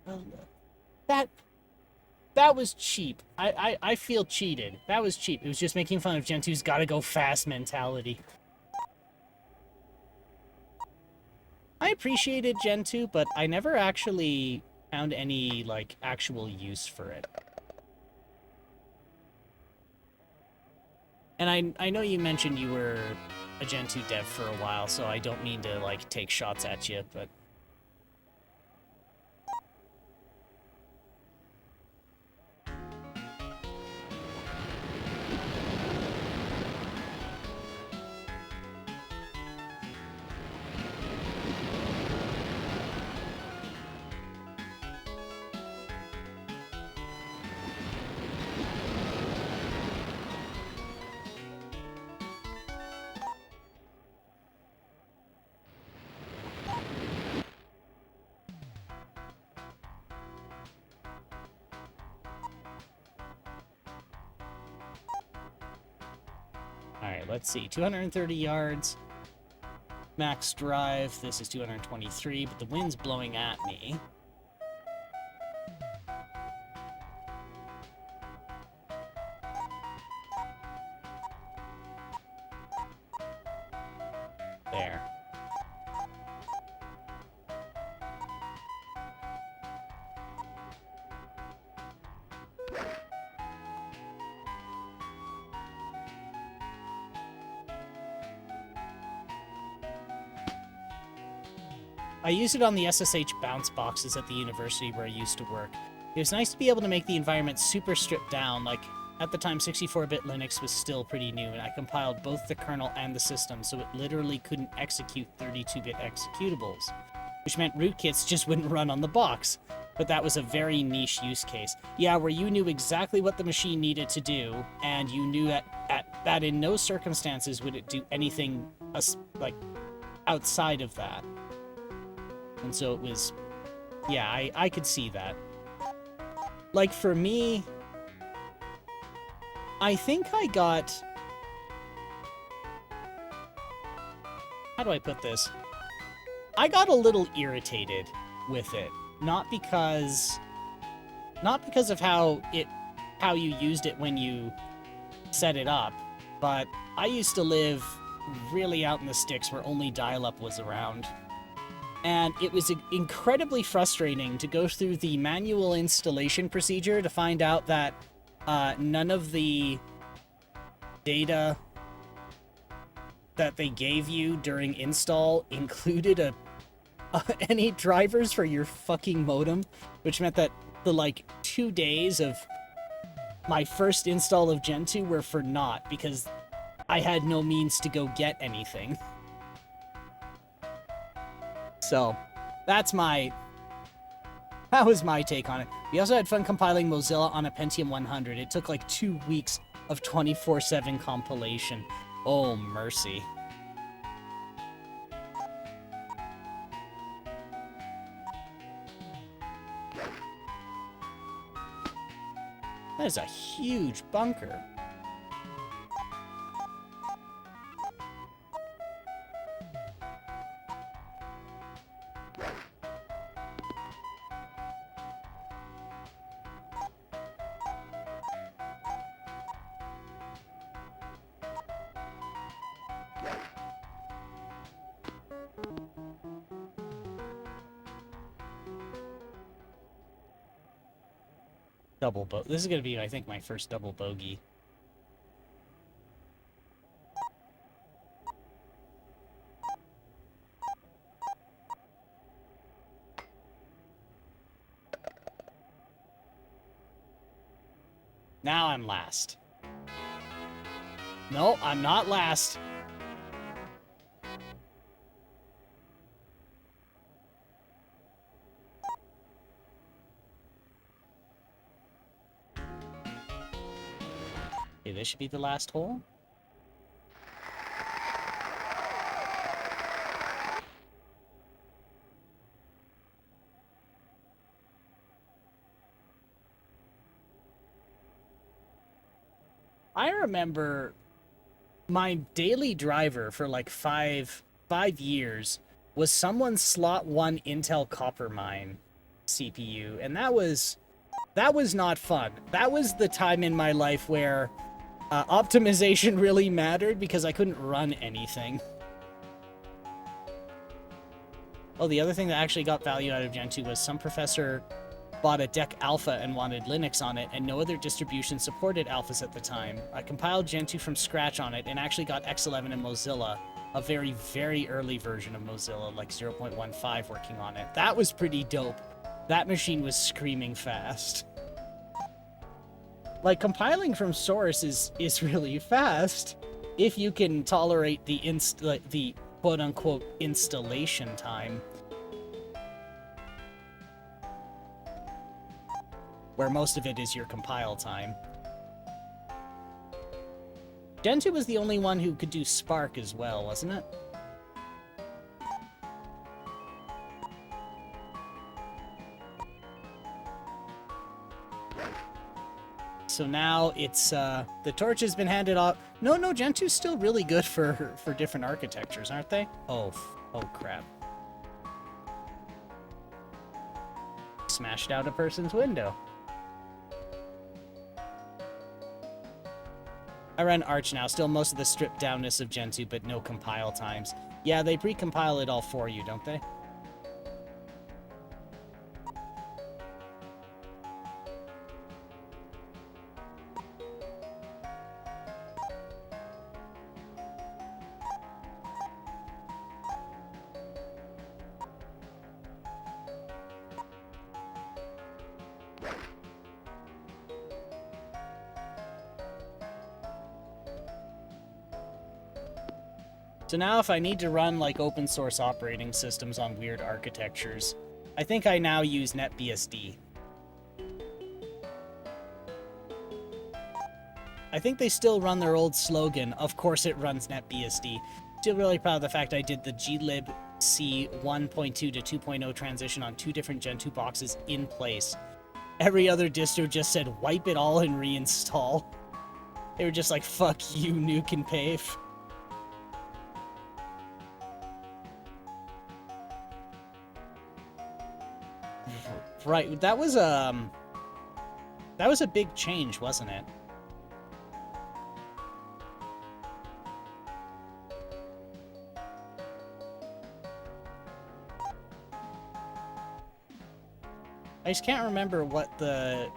Well, that was cheap. I feel cheated. That was cheap. It was just making fun of Gentoo's gotta go fast mentality. I appreciated Gentoo, but I never actually found any, like, actual use for it. And I know you mentioned you were a Gentoo dev for a while, so I don't mean to, like, take shots at you, but... Alright, let's see. 230 yards. Max drive. This is 223, but the wind's blowing at me. There. I used it on the SSH bounce boxes at the university where I used to work. It was nice to be able to make the environment super stripped down. Like, at the time, 64-bit Linux was still pretty new, and I compiled both the kernel and the system, so it literally couldn't execute 32-bit executables, which meant rootkits just wouldn't run on the box. But that was a very niche use case. Yeah, where you knew exactly what the machine needed to do, and you knew that in no circumstances would it do anything like outside of that. And so it was, yeah, I could see that. Like, for me, I think I got... How do I put this? I got a little irritated with it. Not because of how you used it when you set it up, but I used to live really out in the sticks where only dial-up was around. And it was incredibly frustrating to go through the manual installation procedure to find out that none of the data that they gave you during install included any drivers for your fucking modem, which meant that the, like, 2 days of my first install of Gentoo were for naught, because I had no means to go get anything. So, that was my take on it. We also had fun compiling Mozilla on a Pentium 100. It took like 2 weeks of 24/7 compilation. Oh, mercy. That is a huge bunker. Double bogey. This is going to be, I think, my first double bogey. Now I'm last. No, I'm not last. Okay, this should be the last hole. I remember my daily driver for like five years was someone's slot 1 Intel Coppermine CPU, and that was not fun. That was the time in my life where optimization really mattered because I couldn't run anything. Oh, the other thing that actually got value out of Gentoo was some professor bought a DEC Alpha and wanted Linux on it, and no other distribution supported alphas at the time. I compiled Gentoo from scratch on it and actually got X11 and Mozilla, a very, very early version of Mozilla, like 0.15 working on it. That was pretty dope. That machine was screaming fast. Like, compiling from source is really fast if you can tolerate the quote-unquote installation time. Where most of it is your compile time. Gentoo was the only one who could do Spark as well, wasn't it? so now it's, the torch has been handed off. No, Gen 2's still really good for different architectures, aren't they? Oh crap. Smashed out a person's window. I run Arch now, still most of the stripped downness of Gen 2, but no compile times. Yeah, they pre-compile it all for you, don't they? So now if I need to run like open source operating systems on weird architectures, I think I now use NetBSD. I think they still run their old slogan, of course it runs NetBSD. Still really proud of the fact I did the glib C 1.2 to 2.0 transition on 2 different Gen 2 boxes in place. Every other distro just said wipe it all and reinstall. They were just like, fuck you, nuke and pave. Right, that was a big change, wasn't it? I just can't remember what the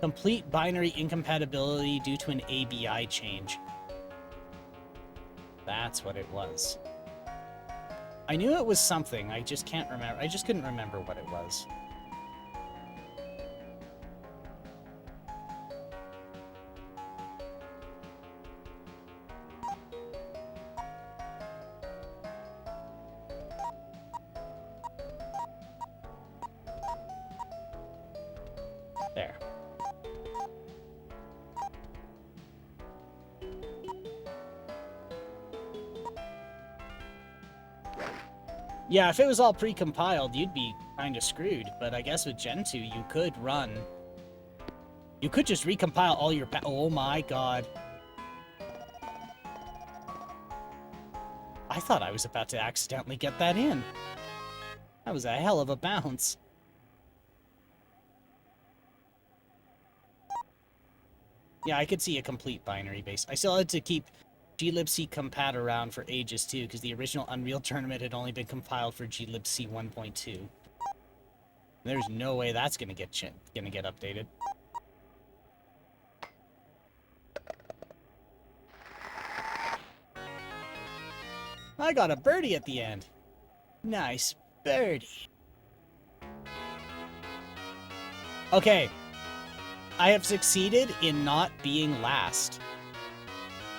complete binary incompatibility due to an ABI change. That's what it was. I knew it was something, I just can't remember. I just couldn't remember what it was. There. Yeah, if it was all pre-compiled, you'd be kind of screwed. But I guess with Gen 2, you could run... You could just recompile all your... Oh my god. I thought I was about to accidentally get that in. That was a hell of a bounce. Yeah, I could see a complete binary base. I still had to keep glibc compat around for ages too, because the original Unreal Tournament had only been compiled for glibc 1.2. There's no way that's gonna get updated. I got a birdie at the end. Nice birdie. Okay. I have succeeded in not being last.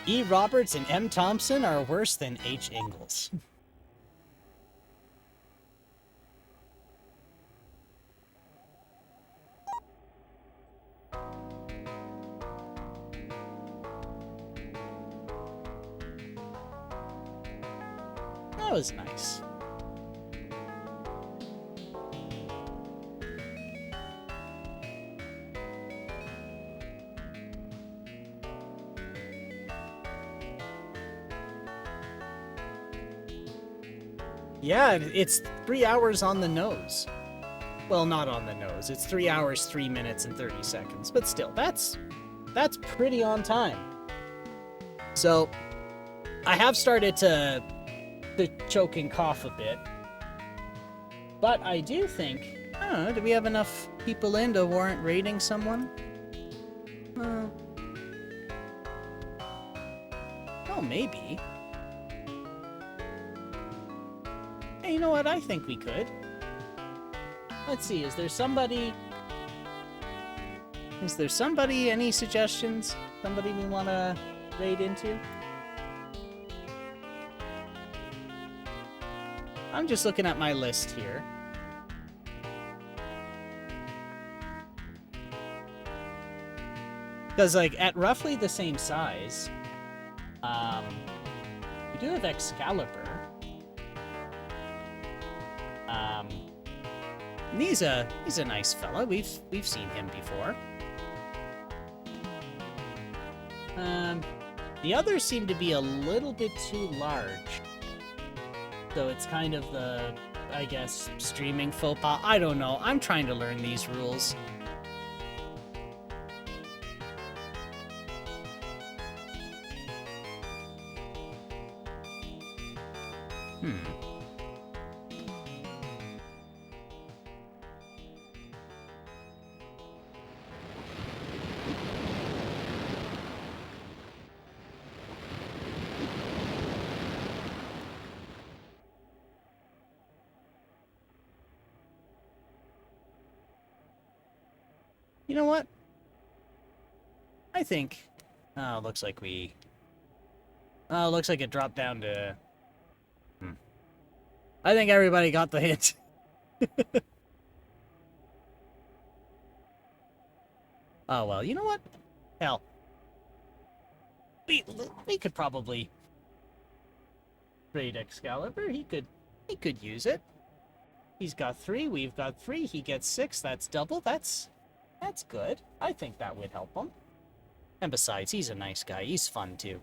E. Roberts and M. Thompson are worse than H. Ingles. That was nice. Yeah, it's 3 hours on the nose. Well, not on the nose. It's 3 hours, 3 minutes, and 30 seconds. But still, that's pretty on time. So, I have started to choke and cough a bit. But I do think... I don't know, do we have enough people in to warrant raiding someone? Oh, maybe. Hey, you know what? I think we could. Let's see, is there somebody... Any suggestions? Somebody we want to raid into? I'm just looking at my list here. Because, like, at roughly the same size, we do have Excalibur. And he's a nice fella. We've seen him before. The others seem to be a little bit too large. So it's kind of the, I guess, streaming faux pas. I don't know. I'm trying to learn these rules. You know what? I think... Oh, looks like we... Oh, looks like it dropped down to... I think everybody got the hint. Oh, well, you know what? Hell. We could probably... trade Excalibur. He could use it. He's got 3, we've got 3, he gets 6, that's double, that's good. I think that would help him. And besides, he's a nice guy, he's fun too.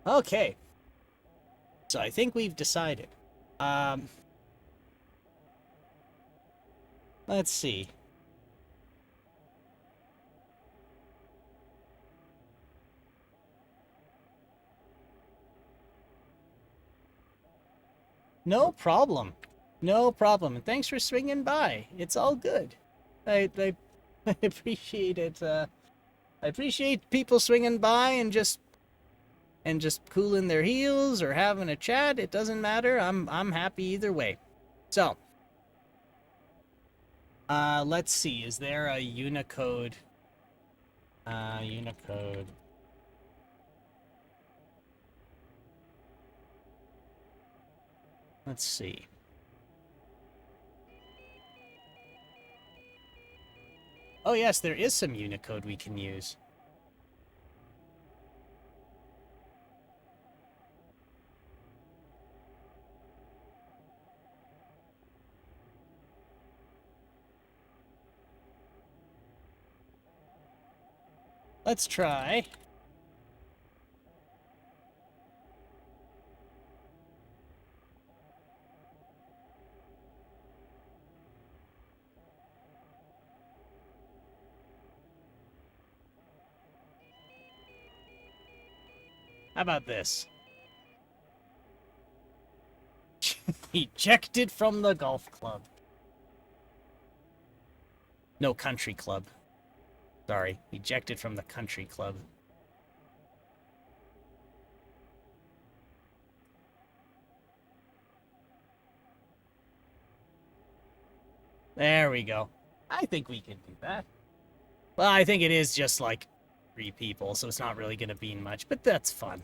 Okay. So I think we've decided. Let's see. No problem. No problem. And thanks for swinging by. It's all good. I appreciate it. I appreciate people swinging by and just cooling their heels or having a chat. It doesn't matter. I'm happy either way. So, let's see. Is there a Unicode? Unicode. Let's see. Oh yes, there is some Unicode we can use. Let's try. How about this? Ejected from the golf club. No, country club. Sorry, ejected from the country club. There we go. I think we can do that. Well, I think it is just like 3 people, so it's not really going to be much, but that's fun.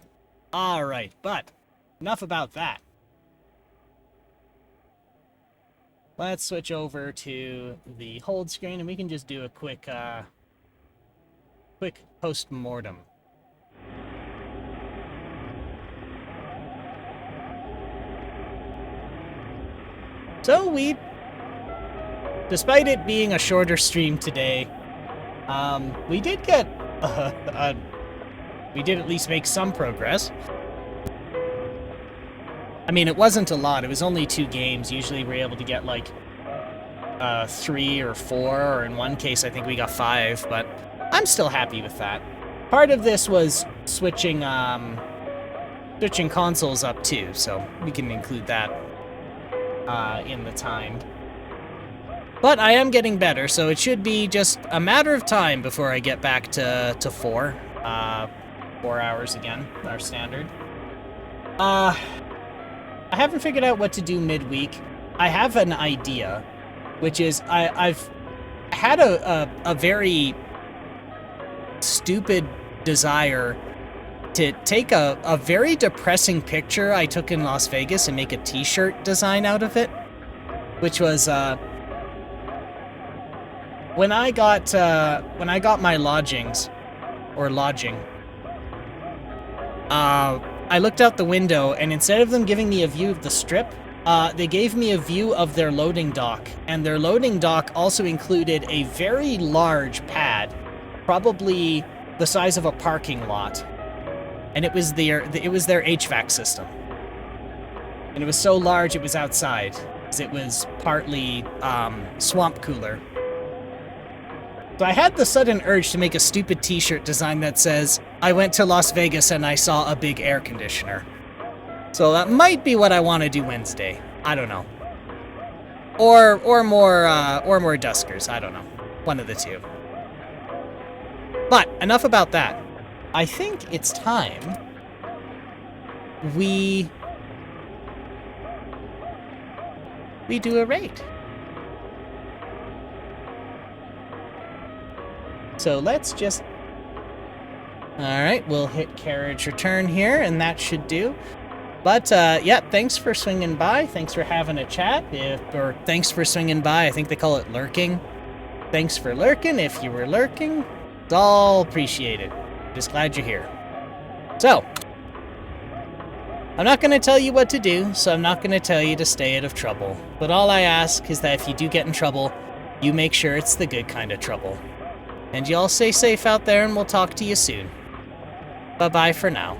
All right, but enough about that. Let's switch over to the hold screen, and we can just do a quick post-mortem. So despite it being a shorter stream today, we did get, we did at least make some progress. I mean, it wasn't a lot. It was only 2 games. Usually we're able to get like 3 or 4, or in one case I think we got 5, but I'm still happy with that. Part of this was switching consoles up too, so we can include that in the time. But I am getting better, so it should be just a matter of time before I get back to 4 hours again, our standard. I haven't figured out what to do midweek. I have an idea, which is I've had a very stupid desire to take a very depressing picture I took in Las Vegas and make a t-shirt design out of it, which was when I got my lodging, I looked out the window, and instead of them giving me a view of the strip, they gave me a view of their loading dock, and their loading dock also included a very large pad, probably the size of a parking lot. And it was their HVAC system. And it was so large it was outside, because it was partly swamp cooler. So I had the sudden urge to make a stupid t-shirt design that says, I went to Las Vegas and I saw a big air conditioner. So that might be what I want to do Wednesday. I don't know. Or more Duskers. I don't know. One of the two. But enough about that. I think it's time we do a raid. So let's just... Alright, we'll hit carriage return here, and that should do. But, yeah, thanks for swinging by. Thanks for having a chat. Or thanks for swinging by. I think they call it lurking. Thanks for lurking. If you were lurking, it's all appreciated. Just glad you're here. So, I'm not going to tell you what to do, so I'm not going to tell you to stay out of trouble. But all I ask is that if you do get in trouble, you make sure it's the good kind of trouble. And you all stay safe out there, and we'll talk to you soon. Bye-bye for now.